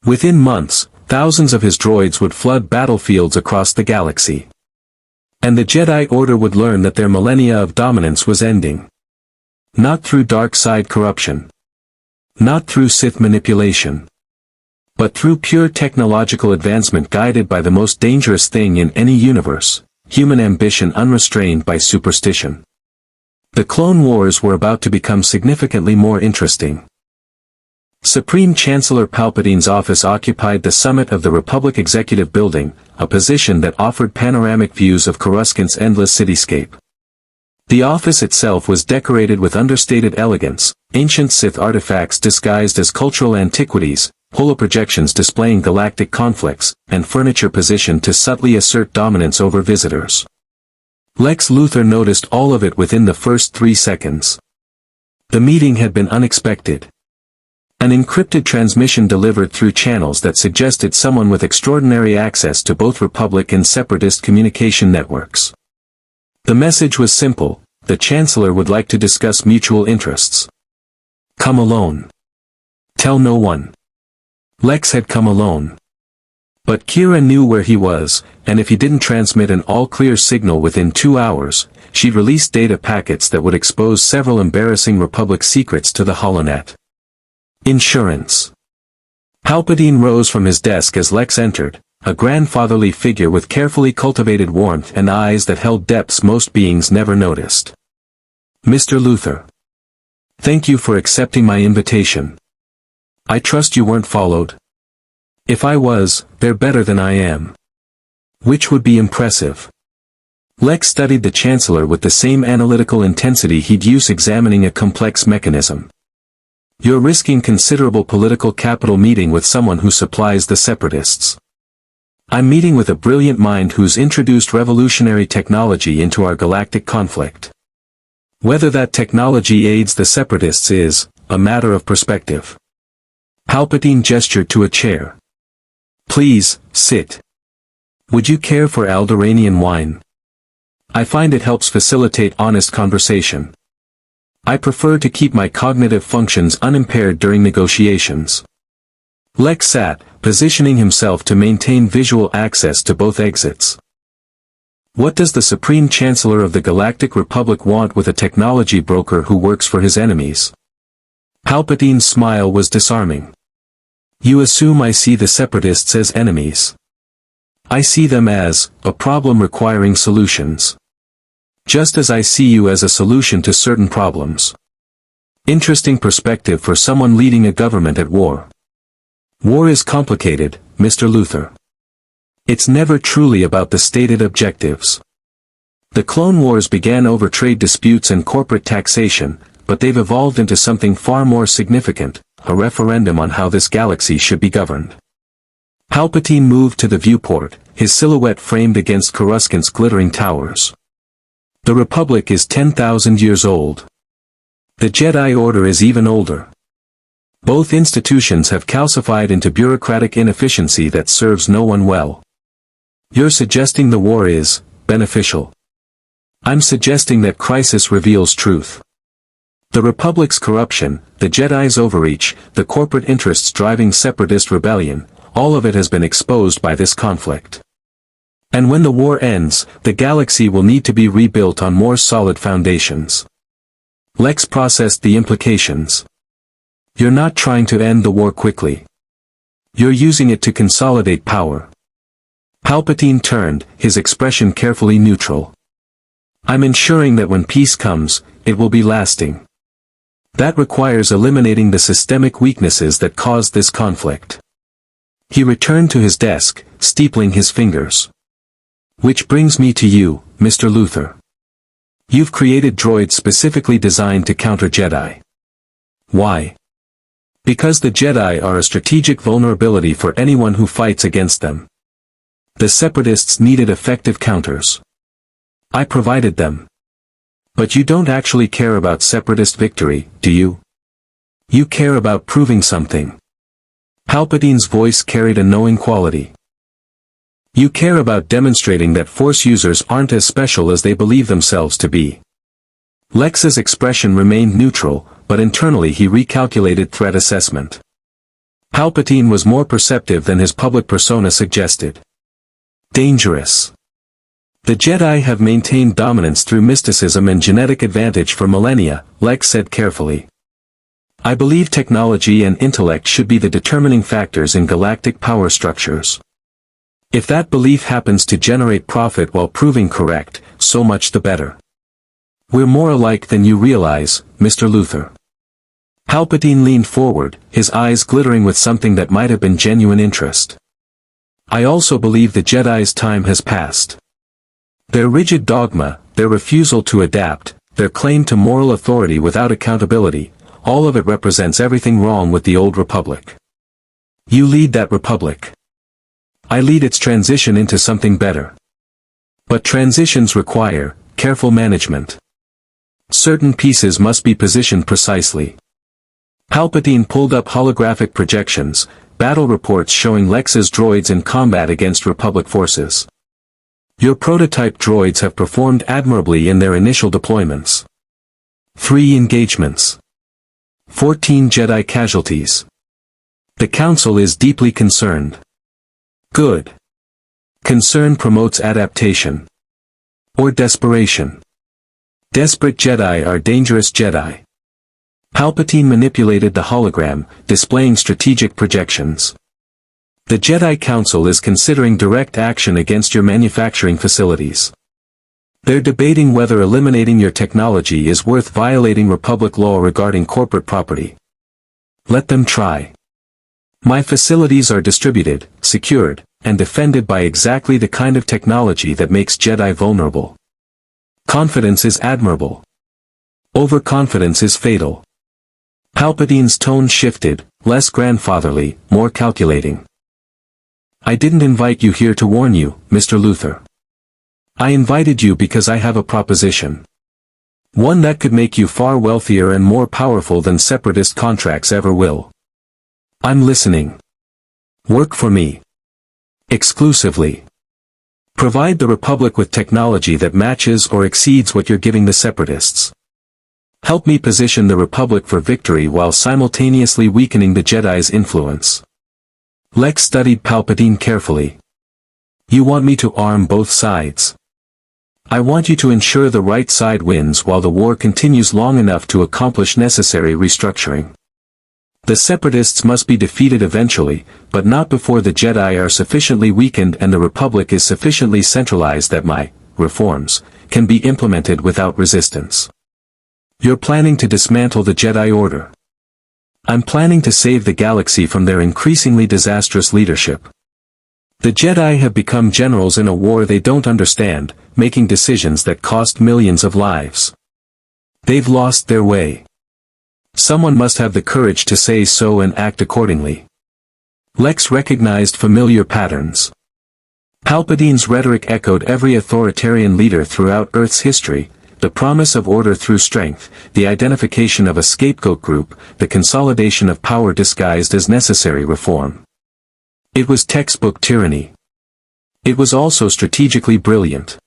Within months, thousands of his droids would flood battlefields across the galaxy. And the Jedi Order would learn that their millennia of dominance was ending. Not through dark side corruption. Not through Sith manipulation, but through pure technological advancement guided by the most dangerous thing in any universe, human ambition unrestrained by superstition. The Clone Wars were about to become significantly more interesting. Supreme Chancellor Palpatine's office occupied the summit of the Republic Executive Building, a position that offered panoramic views of Coruscant's endless cityscape. The office itself was decorated with understated elegance, ancient Sith artifacts disguised as cultural antiquities, holoprojections displaying galactic conflicts, and furniture positioned to subtly assert dominance over visitors. Lex Luthor noticed all of it within the first 3 seconds. The meeting had been unexpected. An encrypted transmission delivered through channels that suggested someone with extraordinary access to both Republic and Separatist communication networks. The message was simple: the Chancellor would like to discuss mutual interests. Come alone. Tell no one. Lex had come alone. But Kira knew where he was, and if he didn't transmit an all-clear signal within 2 hours, she'd release data packets that would expose several embarrassing Republic secrets to the holonet. Insurance. Palpatine rose from his desk as Lex entered, a grandfatherly figure with carefully cultivated warmth and eyes that held depths most beings never noticed. Mr. Luthor. Thank you for accepting my invitation. I trust you weren't followed. If I was, they're better than I am. Which would be impressive. Lex studied the Chancellor with the same analytical intensity he'd use examining a complex mechanism. You're risking considerable political capital meeting with someone who supplies the Separatists. I'm meeting with a brilliant mind who's introduced revolutionary technology into our galactic conflict. Whether that technology aids the Separatists is a matter of perspective. Palpatine gestured to a chair. Please, sit. Would you care for Alderaanian wine? I find it helps facilitate honest conversation. I prefer to keep my cognitive functions unimpaired during negotiations. Lex sat, positioning himself to maintain visual access to both exits. What does the Supreme Chancellor of the Galactic Republic want with a technology broker who works for his enemies? Palpatine's smile was disarming. You assume I see the Separatists as enemies. I see them as a problem requiring solutions. Just as I see you as a solution to certain problems. Interesting perspective for someone leading a government at war. War is complicated, Mr. Luthor. It's never truly about the stated objectives. The Clone Wars began over trade disputes and corporate taxation, but they've evolved into something far more significant, a referendum on how this galaxy should be governed. Palpatine moved to the viewport, his silhouette framed against Coruscant's glittering towers. The Republic is 10,000 years old. The Jedi Order is even older. Both institutions have calcified into bureaucratic inefficiency that serves no one well. You're suggesting the war is beneficial. I'm suggesting that crisis reveals truth. The Republic's corruption, the Jedi's overreach, the corporate interests driving separatist rebellion, all of it has been exposed by this conflict. And when the war ends, the galaxy will need to be rebuilt on more solid foundations. Lex processed the implications. You're not trying to end the war quickly. You're using it to consolidate power. Palpatine turned, his expression carefully neutral. I'm ensuring that when peace comes, it will be lasting. That requires eliminating the systemic weaknesses that caused this conflict. He returned to his desk, steepling his fingers. Which brings me to you, Mr. Luthor. You've created droids specifically designed to counter Jedi. Why? Because the Jedi are a strategic vulnerability for anyone who fights against them. The Separatists needed effective counters. I provided them. But you don't actually care about Separatist victory, do you? You care about proving something. Palpatine's voice carried a knowing quality. You care about demonstrating that Force users aren't as special as they believe themselves to be. Lex's expression remained neutral, but internally he recalculated threat assessment. Palpatine was more perceptive than his public persona suggested. Dangerous. The Jedi have maintained dominance through mysticism and genetic advantage for millennia, Lex said carefully. I believe technology and intellect should be the determining factors in galactic power structures. If that belief happens to generate profit while proving correct, so much the better. We're more alike than you realize, Mr. Luthor. Palpatine leaned forward, his eyes glittering with something that might have been genuine interest. I also believe the Jedi's time has passed. Their rigid dogma, their refusal to adapt, their claim to moral authority without accountability, all of it represents everything wrong with the old republic. You lead that republic. I lead its transition into something better. But transitions require careful management. Certain pieces must be positioned precisely. Palpatine pulled up holographic projections, battle reports showing Lex's droids in combat against Republic forces. Your prototype droids have performed admirably in their initial deployments. 3 engagements. 14 Jedi casualties. The Council is deeply concerned. Good. Concern promotes adaptation. Or desperation. Desperate Jedi are dangerous Jedi. Palpatine manipulated the hologram, displaying strategic projections. The Jedi Council is considering direct action against your manufacturing facilities. They're debating whether eliminating your technology is worth violating Republic law regarding corporate property. Let them try. My facilities are distributed, secured, and defended by exactly the kind of technology that makes Jedi vulnerable. Confidence is admirable. Overconfidence is fatal. Palpatine's tone shifted, less grandfatherly, more calculating. I didn't invite you here to warn you, Mr. Luthor. I invited you because I have a proposition. One that could make you far wealthier and more powerful than separatist contracts ever will. I'm listening. Work for me. Exclusively. Provide the Republic with technology that matches or exceeds what you're giving the separatists. Help me position the Republic for victory while simultaneously weakening the Jedi's influence. Lex studied Palpatine carefully. You want me to arm both sides. I want you to ensure the right side wins while the war continues long enough to accomplish necessary restructuring. The separatists must be defeated eventually, but not before the Jedi are sufficiently weakened and the Republic is sufficiently centralized that my reforms can be implemented without resistance. You're planning to dismantle the Jedi Order. I'm planning to save the galaxy from their increasingly disastrous leadership. The Jedi have become generals in a war they don't understand, making decisions that cost millions of lives. They've lost their way. Someone must have the courage to say so and act accordingly. Lex recognized familiar patterns. Palpatine's rhetoric echoed every authoritarian leader throughout Earth's history, the promise of order through strength, the identification of a scapegoat group, the consolidation of power disguised as necessary reform. It was textbook tyranny. It was also strategically brilliant.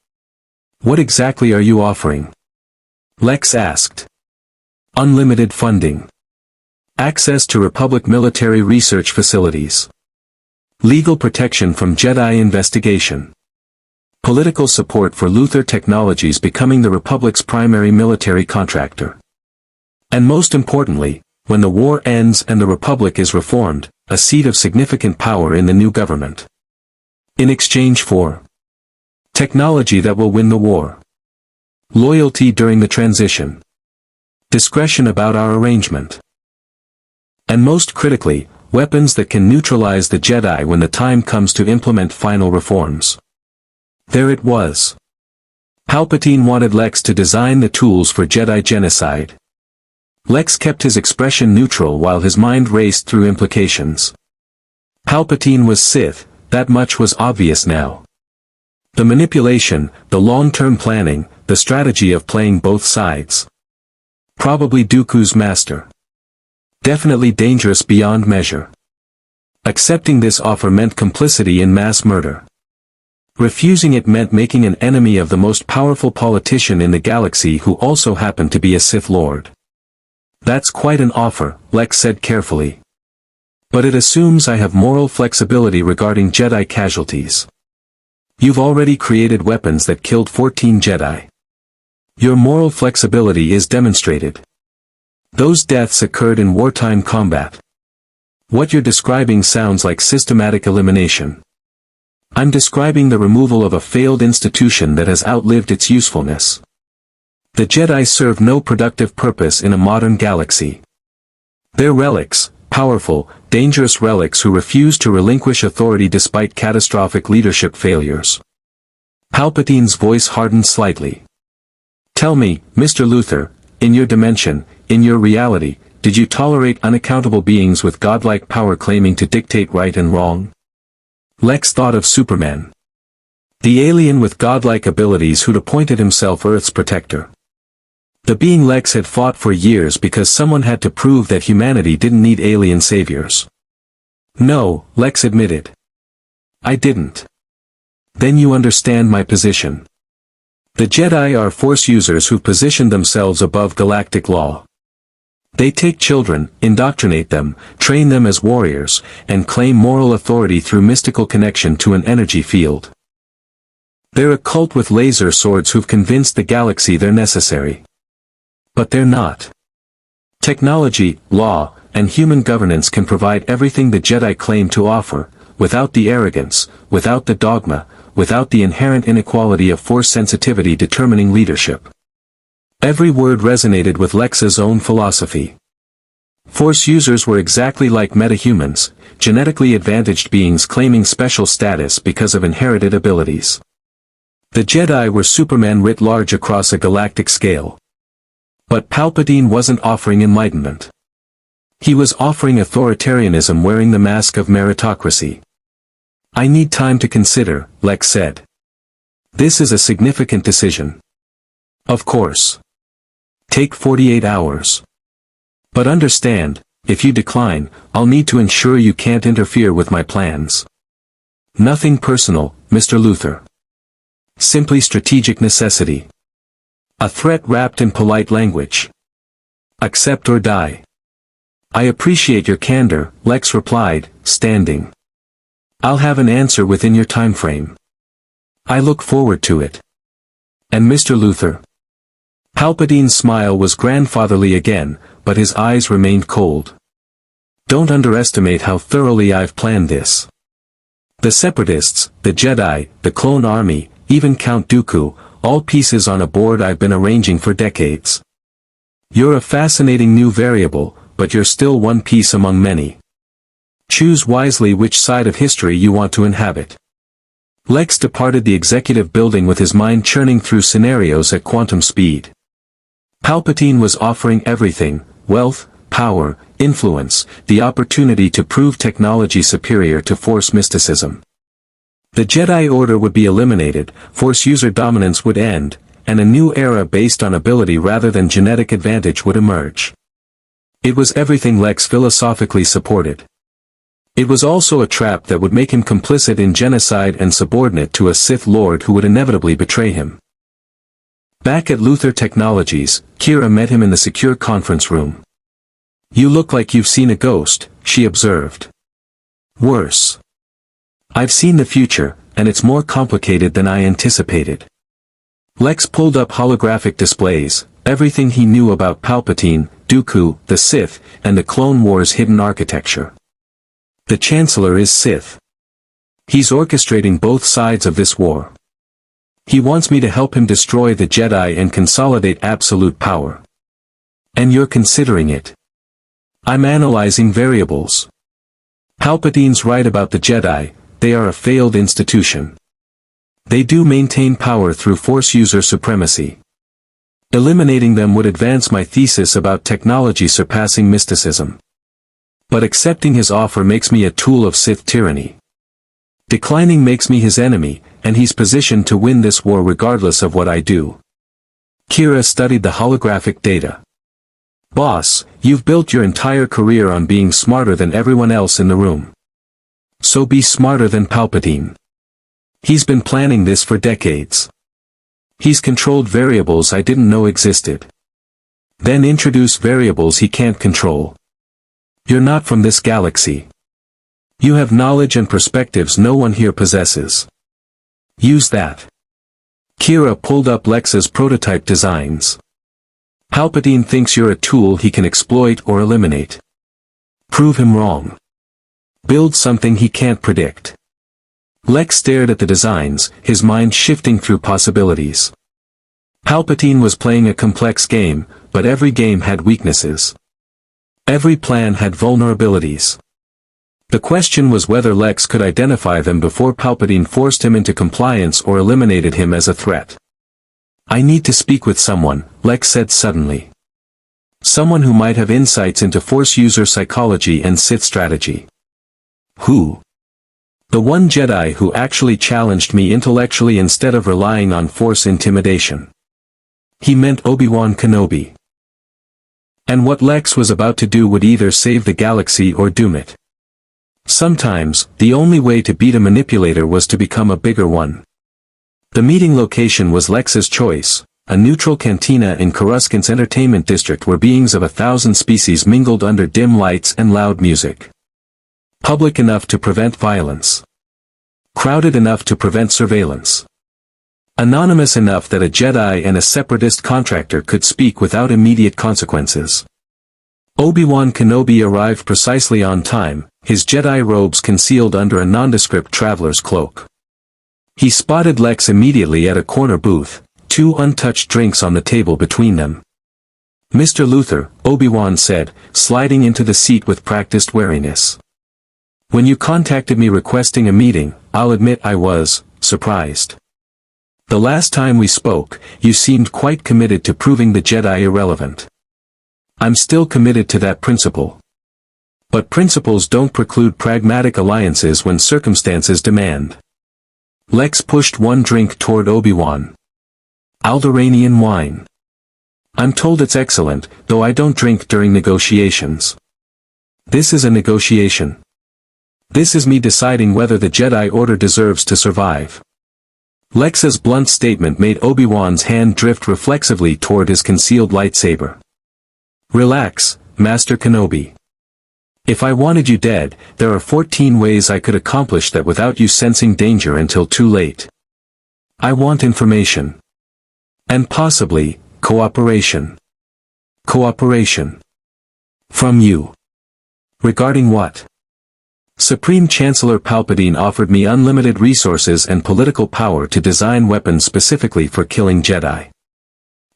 What exactly are you offering? Lex asked. Unlimited funding. Access to Republic military research facilities. Legal protection from Jedi investigation. Political support for Luthor Technologies becoming the Republic's primary military contractor. And most importantly, when the war ends and the Republic is reformed, a seat of significant power in the new government. In exchange for technology that will win the war. Loyalty during the transition. Discretion about our arrangement. And most critically, weapons that can neutralize the Jedi when the time comes to implement final reforms. There it was. Palpatine wanted Lex to design the tools for Jedi genocide. Lex kept his expression neutral while his mind raced through implications. Palpatine was Sith, that much was obvious now. The manipulation, the long-term planning, the strategy of playing both sides. Probably Dooku's master. Definitely dangerous beyond measure. Accepting this offer meant complicity in mass murder. Refusing it meant making an enemy of the most powerful politician in the galaxy who also happened to be a Sith Lord. That's quite an offer, Lex said carefully. But it assumes I have moral flexibility regarding Jedi casualties. You've already created weapons that killed 14 Jedi. Your moral flexibility is demonstrated. Those deaths occurred in wartime combat. What you're describing sounds like systematic elimination. I'm describing the removal of a failed institution that has outlived its usefulness. The Jedi serve no productive purpose in a modern galaxy. They're relics, powerful, dangerous relics who refuse to relinquish authority despite catastrophic leadership failures. Palpatine's voice hardened slightly. Tell me, Mr. Luthor, in your dimension, in your reality, did you tolerate unaccountable beings with godlike power claiming to dictate right and wrong? Lex thought of Superman. The alien with godlike abilities who'd appointed himself Earth's protector. The being Lex had fought for years because someone had to prove that humanity didn't need alien saviors. No, Lex admitted. I didn't. Then you understand my position. The Jedi are Force users who've positioned themselves above galactic law. They take children, indoctrinate them, train them as warriors, and claim moral authority through mystical connection to an energy field. They're a cult with laser swords who've convinced the galaxy they're necessary. But they're not. Technology, law, and human governance can provide everything the Jedi claim to offer, without the arrogance, without the dogma, without the inherent inequality of Force sensitivity determining leadership. Every word resonated with Lex's own philosophy. Force users were exactly like metahumans, genetically advantaged beings claiming special status because of inherited abilities. The Jedi were Superman writ large across a galactic scale. But Palpatine wasn't offering enlightenment. He was offering authoritarianism wearing the mask of meritocracy. I need time to consider, Lex said. This is a significant decision. Of course. Take 48 hours. But understand, if you decline, I'll need to ensure you can't interfere with my plans. Nothing personal, Mr. Luthor. Simply strategic necessity. A threat wrapped in polite language. Accept or die. I appreciate your candor, Lex replied, standing. I'll have an answer within your time frame. I look forward to it. And Mr. Luthor? Palpatine's smile was grandfatherly again, but his eyes remained cold. Don't underestimate how thoroughly I've planned this. The Separatists, the Jedi, the Clone Army, even Count Dooku, all pieces on a board I've been arranging for decades. You're a fascinating new variable, but you're still one piece among many. Choose wisely which side of history you want to inhabit. Lex departed the executive building with his mind churning through scenarios at quantum speed. Palpatine was offering everything: wealth, power, influence, the opportunity to prove technology superior to Force mysticism. The Jedi Order would be eliminated, Force user dominance would end, and a new era based on ability rather than genetic advantage would emerge. It was everything Lex philosophically supported. It was also a trap that would make him complicit in genocide and subordinate to a Sith Lord who would inevitably betray him. Back at Luthor Technologies, Kira met him in the secure conference room. You look like you've seen a ghost, she observed. Worse. I've seen the future, and it's more complicated than I anticipated. Lex pulled up holographic displays, everything he knew about Palpatine, Dooku, the Sith, and the Clone Wars' hidden architecture. The Chancellor is Sith. He's orchestrating both sides of this war. He wants me to help him destroy the Jedi and consolidate absolute power. And you're considering it. I'm analyzing variables. Palpatine's right about the Jedi, they are a failed institution. They do maintain power through Force user supremacy. Eliminating them would advance my thesis about technology surpassing mysticism. But accepting his offer makes me a tool of Sith tyranny. Declining makes me his enemy, and he's positioned to win this war regardless of what I do. Kira studied the holographic data. Boss, you've built your entire career on being smarter than everyone else in the room. So be smarter than Palpatine. He's been planning this for decades. He's controlled variables I didn't know existed. Then introduce variables he can't control. You're not from this galaxy. You have knowledge and perspectives no one here possesses. Use that. Kira pulled up Lex's prototype designs. Palpatine thinks you're a tool he can exploit or eliminate. Prove him wrong. Build something he can't predict. Lex stared at the designs, his mind shifting through possibilities. Palpatine was playing a complex game, but every game had weaknesses. Every plan had vulnerabilities. The question was whether Lex could identify them before Palpatine forced him into compliance or eliminated him as a threat. "I need to speak with someone," Lex said suddenly. "Someone who might have insights into Force user psychology and Sith strategy." "Who?" "The one Jedi who actually challenged me intellectually instead of relying on Force intimidation." He meant Obi-Wan Kenobi. And what Lex was about to do would either save the galaxy or doom it. Sometimes, the only way to beat a manipulator was to become a bigger one. The meeting location was Lex's choice, a neutral cantina in Coruscant's entertainment district where beings of 1,000 species mingled under dim lights and loud music. Public enough to prevent violence. Crowded enough to prevent surveillance. Anonymous enough that a Jedi and a separatist contractor could speak without immediate consequences. Obi-Wan Kenobi arrived precisely on time, his Jedi robes concealed under a nondescript traveler's cloak. He spotted Lex immediately at a corner booth, 2 untouched drinks on the table between them. "Mr. Luthor," Obi-Wan said, sliding into the seat with practiced wariness. "When you contacted me requesting a meeting, I'll admit I was surprised. The last time we spoke, you seemed quite committed to proving the Jedi irrelevant. I'm still committed to that principle. But principles don't preclude pragmatic alliances when circumstances demand." Lex pushed one drink toward Obi-Wan. "Alderaanian wine. I'm told it's excellent, though I don't drink during negotiations." "This is a negotiation. This is me deciding whether the Jedi Order deserves to survive." Lex's blunt statement made Obi-Wan's hand drift reflexively toward his concealed lightsaber. "Relax, Master Kenobi. If I wanted you dead, there are 14 ways I could accomplish that without you sensing danger until too late. I want information. And possibly, cooperation. Cooperation. From you. Regarding what?" "Supreme Chancellor Palpatine offered me unlimited resources and political power to design weapons specifically for killing Jedi.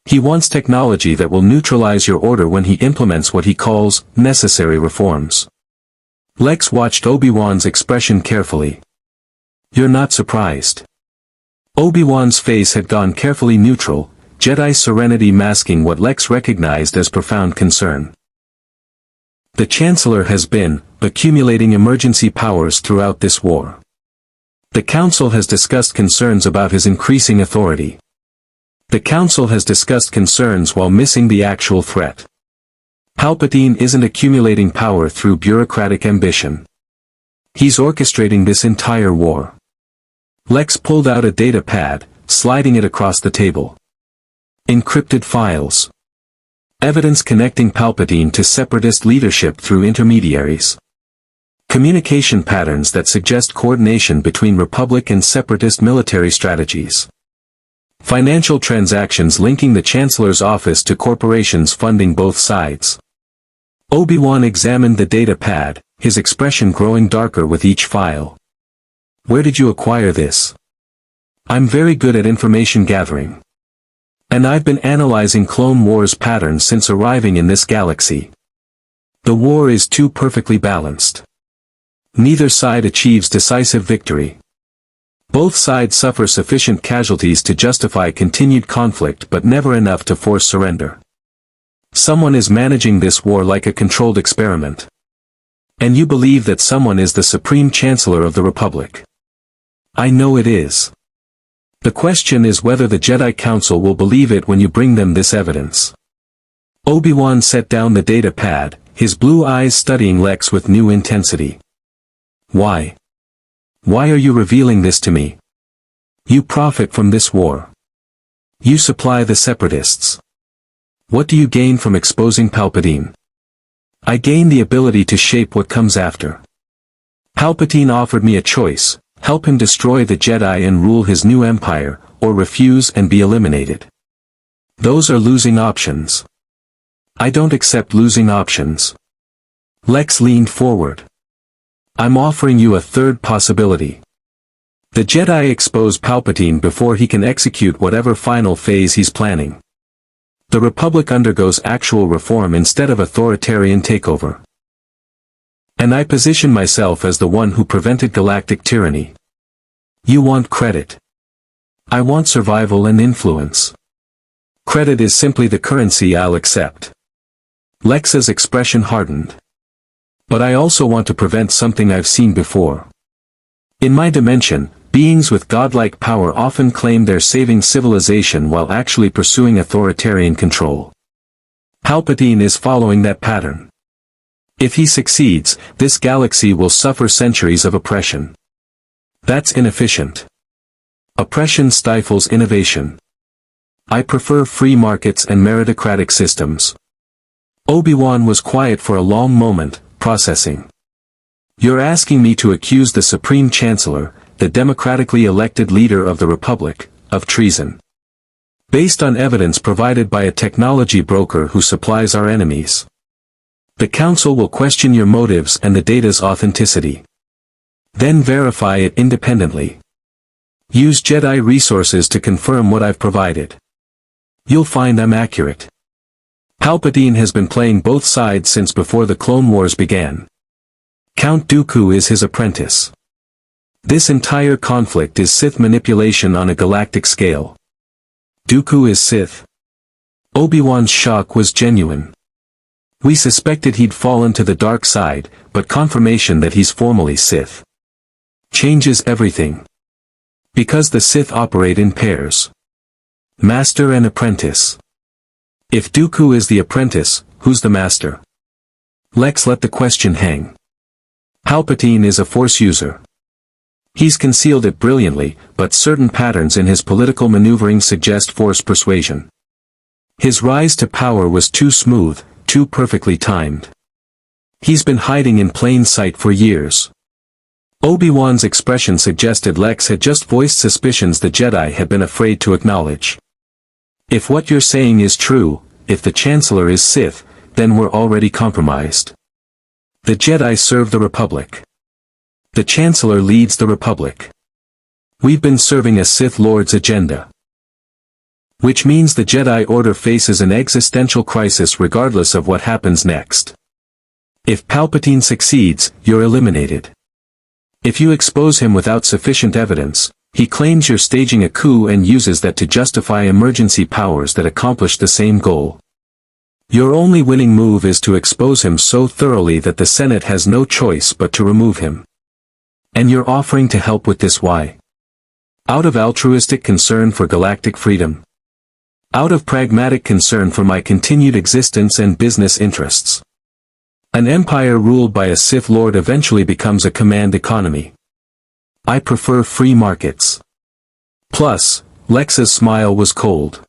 He wants technology that will neutralize your order when he implements what he calls necessary reforms." Lex watched Obi-Wan's expression carefully. "You're not surprised." Obi-Wan's face had gone carefully neutral, Jedi serenity masking what Lex recognized as profound concern. "The Chancellor has been accumulating emergency powers throughout this war. The Council has discussed concerns about his increasing authority. The Council has discussed concerns while missing the actual threat. Palpatine isn't accumulating power through bureaucratic ambition. He's orchestrating this entire war." Lex pulled out a data pad, sliding it across the table. "Encrypted files. Evidence connecting Palpatine to separatist leadership through intermediaries. Communication patterns that suggest coordination between Republic and separatist military strategies. Financial transactions linking the Chancellor's office to corporations funding both sides." Obi-Wan examined the data pad, his expression growing darker with each file. "Where did you acquire this?" "I'm very good at information gathering. And I've been analyzing Clone Wars patterns since arriving in this galaxy. The war is too perfectly balanced. Neither side achieves decisive victory. Both sides suffer sufficient casualties to justify continued conflict but never enough to force surrender. Someone is managing this war like a controlled experiment. And you believe that someone is the Supreme Chancellor of the Republic. I know it is. The question is whether the Jedi Council will believe it when you bring them this evidence." Obi-Wan set down the data pad, his blue eyes studying Lex with new intensity. "Why? Why are you revealing this to me? You profit from this war. You supply the separatists. What do you gain from exposing Palpatine?" "I gain the ability to shape what comes after. Palpatine offered me a choice, help him destroy the Jedi and rule his new empire, or refuse and be eliminated. Those are losing options. I don't accept losing options. Lex leaned forward. I'm offering you a third possibility. The Jedi expose Palpatine before he can execute whatever final phase he's planning. The Republic undergoes actual reform instead of authoritarian takeover. And I position myself as the one who prevented galactic tyranny. You want credit. I want survival and influence. Credit is simply the currency I'll accept. Lex's expression hardened. But I also want to prevent something I've seen before. In my dimension, beings with godlike power often claim they're saving civilization while actually pursuing authoritarian control. Palpatine is following that pattern. If he succeeds, this galaxy will suffer centuries of oppression. That's inefficient. Oppression stifles innovation. I prefer free markets and meritocratic systems. Obi-Wan was quiet for a long moment, processing. You're asking me to accuse the Supreme Chancellor, the democratically elected leader of the Republic, of treason. Based on evidence provided by a technology broker who supplies our enemies. The Council will question your motives and the data's authenticity. Then verify it independently. Use Jedi resources to confirm what I've provided. You'll find I'm accurate. Palpatine has been playing both sides since before the Clone Wars began. Count Dooku is his apprentice. This entire conflict is Sith manipulation on a galactic scale. Dooku is Sith. Obi-Wan's shock was genuine. We suspected he'd fallen to the dark side, but confirmation that he's formally Sith changes everything. Because the Sith operate in pairs. Master and apprentice. If Dooku is the apprentice, who's the master? Lex let the question hang. Palpatine is a Force user. He's concealed it brilliantly, but certain patterns in his political maneuvering suggest Force persuasion. His rise to power was too smooth, too perfectly timed. He's been hiding in plain sight for years. Obi-Wan's expression suggested Lex had just voiced suspicions the Jedi had been afraid to acknowledge. If what you're saying is true, if the Chancellor is Sith, then we're already compromised. The Jedi serve the Republic. The Chancellor leads the Republic. We've been serving a Sith Lord's agenda. Which means the Jedi Order faces an existential crisis regardless of what happens next. If Palpatine succeeds, you're eliminated. If you expose him without sufficient evidence, he claims you're staging a coup and uses that to justify emergency powers that accomplish the same goal. Your only winning move is to expose him so thoroughly that the Senate has no choice but to remove him. And you're offering to help with this why? Out of altruistic concern for galactic freedom. Out of pragmatic concern for my continued existence and business interests. An empire ruled by a Sith Lord eventually becomes a command economy. I prefer free markets. Plus, Lex's smile was cold.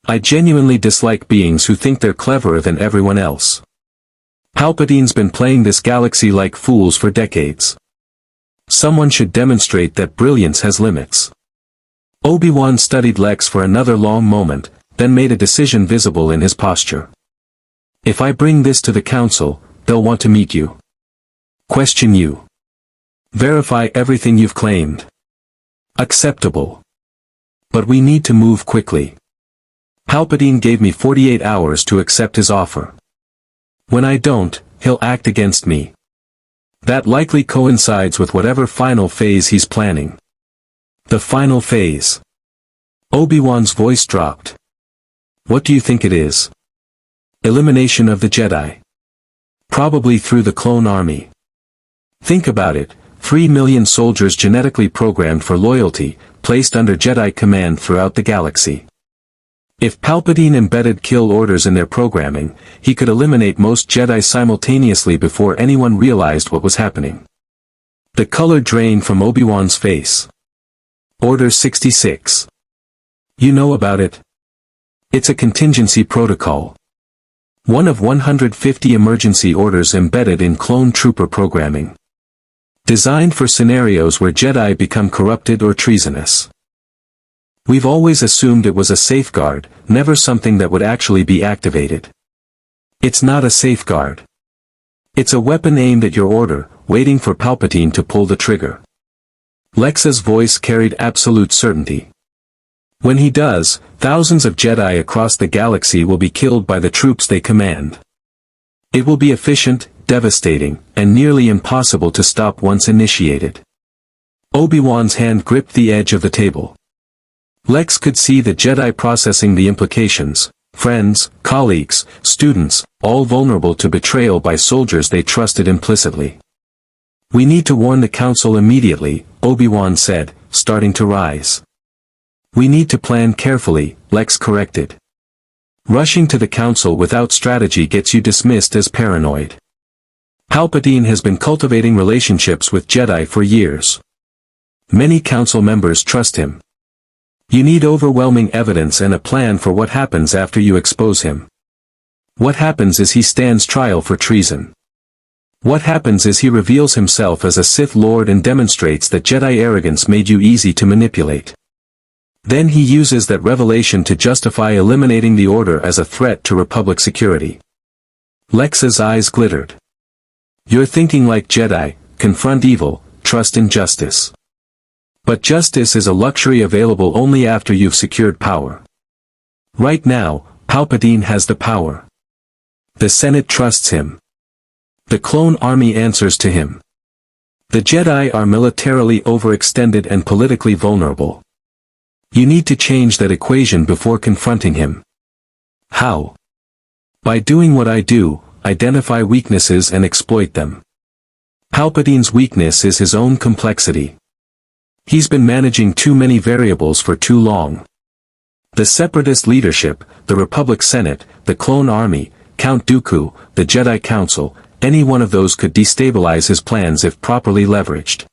I genuinely dislike beings who think they're cleverer than everyone else. Palpatine's been playing this galaxy like fools for decades. Someone should demonstrate that brilliance has limits. Obi-Wan studied Lex for another long moment, then made a decision visible in his posture. If I bring this to the Council, they'll want to meet you. Question you. Verify everything you've claimed. Acceptable. But we need to move quickly. Palpatine gave me 48 hours to accept his offer. When I don't, he'll act against me. That likely coincides with whatever final phase he's planning. The final phase. Obi-Wan's voice dropped. What do you think it is? Elimination of the Jedi. Probably through the clone army. Think about it, 3 million soldiers genetically programmed for loyalty, placed under Jedi command throughout the galaxy. If Palpatine embedded kill orders in their programming, he could eliminate most Jedi simultaneously before anyone realized what was happening. The color drained from Obi-Wan's face. Order 66. You know about it? It's a contingency protocol. One of 150 emergency orders embedded in clone trooper programming. Designed for scenarios where Jedi become corrupted or treasonous. We've always assumed it was a safeguard, never something that would actually be activated. It's not a safeguard. It's a weapon aimed at your order, waiting for Palpatine to pull the trigger. Lex's voice carried absolute certainty. When he does, thousands of Jedi across the galaxy will be killed by the troops they command. It will be efficient, devastating, and nearly impossible to stop once initiated. Obi-Wan's hand gripped the edge of the table. Lex could see the Jedi processing the implications. Friends, colleagues, students, all vulnerable to betrayal by soldiers they trusted implicitly. "We need to warn the Council immediately," Obi-Wan said, starting to rise. "We need to plan carefully," Lex corrected. "Rushing to the Council without strategy gets you dismissed as paranoid. Palpatine has been cultivating relationships with Jedi for years. Many Council members trust him. You need overwhelming evidence and a plan for what happens after you expose him. What happens is he stands trial for treason. What happens is he reveals himself as a Sith Lord and demonstrates that Jedi arrogance made you easy to manipulate. Then he uses that revelation to justify eliminating the Order as a threat to Republic security." Lex's eyes glittered. "You're thinking like Jedi, confront evil, trust in justice. But justice is a luxury available only after you've secured power. Right now, Palpatine has the power. The Senate trusts him. The clone army answers to him. The Jedi are militarily overextended and politically vulnerable. You need to change that equation before confronting him." "How?" "By doing what I do, identify weaknesses and exploit them. Palpatine's weakness is his own complexity. He's been managing too many variables for too long. The Separatist leadership, the Republic Senate, the Clone Army, Count Dooku, the Jedi Council, any one of those could destabilize his plans if properly leveraged."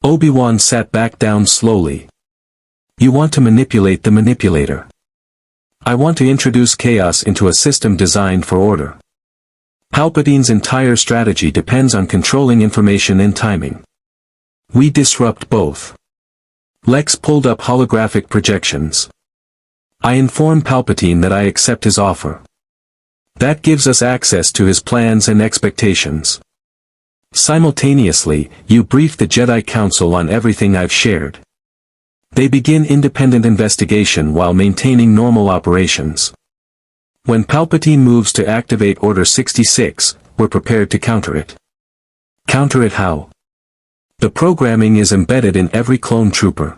Obi-Wan sat back down slowly. "You want to manipulate the manipulator. I want to introduce chaos into a system designed for order. Palpatine's entire strategy depends on controlling information and timing. We disrupt both." Lex pulled up holographic projections. "I inform Palpatine that I accept his offer. That gives us access to his plans and expectations. Simultaneously, you brief the Jedi Council on everything I've shared. They begin independent investigation while maintaining normal operations. When Palpatine moves to activate Order 66, we're prepared to counter it." "Counter it how?" "The programming is embedded in every clone trooper.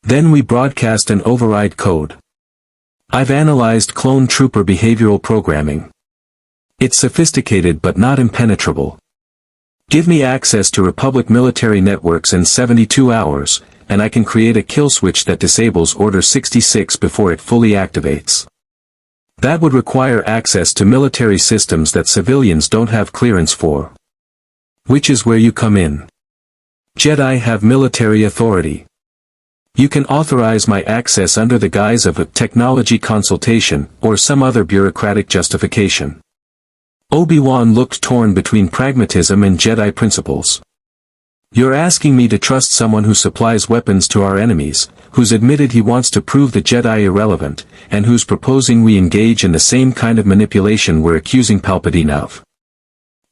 Then we broadcast an override code. I've analyzed clone trooper behavioral programming. It's sophisticated but not impenetrable. Give me access to Republic military networks in 72 hours, and I can create a kill switch that disables Order 66 before it fully activates. That would require access to military systems that civilians don't have clearance for. Which is where you come in. Jedi have military authority. You can authorize my access under the guise of a technology consultation or some other bureaucratic justification." Obi-Wan looked torn between pragmatism and Jedi principles. "You're asking me to trust someone who supplies weapons to our enemies, who's admitted he wants to prove the Jedi irrelevant, and who's proposing we engage in the same kind of manipulation we're accusing Palpatine of.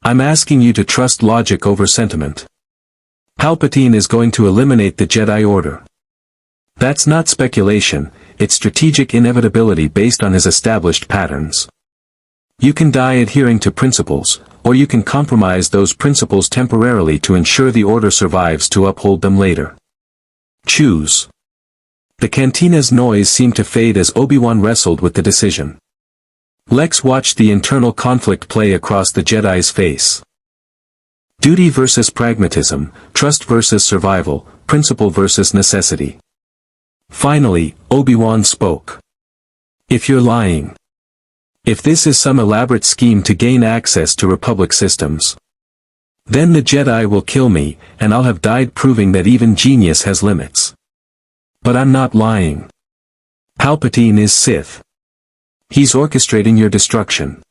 I'm asking you to trust logic over sentiment. Palpatine is going to eliminate the Jedi Order. That's not speculation, it's strategic inevitability based on his established patterns. You can die adhering to principles, or you can compromise those principles temporarily to ensure the Order survives to uphold them later. Choose." The cantina's noise seemed to fade as Obi-Wan wrestled with the decision. Lex watched the internal conflict play across the Jedi's face. Duty versus pragmatism, trust versus survival, principle versus necessity. Finally, Obi-Wan spoke. "If you're lying. If this is some elaborate scheme to gain access to Republic systems. Then the Jedi will kill me, and I'll have died proving that even genius has limits. But I'm not lying. Palpatine is Sith. He's orchestrating your destruction.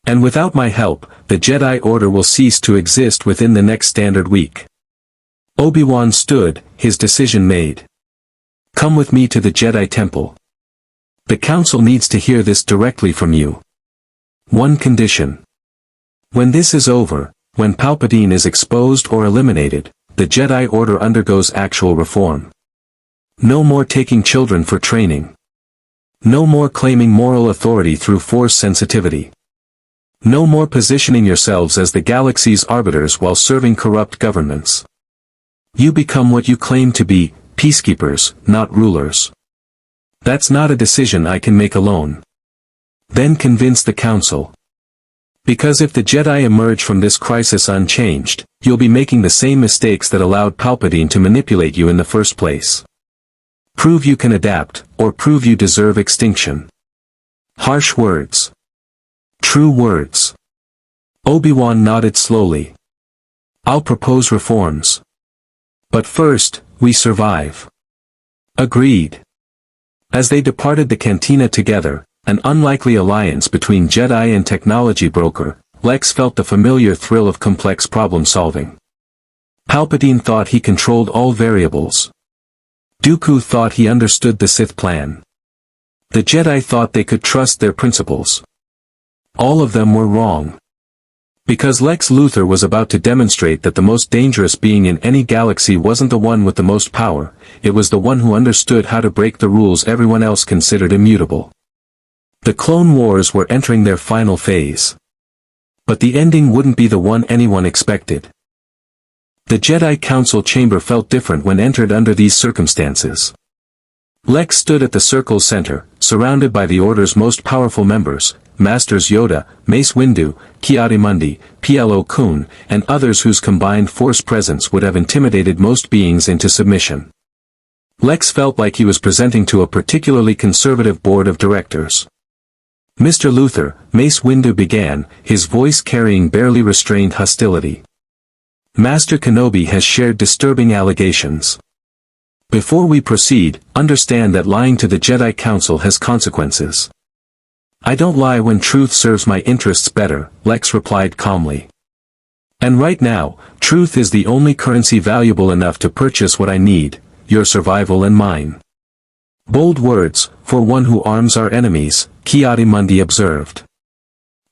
And without my help, the Jedi Order will cease to exist within the next standard week." Obi-Wan stood, his decision made. "Come with me to the Jedi Temple. The Council needs to hear this directly from you." One condition. When this is over, when Palpatine is exposed or eliminated, the Jedi Order undergoes actual reform. No more taking children for training. No more claiming moral authority through force sensitivity. No more positioning yourselves as the galaxy's arbiters while serving corrupt governments. You become what you claim to be, peacekeepers, not rulers. That's not a decision I can make alone. Then convince the Council. Because if the Jedi emerge from this crisis unchanged, you'll be making the same mistakes that allowed Palpatine to manipulate you in the first place. Prove you can adapt, or prove you deserve extinction. Harsh words. True words. Obi-Wan nodded slowly. I'll propose reforms. But first, we survive. Agreed. As they departed the cantina together, an unlikely alliance between Jedi and technology broker, Lex felt the familiar thrill of complex problem-solving. Palpatine thought he controlled all variables. Dooku thought he understood the Sith plan. The Jedi thought they could trust their principles. All of them were wrong. Because Lex Luthor was about to demonstrate that the most dangerous being in any galaxy wasn't the one with the most power, it was the one who understood how to break the rules everyone else considered immutable. The Clone Wars were entering their final phase. But the ending wouldn't be the one anyone expected. The Jedi Council chamber felt different when entered under these circumstances. Lex stood at the circle's center, surrounded by the Order's most powerful members, Masters Yoda, Mace Windu, Ki-Adi-Mundi, Plo Koon, and others whose combined force presence would have intimidated most beings into submission. Lex felt like he was presenting to a particularly conservative board of directors. Mr. Luthor, Mace Windu began, his voice carrying barely restrained hostility. Master Kenobi has shared disturbing allegations. Before we proceed, understand that lying to the Jedi Council has consequences. I don't lie when truth serves my interests better, Lex replied calmly. And right now, truth is the only currency valuable enough to purchase what I need, your survival and mine. Bold words, for one who arms our enemies, Ki-Adi-Mundi observed.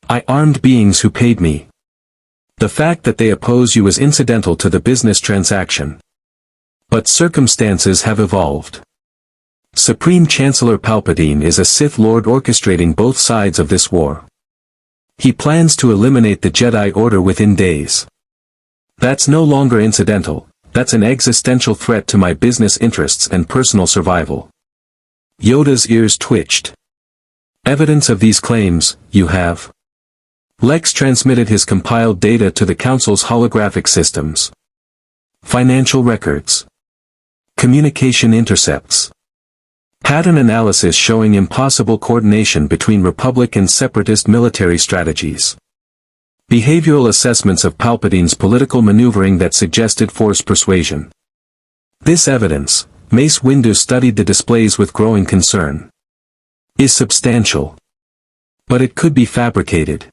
I armed beings who paid me. The fact that they oppose you is incidental to the business transaction. But circumstances have evolved. Supreme Chancellor Palpatine is a Sith Lord orchestrating both sides of this war. He plans to eliminate the Jedi Order within days. That's no longer incidental, that's an existential threat to my business interests and personal survival. Yoda's ears twitched. Evidence of these claims, you have? Lex transmitted his compiled data to the Council's holographic systems. Financial records. Communication intercepts. Pattern analysis showing impossible coordination between Republic and Separatist military strategies. Behavioral assessments of Palpatine's political maneuvering that suggested forced persuasion. This evidence, Mace Windu studied the displays with growing concern. Is substantial. But it could be fabricated.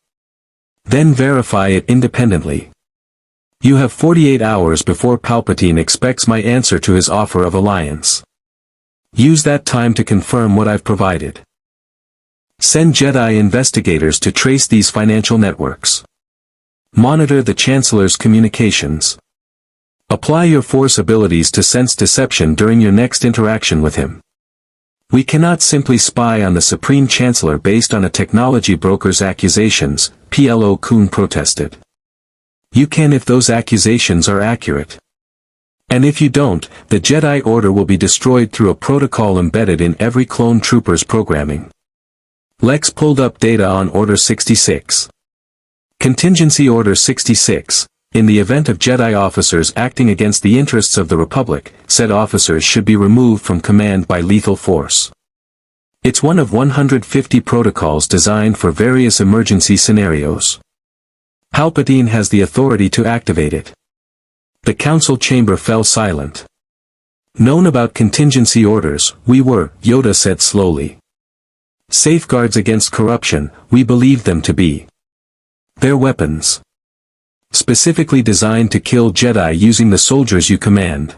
Then verify it independently. You have 48 hours before Palpatine expects my answer to his offer of alliance. Use that time to confirm what I've provided. Send Jedi investigators to trace these financial networks. Monitor the Chancellor's communications. Apply your force abilities to sense deception during your next interaction with him. We cannot simply spy on the Supreme Chancellor based on a technology broker's accusations, Plo Koon protested. You can if those accusations are accurate. And if you don't, the Jedi Order will be destroyed through a protocol embedded in every clone trooper's programming. Lex pulled up data on Order 66. Contingency Order 66. In the event of Jedi officers acting against the interests of the Republic, said officers should be removed from command by lethal force. It's one of 150 protocols designed for various emergency scenarios. Palpatine has the authority to activate it. The council chamber fell silent. Known about contingency orders, we were, Yoda said slowly. Safeguards against corruption, we believed them to be. They're weapons. Specifically designed to kill Jedi using the soldiers you command.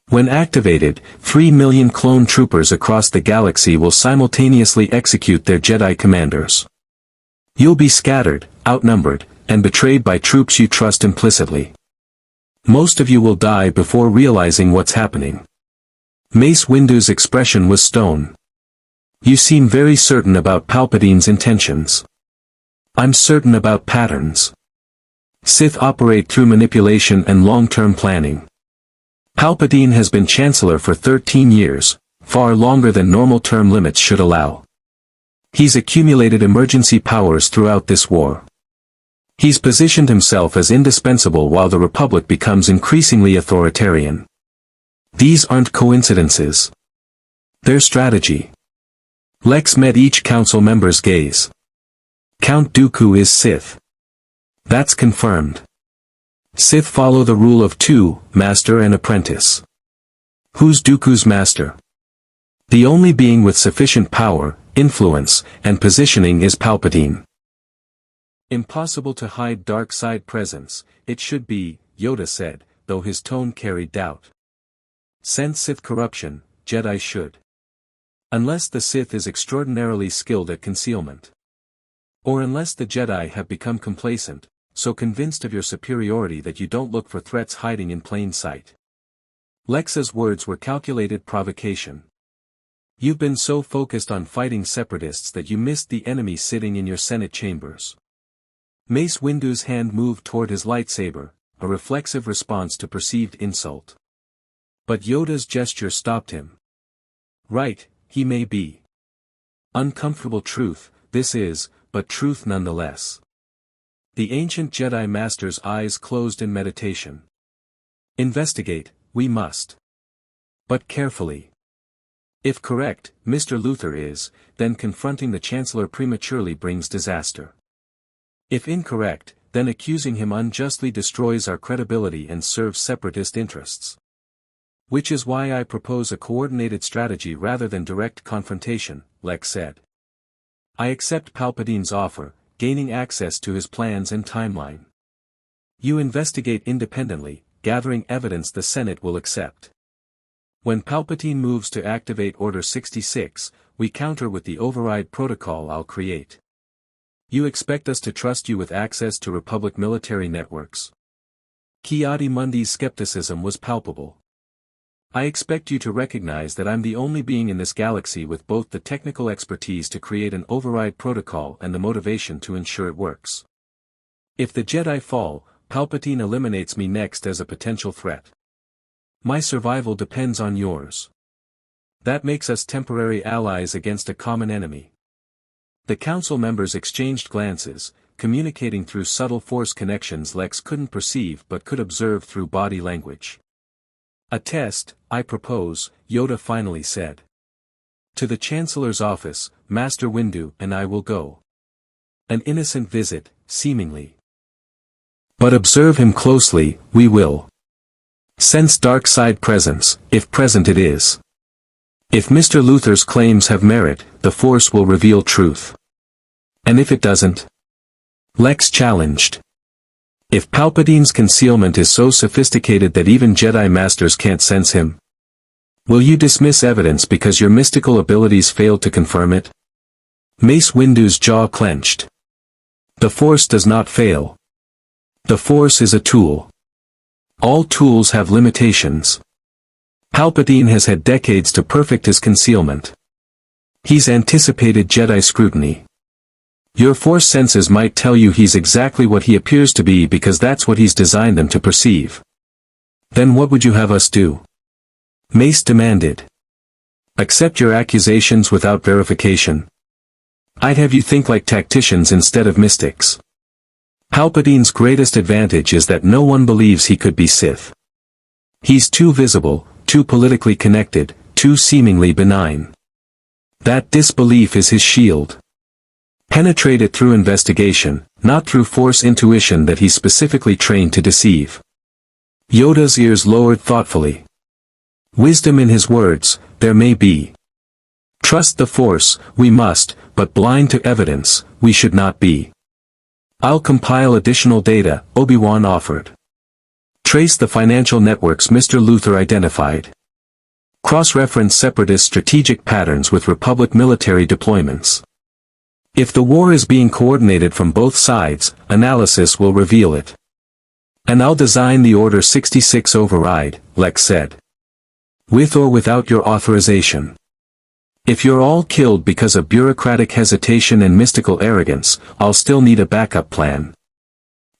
When activated, 3 million clone troopers across the galaxy will simultaneously execute their Jedi commanders. You'll be scattered, outnumbered, and betrayed by troops you trust implicitly. Most of you will die before realizing what's happening. Mace Windu's expression was stone. You seem very certain about Palpatine's intentions. I'm certain about patterns. Sith operate through manipulation and long-term planning. Palpatine has been Chancellor for 13 years, far longer than normal term limits should allow. He's accumulated emergency powers throughout this war. He's positioned himself as indispensable while the Republic becomes increasingly authoritarian. These aren't coincidences. They're strategy. Lex met each council member's gaze. Count Dooku is Sith. That's confirmed. Sith follow the rule of two, master and apprentice. Who's Dooku's master? The only being with sufficient power, influence, and positioning is Palpatine. Impossible to hide dark side presence, it should be, Yoda said, though his tone carried doubt. Sense Sith corruption, Jedi should. Unless the Sith is extraordinarily skilled at concealment. Or unless the Jedi have become complacent, so convinced of your superiority that you don't look for threats hiding in plain sight. Lex's words were calculated provocation. You've been so focused on fighting separatists that you missed the enemy sitting in your Senate chambers. Mace Windu's hand moved toward his lightsaber, a reflexive response to perceived insult. But Yoda's gesture stopped him. Right, he may be. Uncomfortable truth, this is, but truth nonetheless. The ancient Jedi Master's eyes closed in meditation. Investigate, we must. But carefully. If correct, Mr. Luthor is, then confronting the Chancellor prematurely brings disaster. If incorrect, then accusing him unjustly destroys our credibility and serves separatist interests. Which is why I propose a coordinated strategy rather than direct confrontation, Lex said. I accept Palpatine's offer, gaining access to his plans and timeline. You investigate independently, gathering evidence the Senate will accept. When Palpatine moves to activate Order 66, we counter with the override protocol I'll create. You expect us to trust you with access to Republic military networks? Ki-Adi-Mundi's skepticism was palpable. I expect you to recognize that I'm the only being in this galaxy with both the technical expertise to create an override protocol and the motivation to ensure it works. If the Jedi fall, Palpatine eliminates me next as a potential threat. My survival depends on yours. That makes us temporary allies against a common enemy. The council members exchanged glances, communicating through subtle force connections Lex couldn't perceive but could observe through body language. A test, I propose, Yoda finally said. To the Chancellor's office, Master Windu and I will go. An innocent visit, seemingly. But observe him closely, we will. Sense dark side presence, if present it is. If Mr. Luthor's claims have merit, the Force will reveal truth. And if it doesn't? Lex challenged. If Palpatine's concealment is so sophisticated that even Jedi Masters can't sense him, will you dismiss evidence because your mystical abilities failed to confirm it? Mace Windu's jaw clenched. The Force does not fail. The Force is a tool. All tools have limitations. Palpatine has had decades to perfect his concealment. He's anticipated Jedi scrutiny. Your Force senses might tell you he's exactly what he appears to be because that's what he's designed them to perceive. Then what would you have us do? Mace demanded. Accept your accusations without verification. I'd have you think like tacticians instead of mystics. Palpatine's greatest advantage is that no one believes he could be Sith. He's too visible, too politically connected, too seemingly benign. That disbelief is his shield. Penetrate it through investigation, not through Force intuition that he's specifically trained to deceive. Yoda's ears lowered thoughtfully. Wisdom in his words, there may be. Trust the Force, we must, but blind to evidence, we should not be. I'll compile additional data, Obi-Wan offered. Trace the financial networks Mr. Luthor identified. Cross-reference separatist strategic patterns with Republic military deployments. If the war is being coordinated from both sides, analysis will reveal it. And I'll design the Order 66 override, Lex said. With or without your authorization. If you're all killed because of bureaucratic hesitation and mystical arrogance, I'll still need a backup plan.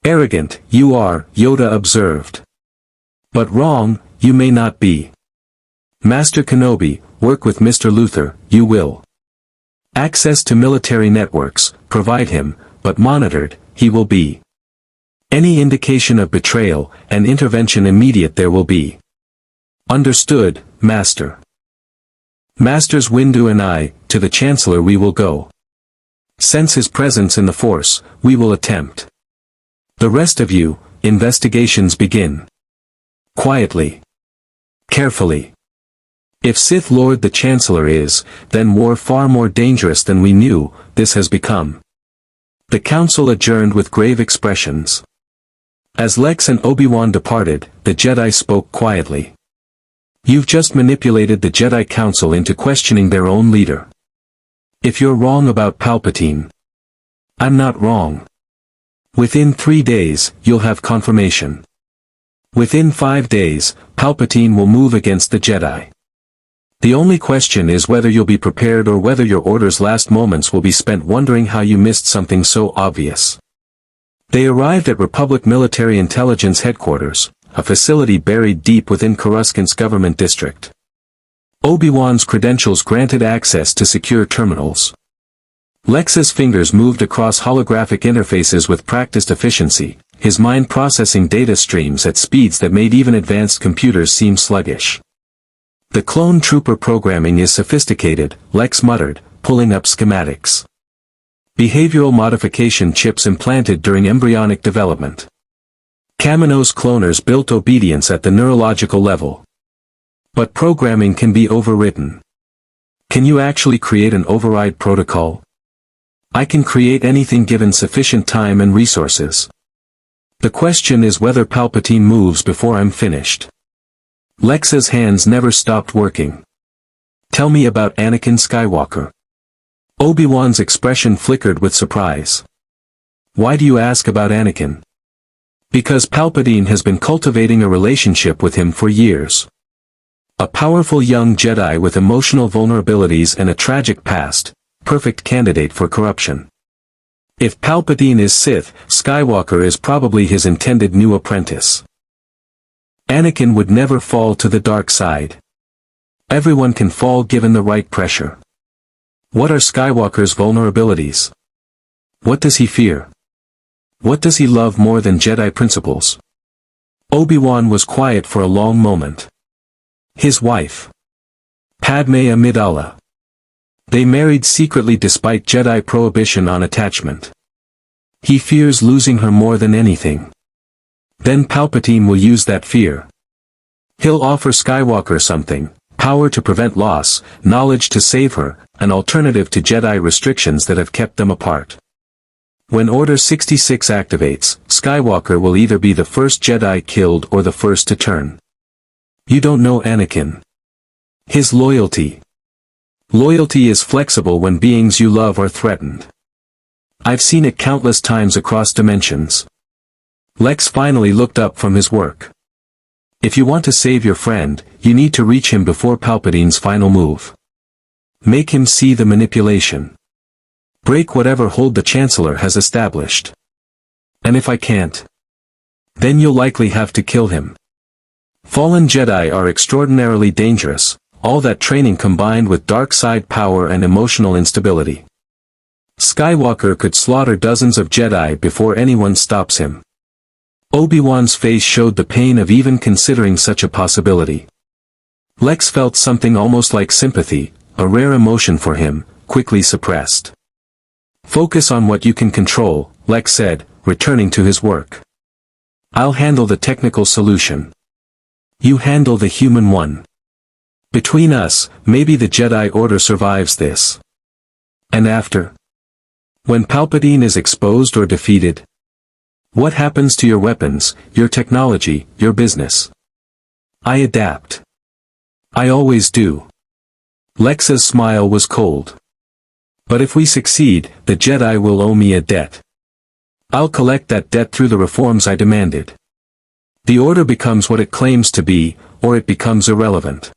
Arrogant, you are, Yoda observed. But wrong, you may not be. Master Kenobi, work with Mr. Luthor, you will. Access to military networks, provide him, but monitored, he will be. Any indication of betrayal, and intervention immediate there will be. Understood, Master. Masters Windu and I, to the Chancellor we will go. Sense his presence in the Force, we will attempt. The rest of you, investigations begin. Quietly. Carefully. If Sith Lord the Chancellor is, then war far more dangerous than we knew, this has become. The Council adjourned with grave expressions. As Lex and Obi-Wan departed, the Jedi spoke quietly. You've just manipulated the Jedi Council into questioning their own leader. If you're wrong about Palpatine, I'm not wrong. Within 3 days, you'll have confirmation. Within 5 days, Palpatine will move against the Jedi. The only question is whether you'll be prepared or whether your Order's last moments will be spent wondering how you missed something so obvious. They arrived at Republic Military Intelligence Headquarters, a facility buried deep within Coruscant's government district. Obi-Wan's credentials granted access to secure terminals. Lex's fingers moved across holographic interfaces with practiced efficiency, his mind processing data streams at speeds that made even advanced computers seem sluggish. The clone trooper programming is sophisticated, Lex muttered, pulling up schematics. Behavioral modification chips implanted during embryonic development. Kamino's cloners built obedience at the neurological level. But programming can be overwritten. Can you actually create an override protocol? I can create anything given sufficient time and resources. The question is whether Palpatine moves before I'm finished. Lex's hands never stopped working. Tell me about Anakin Skywalker. Obi-Wan's expression flickered with surprise. Why do you ask about Anakin? Because Palpatine has been cultivating a relationship with him for years. A powerful young Jedi with emotional vulnerabilities and a tragic past, perfect candidate for corruption. If Palpatine is Sith, Skywalker is probably his intended new apprentice. Anakin would never fall to the dark side. Everyone can fall given the right pressure. What are Skywalker's vulnerabilities? What does he fear? What does he love more than Jedi principles? Obi-Wan was quiet for a long moment. His wife. Padme Amidala. They married secretly despite Jedi prohibition on attachment. He fears losing her more than anything. Then Palpatine will use that fear. He'll offer Skywalker something, power to prevent loss, knowledge to save her, an alternative to Jedi restrictions that have kept them apart. When Order 66 activates, Skywalker will either be the first Jedi killed or the first to turn. You don't know Anakin. His loyalty. Loyalty is flexible when beings you love are threatened. I've seen it countless times across dimensions. Lex finally looked up from his work. If you want to save your friend, you need to reach him before Palpatine's final move. Make him see the manipulation. Break whatever hold the Chancellor has established. And if I can't, then you'll likely have to kill him. Fallen Jedi are extraordinarily dangerous, all that training combined with dark side power and emotional instability. Skywalker could slaughter dozens of Jedi before anyone stops him. Obi-Wan's face showed the pain of even considering such a possibility. Lex felt something almost like sympathy, a rare emotion for him, quickly suppressed. Focus on what you can control, Lex said, returning to his work. I'll handle the technical solution. You handle the human one. Between us, maybe the Jedi Order survives this. And after? When Palpatine is exposed or defeated? What happens to your weapons, your technology, your business? I adapt. I always do. Lex's smile was cold. But if we succeed, the Jedi will owe me a debt. I'll collect that debt through the reforms I demanded. The Order becomes what it claims to be, or it becomes irrelevant.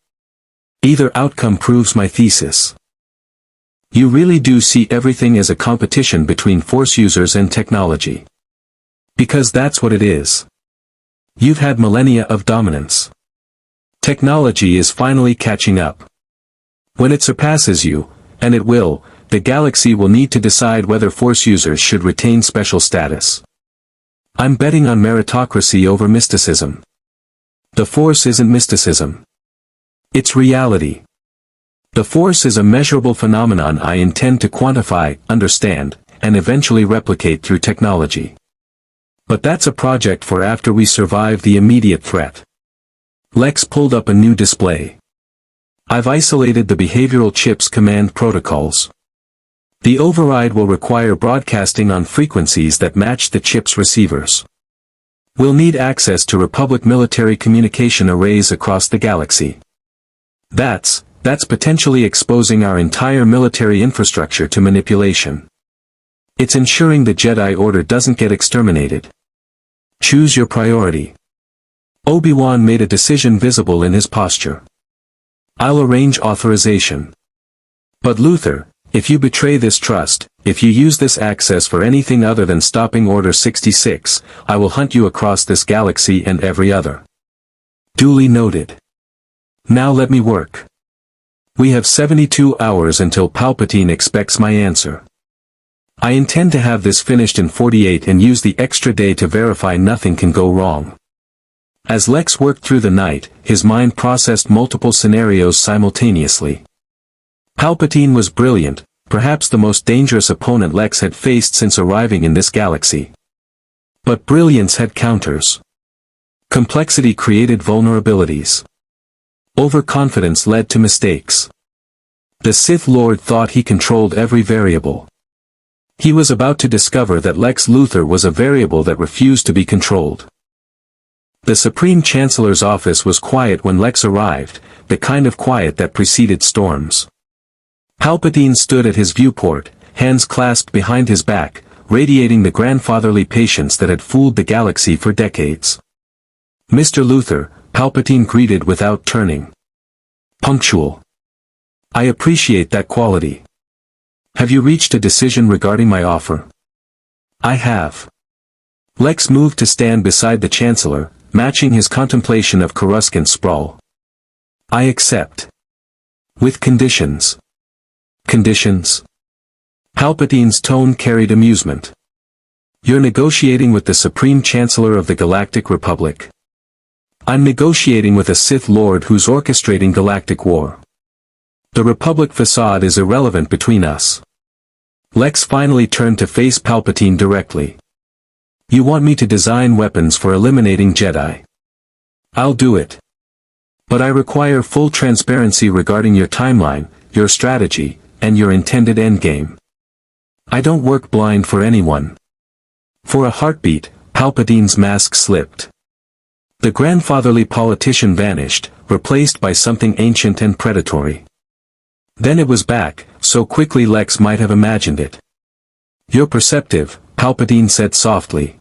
Either outcome proves my thesis. You really do see everything as a competition between Force users and technology. Because that's what it is. You've had millennia of dominance. Technology is finally catching up. When it surpasses you, and it will, the galaxy will need to decide whether Force users should retain special status. I'm betting on meritocracy over mysticism. The Force isn't mysticism. It's reality. The Force is a measurable phenomenon I intend to quantify, understand, and eventually replicate through technology. But that's a project for after we survive the immediate threat. Lex pulled up a new display. I've isolated the behavioral chip's command protocols. The override will require broadcasting on frequencies that match the chip's receivers. We'll need access to Republic military communication arrays across the galaxy. That's potentially exposing our entire military infrastructure to manipulation. It's ensuring the Jedi Order doesn't get exterminated. Choose your priority. Obi-Wan made a decision visible in his posture. I'll arrange authorization. But Luthor, if you betray this trust, if you use this access for anything other than stopping Order 66, I will hunt you across this galaxy and every other. Duly noted. Now let me work. We have 72 hours until Palpatine expects my answer. I intend to have this finished in 48 and use the extra day to verify nothing can go wrong. As Lex worked through the night, his mind processed multiple scenarios simultaneously. Palpatine was brilliant, perhaps the most dangerous opponent Lex had faced since arriving in this galaxy. But brilliance had counters. Complexity created vulnerabilities. Overconfidence led to mistakes. The Sith Lord thought he controlled every variable. He was about to discover that Lex Luthor was a variable that refused to be controlled. The Supreme Chancellor's office was quiet when Lex arrived, the kind of quiet that preceded storms. Palpatine stood at his viewport, hands clasped behind his back, radiating the grandfatherly patience that had fooled the galaxy for decades. Mr. Luthor, Palpatine greeted without turning. Punctual. I appreciate that quality. Have you reached a decision regarding my offer? I have. Lex moved to stand beside the Chancellor, matching his contemplation of Coruscant sprawl. I accept. With conditions. Conditions? Palpatine's tone carried amusement. You're negotiating with the Supreme Chancellor of the Galactic Republic. I'm negotiating with a Sith Lord who's orchestrating galactic war. The Republic facade is irrelevant between us. Lex finally turned to face Palpatine directly. You want me to design weapons for eliminating Jedi? I'll do it. But I require full transparency regarding your timeline, your strategy, and your intended endgame. I don't work blind for anyone. For a heartbeat, Palpatine's mask slipped. The grandfatherly politician vanished, replaced by something ancient and predatory. Then it was back, so quickly Lex might have imagined it. You're perceptive, Palpatine said softly.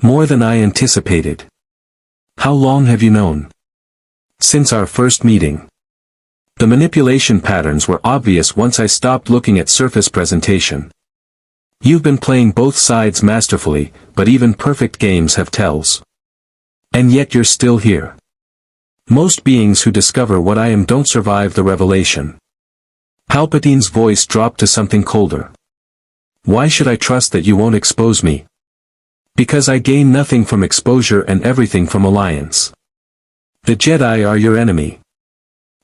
More than I anticipated. How long have you known? Since our first meeting. The manipulation patterns were obvious once I stopped looking at surface presentation. You've been playing both sides masterfully, but even perfect games have tells. And yet you're still here. Most beings who discover what I am don't survive the revelation. Palpatine's voice dropped to something colder. Why should I trust that you won't expose me? Because I gain nothing from exposure and everything from alliance. The Jedi are your enemy.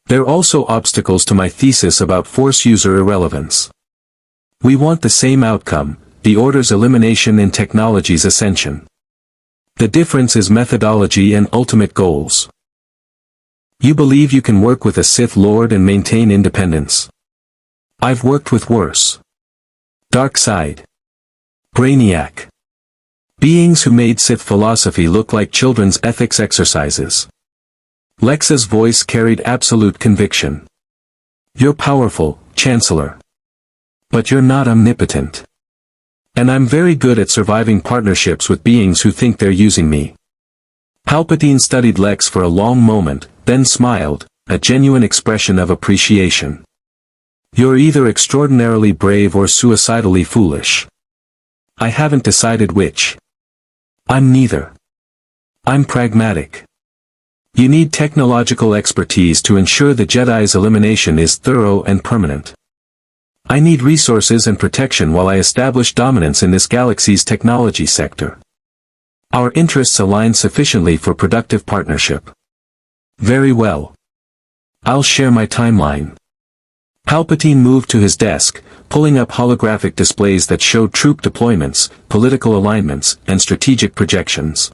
They're also obstacles to my thesis about Force user irrelevance. We want the same outcome, the Order's elimination and technology's ascension. The difference is methodology and ultimate goals. You believe you can work with a Sith Lord and maintain independence. I've worked with worse. Dark side. Brainiac. Beings who made Sith philosophy look like children's ethics exercises. Lex's voice carried absolute conviction. You're powerful, Chancellor. But you're not omnipotent. And I'm very good at surviving partnerships with beings who think they're using me. Palpatine studied Lex for a long moment, then smiled, a genuine expression of appreciation. You're either extraordinarily brave or suicidally foolish. I haven't decided which. I'm neither. I'm pragmatic. You need technological expertise to ensure the Jedi's elimination is thorough and permanent. I need resources and protection while I establish dominance in this galaxy's technology sector. Our interests align sufficiently for productive partnership. Very well. I'll share my timeline. Palpatine moved to his desk, pulling up holographic displays that showed troop deployments, political alignments, and strategic projections.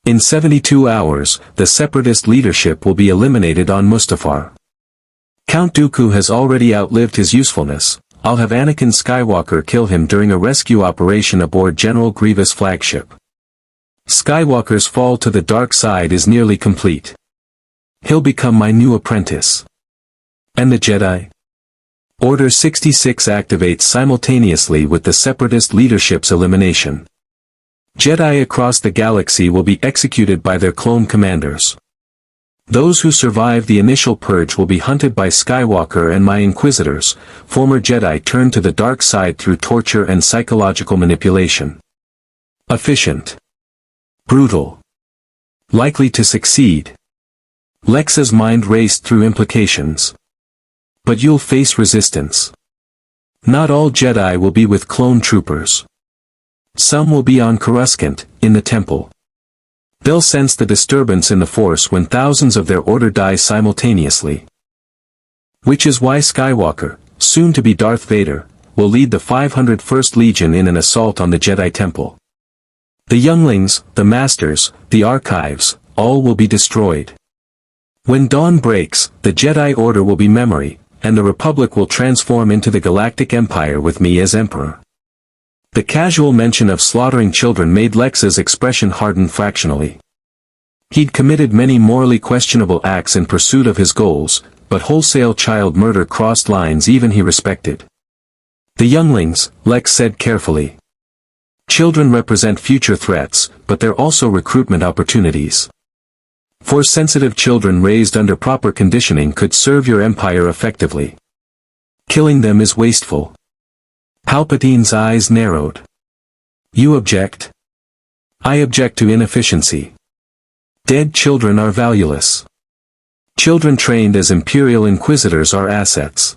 In 72 hours, the Separatist leadership will be eliminated on Mustafar. Count Dooku has already outlived his usefulness. I'll have Anakin Skywalker kill him during a rescue operation aboard General Grievous' flagship. Skywalker's fall to the dark side is nearly complete. He'll become my new apprentice. And the Jedi? Order 66 activates simultaneously with the Separatist leadership's elimination. Jedi across the galaxy will be executed by their clone commanders. Those who survive the initial purge will be hunted by Skywalker and my Inquisitors, former Jedi turned to the dark side through torture and psychological manipulation. Efficient. Brutal. Likely to succeed. Lex's mind raced through implications. But you'll face resistance. Not all Jedi will be with clone troopers. Some will be on Coruscant, in the temple. They'll sense the disturbance in the Force when thousands of their order die simultaneously. Which is why Skywalker, soon to be Darth Vader, will lead the 501st Legion in an assault on the Jedi Temple. The younglings, the masters, the archives, all will be destroyed. When dawn breaks, the Jedi Order will be memory, and the Republic will transform into the Galactic Empire with me as Emperor. The casual mention of slaughtering children made Lex's expression harden fractionally. He'd committed many morally questionable acts in pursuit of his goals, but wholesale child murder crossed lines even he respected. The younglings, Lex said carefully. Children represent future threats, but they're also recruitment opportunities. Force-sensitive children raised under proper conditioning could serve your empire effectively. Killing them is wasteful. Palpatine's eyes narrowed. You object? I object to inefficiency. Dead children are valueless. Children trained as Imperial Inquisitors are assets.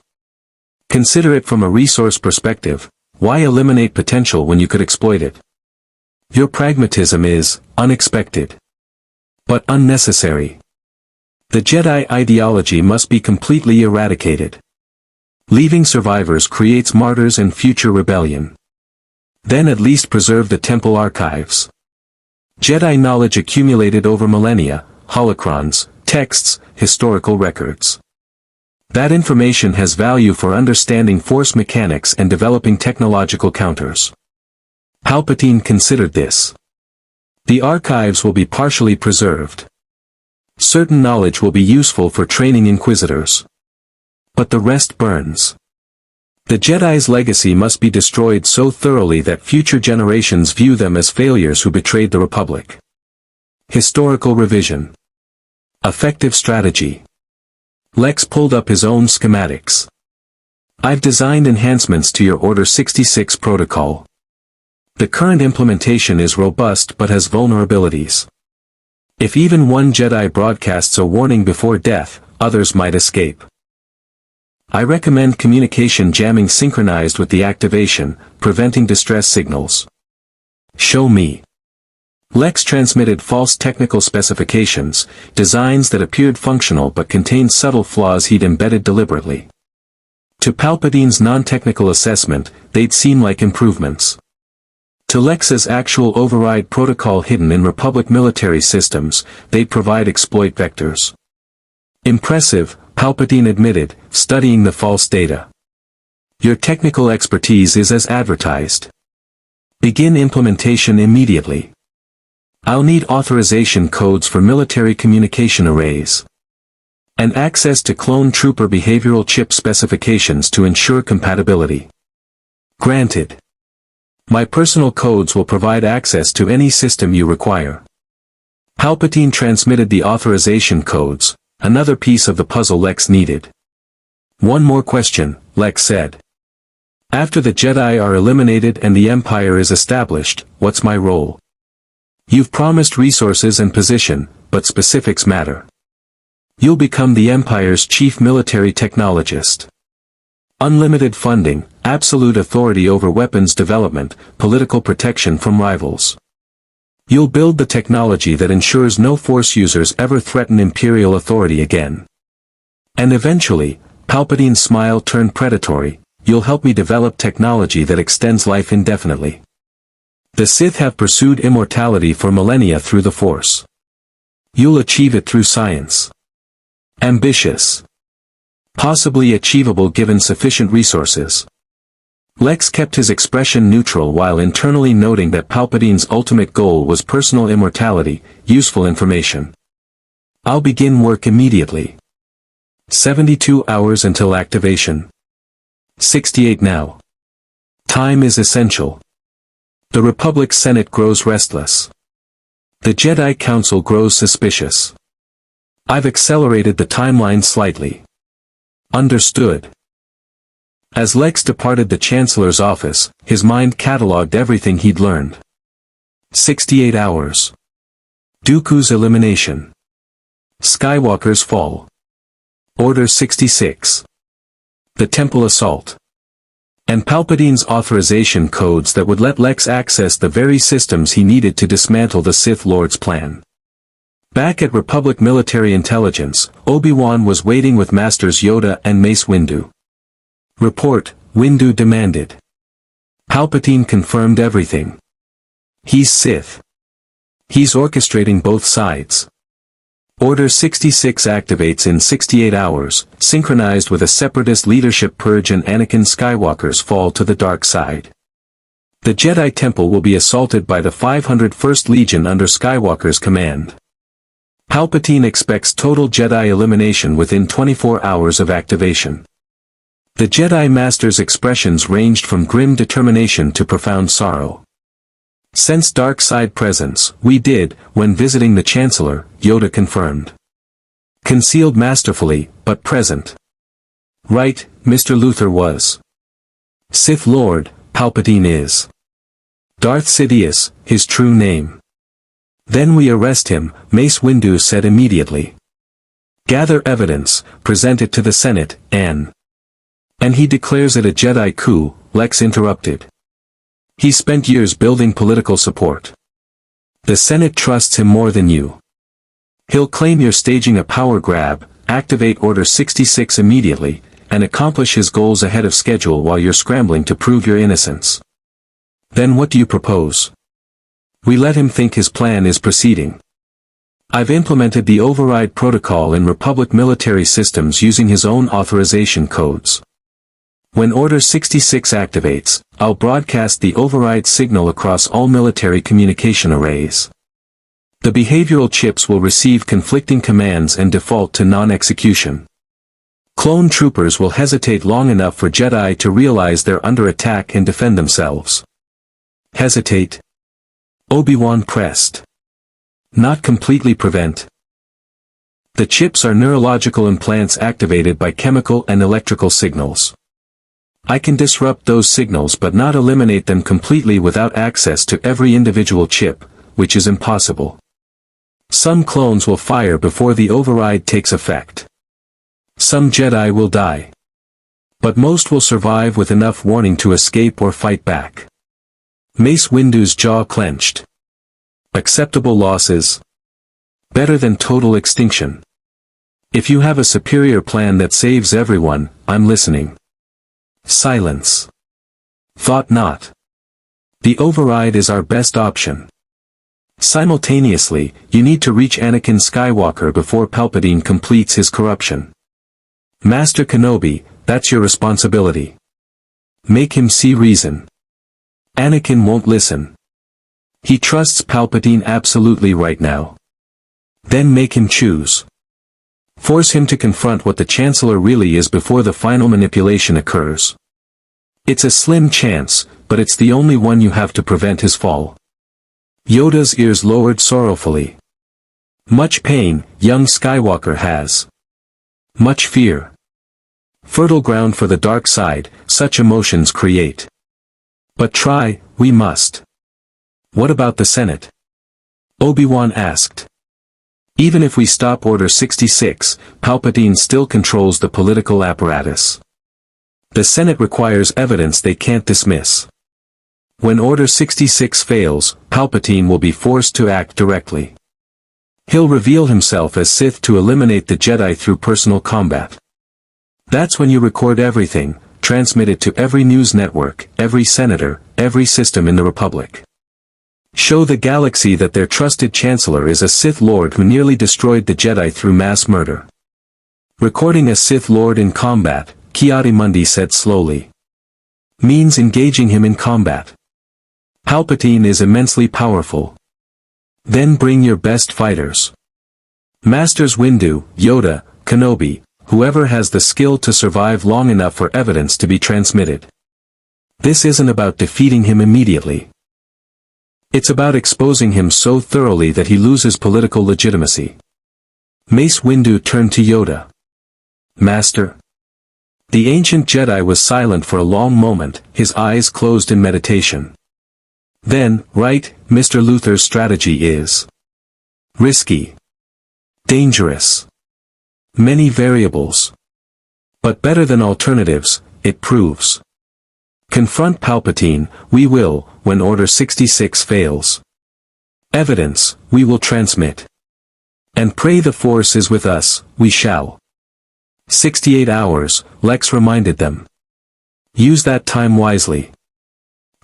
Consider it from a resource perspective. Why eliminate potential when you could exploit it? Your pragmatism is unexpected. But unnecessary. The Jedi ideology must be completely eradicated. Leaving survivors creates martyrs and future rebellion. Then at least preserve the temple archives. Jedi knowledge accumulated over millennia, holocrons, texts, historical records. That information has value for understanding Force mechanics and developing technological counters. Palpatine considered this. The archives will be partially preserved. Certain knowledge will be useful for training Inquisitors. But the rest burns. The Jedi's legacy must be destroyed so thoroughly that future generations view them as failures who betrayed the Republic. Historical revision. Effective strategy. Lex pulled up his own schematics. I've designed enhancements to your Order 66 protocol. The current implementation is robust but has vulnerabilities. If even one Jedi broadcasts a warning before death, others might escape. I recommend communication jamming synchronized with the activation, preventing distress signals. Show me. Lex transmitted false technical specifications, designs that appeared functional but contained subtle flaws he'd embedded deliberately. To Palpatine's non-technical assessment, they'd seem like improvements. To Lex's actual override protocol hidden in Republic military systems, they'd provide exploit vectors. Impressive, Palpatine admitted, studying the false data. Your technical expertise is as advertised. Begin implementation immediately. I'll need authorization codes for military communication arrays. And access to clone trooper behavioral chip specifications to ensure compatibility. Granted. My personal codes will provide access to any system you require. Palpatine transmitted the authorization codes, another piece of the puzzle Lex needed. One more question, Lex said. After the Jedi are eliminated and the Empire is established, what's my role? You've promised resources and position, but specifics matter. You'll become the Empire's chief military technologist. Unlimited funding, absolute authority over weapons development, political protection from rivals. You'll build the technology that ensures no Force users ever threaten Imperial authority again. And eventually, Palpatine's smile turned predatory, you'll help me develop technology that extends life indefinitely. The Sith have pursued immortality for millennia through the Force. You'll achieve it through science. Ambitious. Possibly achievable given sufficient resources. Lex kept his expression neutral while internally noting that Palpatine's ultimate goal was personal immortality, useful information. I'll begin work immediately. 72 hours until activation. 68 now. Time is essential. The Republic's Senate grows restless. The Jedi Council grows suspicious. I've accelerated the timeline slightly. Understood. As Lex departed the Chancellor's office, his mind catalogued everything he'd learned. 68 hours. Dooku's elimination. Skywalker's fall. Order 66. The Temple assault. And Palpatine's authorization codes that would let Lex access the very systems he needed to dismantle the Sith Lord's plan. Back at Republic Military Intelligence, Obi-Wan was waiting with Masters Yoda and Mace Windu. Report, Windu demanded. Palpatine confirmed everything. He's Sith. He's orchestrating both sides. Order 66 activates in 68 hours, synchronized with a separatist leadership purge and Anakin Skywalker's fall to the dark side. The Jedi Temple will be assaulted by the 501st Legion under Skywalker's command. Palpatine expects total Jedi elimination within 24 hours of activation. The Jedi Master's expressions ranged from grim determination to profound sorrow. Sense dark side presence, we did, when visiting the Chancellor, Yoda confirmed. Concealed masterfully, but present. Right, Mr. Luthor was. Sith Lord, Palpatine is. Darth Sidious, his true name. Then we arrest him, Mace Windu said immediately. Gather evidence, present it to the Senate, and he declares it a Jedi coup, Lex interrupted. He spent years building political support. The Senate trusts him more than you. He'll claim you're staging a power grab, activate Order 66 immediately, and accomplish his goals ahead of schedule while you're scrambling to prove your innocence. Then what do you propose? We let him think his plan is proceeding. I've implemented the override protocol in Republic military systems using his own authorization codes. When Order 66 activates, I'll broadcast the override signal across all military communication arrays. The behavioral chips will receive conflicting commands and default to non-execution. Clone troopers will hesitate long enough for Jedi to realize they're under attack and defend themselves. Hesitate? Obi-Wan pressed. Not completely prevent. The chips are neurological implants activated by chemical and electrical signals. I can disrupt those signals but not eliminate them completely without access to every individual chip, which is impossible. Some clones will fire before the override takes effect. Some Jedi will die. But most will survive with enough warning to escape or fight back. Mace Windu's jaw clenched. Acceptable losses. Better than total extinction. If you have a superior plan that saves everyone, I'm listening. Silence. Thought not. The override is our best option. Simultaneously, you need to reach Anakin Skywalker before Palpatine completes his corruption. Master Kenobi, that's your responsibility. Make him see reason. Anakin won't listen. He trusts Palpatine absolutely right now. Then make him choose. Force him to confront what the Chancellor really is before the final manipulation occurs. It's a slim chance, but it's the only one you have to prevent his fall. Yoda's ears lowered sorrowfully. Much pain, young Skywalker has. Much fear. Fertile ground for the dark side, such emotions create. But try, we must. What about the Senate? Obi-Wan asked. Even if we stop Order 66, Palpatine still controls the political apparatus. The Senate requires evidence they can't dismiss. When Order 66 fails, Palpatine will be forced to act directly. He'll reveal himself as Sith to eliminate the Jedi through personal combat. That's when you record everything, transmit it to every news network, every senator, every system in the Republic. Show the galaxy that their trusted Chancellor is a Sith Lord who nearly destroyed the Jedi through mass murder. Recording a Sith Lord in combat, Ki-Adi-Mundi said slowly, means engaging him in combat. Palpatine is immensely powerful. Then bring your best fighters. Masters Windu, Yoda, Kenobi, whoever has the skill to survive long enough for evidence to be transmitted. This isn't about defeating him immediately. It's about exposing him so thoroughly that he loses political legitimacy. Mace Windu turned to Yoda. Master? The ancient Jedi was silent for a long moment, his eyes closed in meditation. Then, right, Mr. Luthor's strategy is risky. Dangerous. Many variables. But better than alternatives, it proves. Confront Palpatine, we will, when Order 66 fails. Evidence, we will transmit. And pray the Force is with us, we shall. 68 hours, Lex reminded them. Use that time wisely.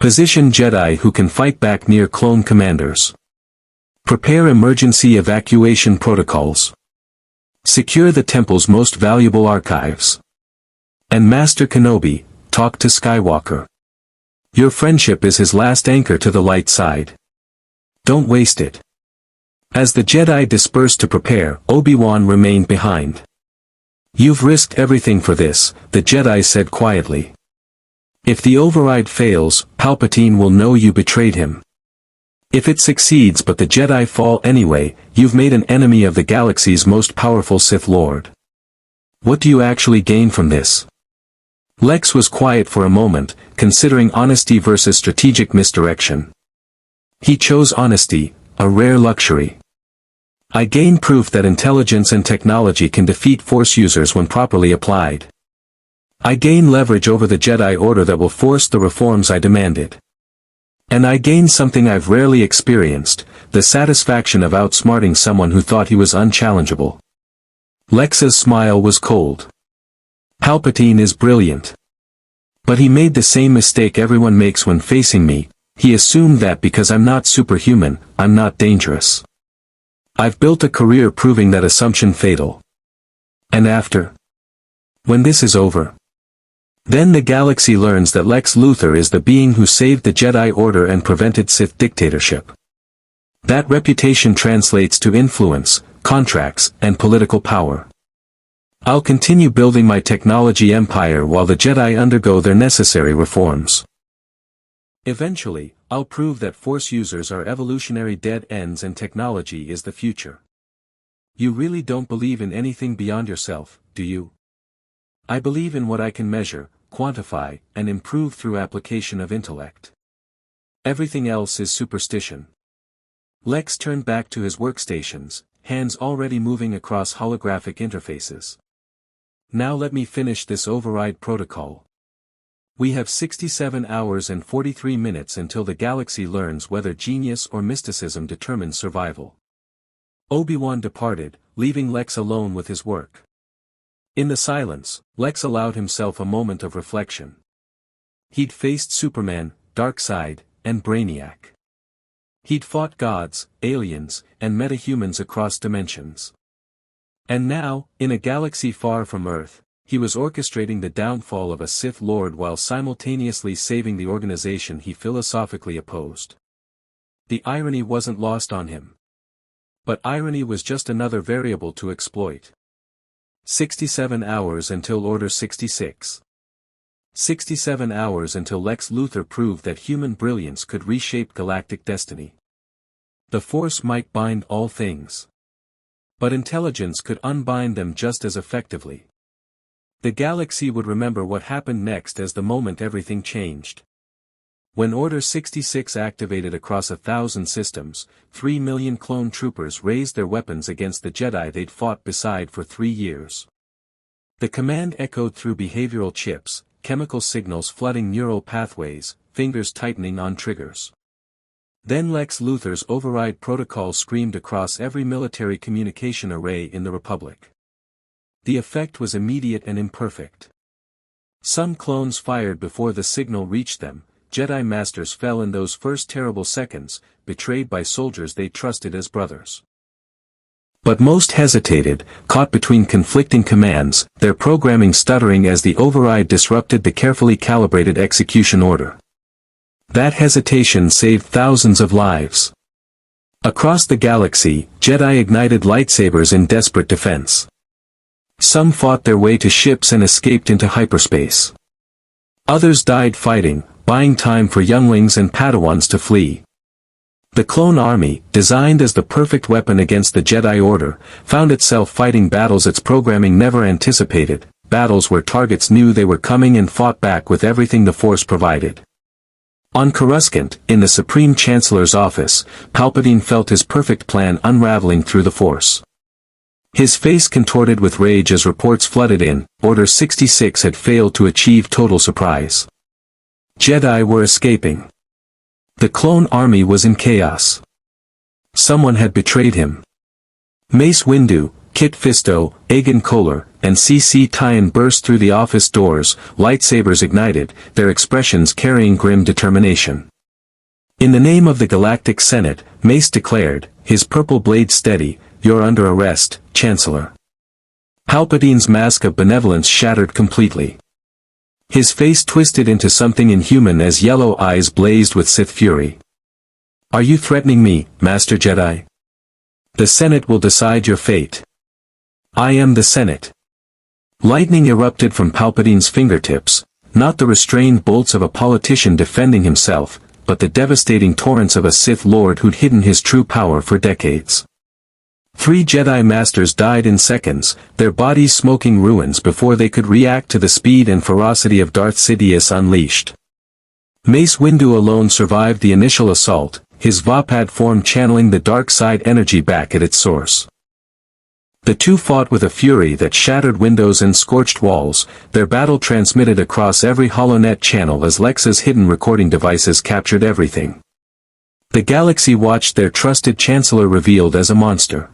Position Jedi who can fight back near clone commanders. Prepare emergency evacuation protocols. Secure the temple's most valuable archives. And Master Kenobi, talk to Skywalker. Your friendship is his last anchor to the light side. Don't waste it. As the Jedi dispersed to prepare, Obi-Wan remained behind. You've risked everything for this, the Jedi said quietly. If the override fails, Palpatine will know you betrayed him. If it succeeds but the Jedi fall anyway, you've made an enemy of the galaxy's most powerful Sith Lord. What do you actually gain from this? Lex was quiet for a moment, considering honesty versus strategic misdirection. He chose honesty, a rare luxury. I gain proof that intelligence and technology can defeat Force users when properly applied. I gain leverage over the Jedi Order that will force the reforms I demanded. And I gain something I've rarely experienced, the satisfaction of outsmarting someone who thought he was unchallengeable. Lex's smile was cold. Palpatine is brilliant. But he made the same mistake everyone makes when facing me, he assumed that because I'm not superhuman, I'm not dangerous. I've built a career proving that assumption fatal. And after? When this is over? Then the galaxy learns that Lex Luthor is the being who saved the Jedi Order and prevented Sith dictatorship. That reputation translates to influence, contracts, and political power. I'll continue building my technology empire while the Jedi undergo their necessary reforms. Eventually, I'll prove that Force users are evolutionary dead ends and technology is the future. You really don't believe in anything beyond yourself, do you? I believe in what I can measure, quantify, and improve through application of intellect. Everything else is superstition. Lex turned back to his workstations, hands already moving across holographic interfaces. Now let me finish this override protocol. We have 67 hours and 43 minutes until the galaxy learns whether genius or mysticism determines survival. Obi-Wan departed, leaving Lex alone with his work. In the silence, Lex allowed himself a moment of reflection. He'd faced Superman, Darkseid, and Brainiac. He'd fought gods, aliens, and metahumans across dimensions. And now, in a galaxy far from Earth, he was orchestrating the downfall of a Sith Lord while simultaneously saving the organization he philosophically opposed. The irony wasn't lost on him. But irony was just another variable to exploit. 67 hours until Order 66. 67 hours until Lex Luthor proved that human brilliance could reshape galactic destiny. The Force might bind all things, but intelligence could unbind them just as effectively. The galaxy would remember what happened next as the moment everything changed. When Order 66 activated across 1,000 systems, 3 million clone troopers raised their weapons against the Jedi they'd fought beside for 3 years. The command echoed through behavioral chips, chemical signals flooding neural pathways, fingers tightening on triggers. Then Lex Luthor's override protocol screamed across every military communication array in the Republic. The effect was immediate and imperfect. Some clones fired before the signal reached them. Jedi Masters fell in those first terrible seconds, betrayed by soldiers they trusted as brothers. But most hesitated, caught between conflicting commands, their programming stuttering as the override disrupted the carefully calibrated execution order. That hesitation saved thousands of lives. Across the galaxy, Jedi ignited lightsabers in desperate defense. Some fought their way to ships and escaped into hyperspace. Others died fighting, buying time for younglings and Padawans to flee. The clone army, designed as the perfect weapon against the Jedi Order, found itself fighting battles its programming never anticipated, battles where targets knew they were coming and fought back with everything the Force provided. On Coruscant, in the Supreme Chancellor's office, Palpatine felt his perfect plan unraveling through the Force. His face contorted with rage as reports flooded in. Order 66 had failed to achieve total surprise. Jedi were escaping. The clone army was in chaos. Someone had betrayed him. Mace Windu, Kit Fisto, Aegon Kohler, and C.C. Tyan burst through the office doors, lightsabers ignited, their expressions carrying grim determination. In the name of the Galactic Senate, Mace declared, his purple blade steady, "You're under arrest, Chancellor." Palpatine's mask of benevolence shattered completely. His face twisted into something inhuman as yellow eyes blazed with Sith fury. "Are you threatening me, Master Jedi? The Senate will decide your fate." "I am the Senate." Lightning erupted from Palpatine's fingertips, not the restrained bolts of a politician defending himself, but the devastating torrents of a Sith Lord who'd hidden his true power for decades. 3 Jedi Masters died in seconds, their bodies smoking ruins before they could react to the speed and ferocity of Darth Sidious unleashed. Mace Windu alone survived the initial assault, his Vapad form channeling the dark side energy back at its source. The two fought with a fury that shattered windows and scorched walls, their battle transmitted across every holonet channel as Lex's hidden recording devices captured everything. The galaxy watched their trusted Chancellor revealed as a monster.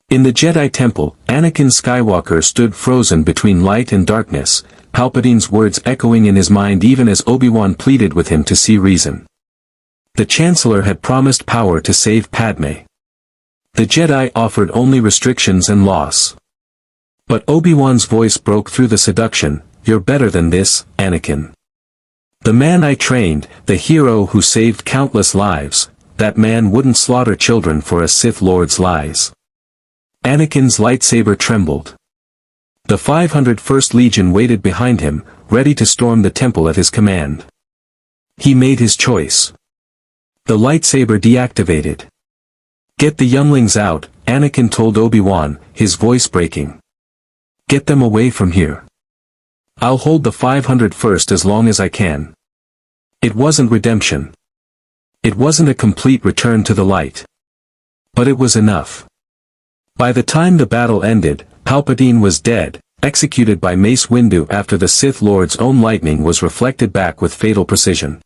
In the Jedi Temple, Anakin Skywalker stood frozen between light and darkness, Palpatine's words echoing in his mind even as Obi-Wan pleaded with him to see reason. The Chancellor had promised power to save Padme. The Jedi offered only restrictions and loss. But Obi-Wan's voice broke through the seduction, "You're better than this, Anakin. The man I trained, the hero who saved countless lives, that man wouldn't slaughter children for a Sith Lord's lies." Anakin's lightsaber trembled. The 501st Legion waited behind him, ready to storm the temple at his command. He made his choice. The lightsaber deactivated. "Get the younglings out," Anakin told Obi-Wan, his voice breaking. "Get them away from here. I'll hold the 501st as long as I can." It wasn't redemption. It wasn't a complete return to the light. But it was enough. By the time the battle ended, Palpatine was dead, executed by Mace Windu after the Sith Lord's own lightning was reflected back with fatal precision.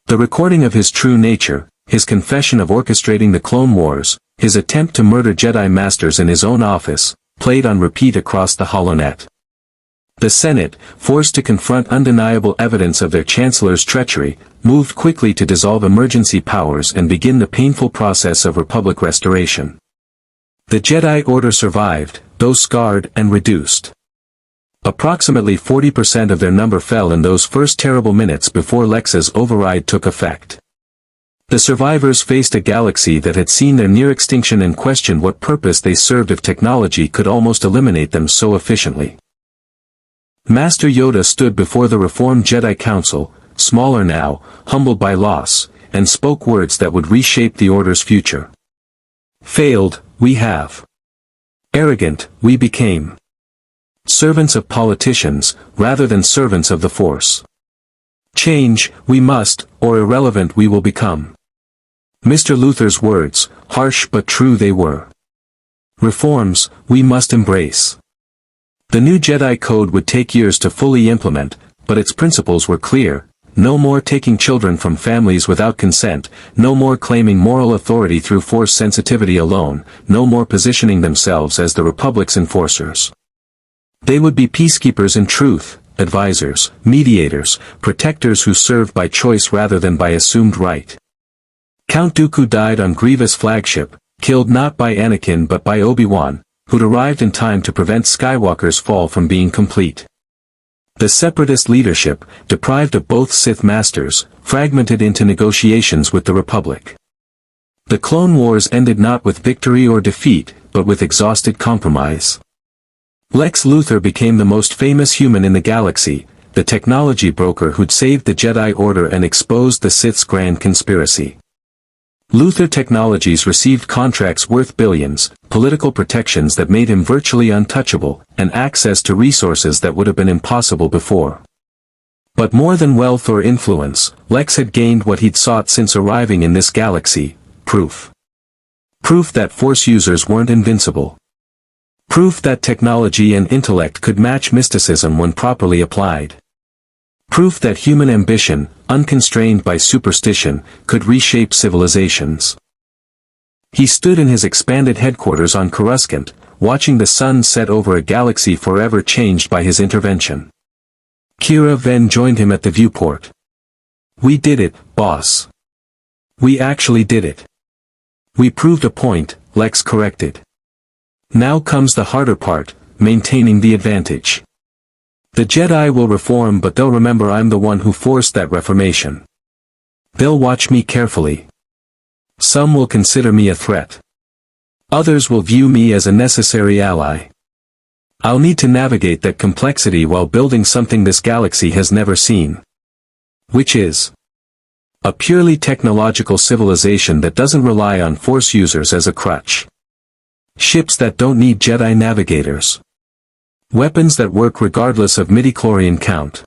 The recording of his true nature, his confession of orchestrating the Clone Wars, his attempt to murder Jedi Masters in his own office, played on repeat across the holonet. The Senate, forced to confront undeniable evidence of their Chancellor's treachery, moved quickly to dissolve emergency powers and begin the painful process of Republic restoration. The Jedi Order survived, though scarred and reduced. Approximately 40% of their number fell in those first terrible minutes before Lex's override took effect. The survivors faced a galaxy that had seen their near extinction and questioned what purpose they served if technology could almost eliminate them so efficiently. Master Yoda stood before the reformed Jedi Council, smaller now, humbled by loss, and spoke words that would reshape the Order's future. Failed, we have. Arrogant, we became. Servants of politicians, rather than servants of the Force. Change, we must, or irrelevant we will become. Mr. Luthor's words, harsh but true they were. Reforms, we must embrace. The new Jedi Code would take years to fully implement, but its principles were clear. No more taking children from families without consent, no more claiming moral authority through Force sensitivity alone, no more positioning themselves as the Republic's enforcers. They would be peacekeepers in truth, advisors, mediators, protectors who serve by choice rather than by assumed right. Count Dooku died on Grievous' flagship, killed not by Anakin but by Obi-Wan, who'd arrived in time to prevent Skywalker's fall from being complete. The Separatist leadership, deprived of both Sith Masters, fragmented into negotiations with the Republic. The Clone Wars ended not with victory or defeat, but with exhausted compromise. Lex Luthor became the most famous human in the galaxy, the technology broker who'd saved the Jedi Order and exposed the Sith's grand conspiracy. Luthor Technologies received contracts worth billions, political protections that made him virtually untouchable, and access to resources that would have been impossible before. But more than wealth or influence, Lex had gained what he'd sought since arriving in this galaxy: proof. Proof that Force users weren't invincible. Proof that technology and intellect could match mysticism when properly applied. Proof that human ambition, unconstrained by superstition, could reshape civilizations. He stood in his expanded headquarters on Coruscant, watching the sun set over a galaxy forever changed by his intervention. Kira then joined him at the viewport. "We did it, boss. We actually did it. We proved a point," Lex corrected. "Now comes the harder part, maintaining the advantage. The Jedi will reform, but they'll remember I'm the one who forced that reformation. They'll watch me carefully. Some will consider me a threat. Others will view me as a necessary ally. I'll need to navigate that complexity while building something this galaxy has never seen. Which is a purely technological civilization that doesn't rely on Force users as a crutch. Ships that don't need Jedi navigators. Weapons that work regardless of midichlorian count.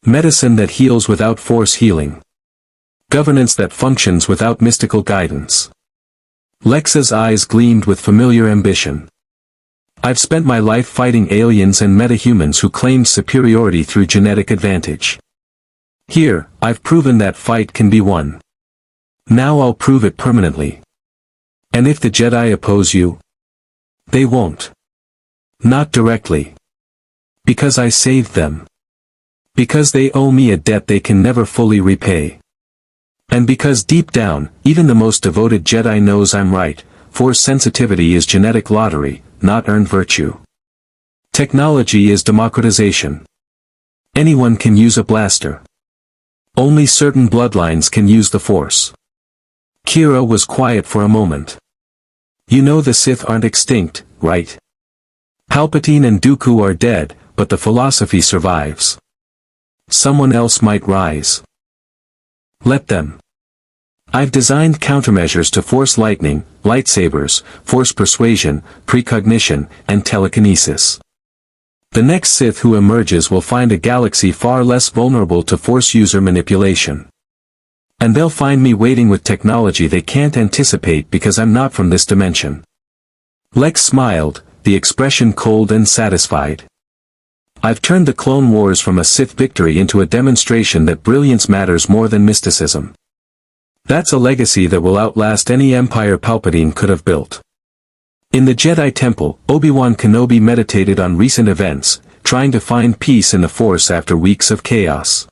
Medicine that heals without Force healing. Governance that functions without mystical guidance." Lex's eyes gleamed with familiar ambition. "I've spent my life fighting aliens and metahumans who claimed superiority through genetic advantage. Here, I've proven that fight can be won. Now I'll prove it permanently. And if the Jedi oppose you, they won't. Not directly. Because I saved them. Because they owe me a debt they can never fully repay. And because deep down, even the most devoted Jedi knows I'm right, Force sensitivity is genetic lottery, not earned virtue. Technology is democratization. Anyone can use a blaster. Only certain bloodlines can use the Force." Kira was quiet for a moment. "You know the Sith aren't extinct, right? Palpatine and Dooku are dead, but the philosophy survives. Someone else might rise. Let them. I've designed countermeasures to Force lightning, lightsabers, Force persuasion, precognition, and telekinesis. The next Sith who emerges will find a galaxy far less vulnerable to Force user manipulation. And they'll find me waiting with technology they can't anticipate because I'm not from this dimension." Lex smiled, the expression cold and satisfied. "I've turned the Clone Wars from a Sith victory into a demonstration that brilliance matters more than mysticism. That's a legacy that will outlast any empire Palpatine could have built." In the Jedi Temple, Obi-Wan Kenobi meditated on recent events, trying to find peace in the Force after weeks of chaos.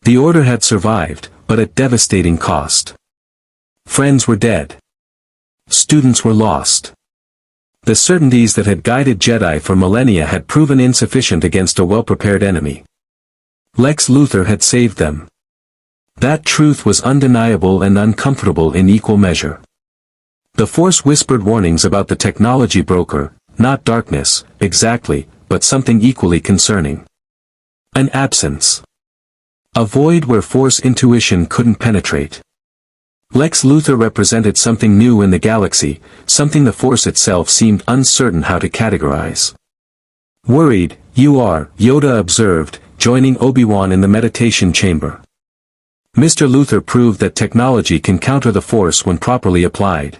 The Order had survived, but at devastating cost. Friends were dead. Students were lost. The certainties that had guided Jedi for millennia had proven insufficient against a well-prepared enemy. Lex Luthor had saved them. That truth was undeniable and uncomfortable in equal measure. The Force whispered warnings about the technology broker, not darkness, exactly, but something equally concerning. An absence. A void where Force intuition couldn't penetrate. Lex Luthor represented something new in the galaxy, something the Force itself seemed uncertain how to categorize. Worried, "You are," Yoda observed, joining Obi-Wan in the meditation chamber. Mr. Luthor proved that technology can counter the Force when properly applied.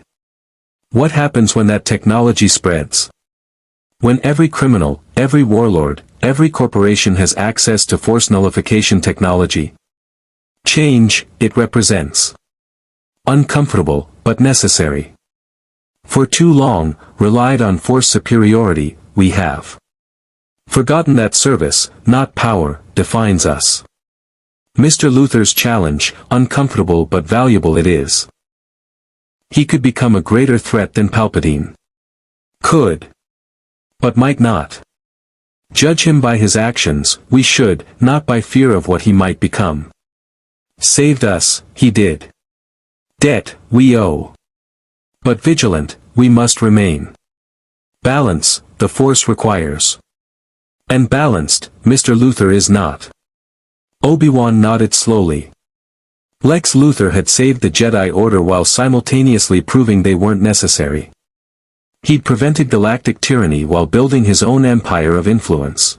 What happens when that technology spreads? When every criminal, every warlord, every corporation has access to Force nullification technology? Change, it represents. Uncomfortable, but necessary. For too long, relied on Force superiority, we have forgotten that service, not power, defines us. Mr. Luthor's challenge, uncomfortable but valuable it is. He could become a greater threat than Palpatine. Could. But might not. Judge him by his actions, we should, not by fear of what he might become. Saved us, he did. Debt, we owe. But vigilant, we must remain. Balance, the Force requires. And balanced, Mr. Luthor is not. Obi-Wan nodded slowly. Lex Luthor had saved the Jedi Order while simultaneously proving they weren't necessary. He'd prevented galactic tyranny while building his own empire of influence.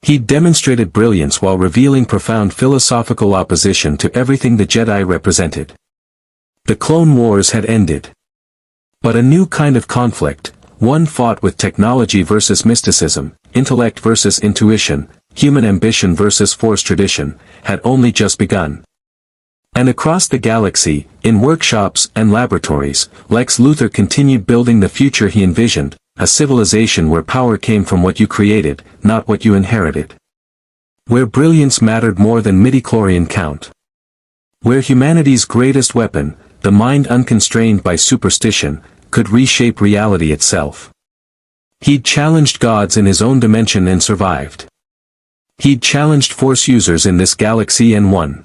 He'd demonstrated brilliance while revealing profound philosophical opposition to everything the Jedi represented. The Clone Wars had ended. But a new kind of conflict, one fought with technology versus mysticism, intellect versus intuition, human ambition versus Force tradition, had only just begun. And across the galaxy, in workshops and laboratories, Lex Luthor continued building the future he envisioned, a civilization where power came from what you created, not what you inherited. Where brilliance mattered more than midichlorian count. Where humanity's greatest weapon, the mind unconstrained by superstition, could reshape reality itself. He'd challenged gods in his own dimension and survived. He'd challenged Force users in this galaxy and won.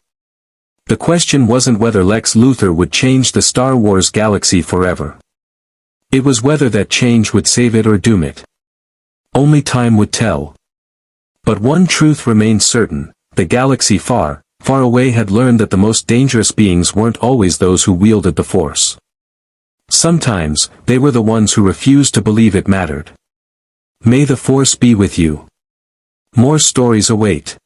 The question wasn't whether Lex Luthor would change the Star Wars galaxy forever. It was whether that change would save it or doom it. Only time would tell. But one truth remained certain, the galaxy far, far away had learned that the most dangerous beings weren't always those who wielded the Force. Sometimes, they were the ones who refused to believe it mattered. May the Force be with you. More stories await.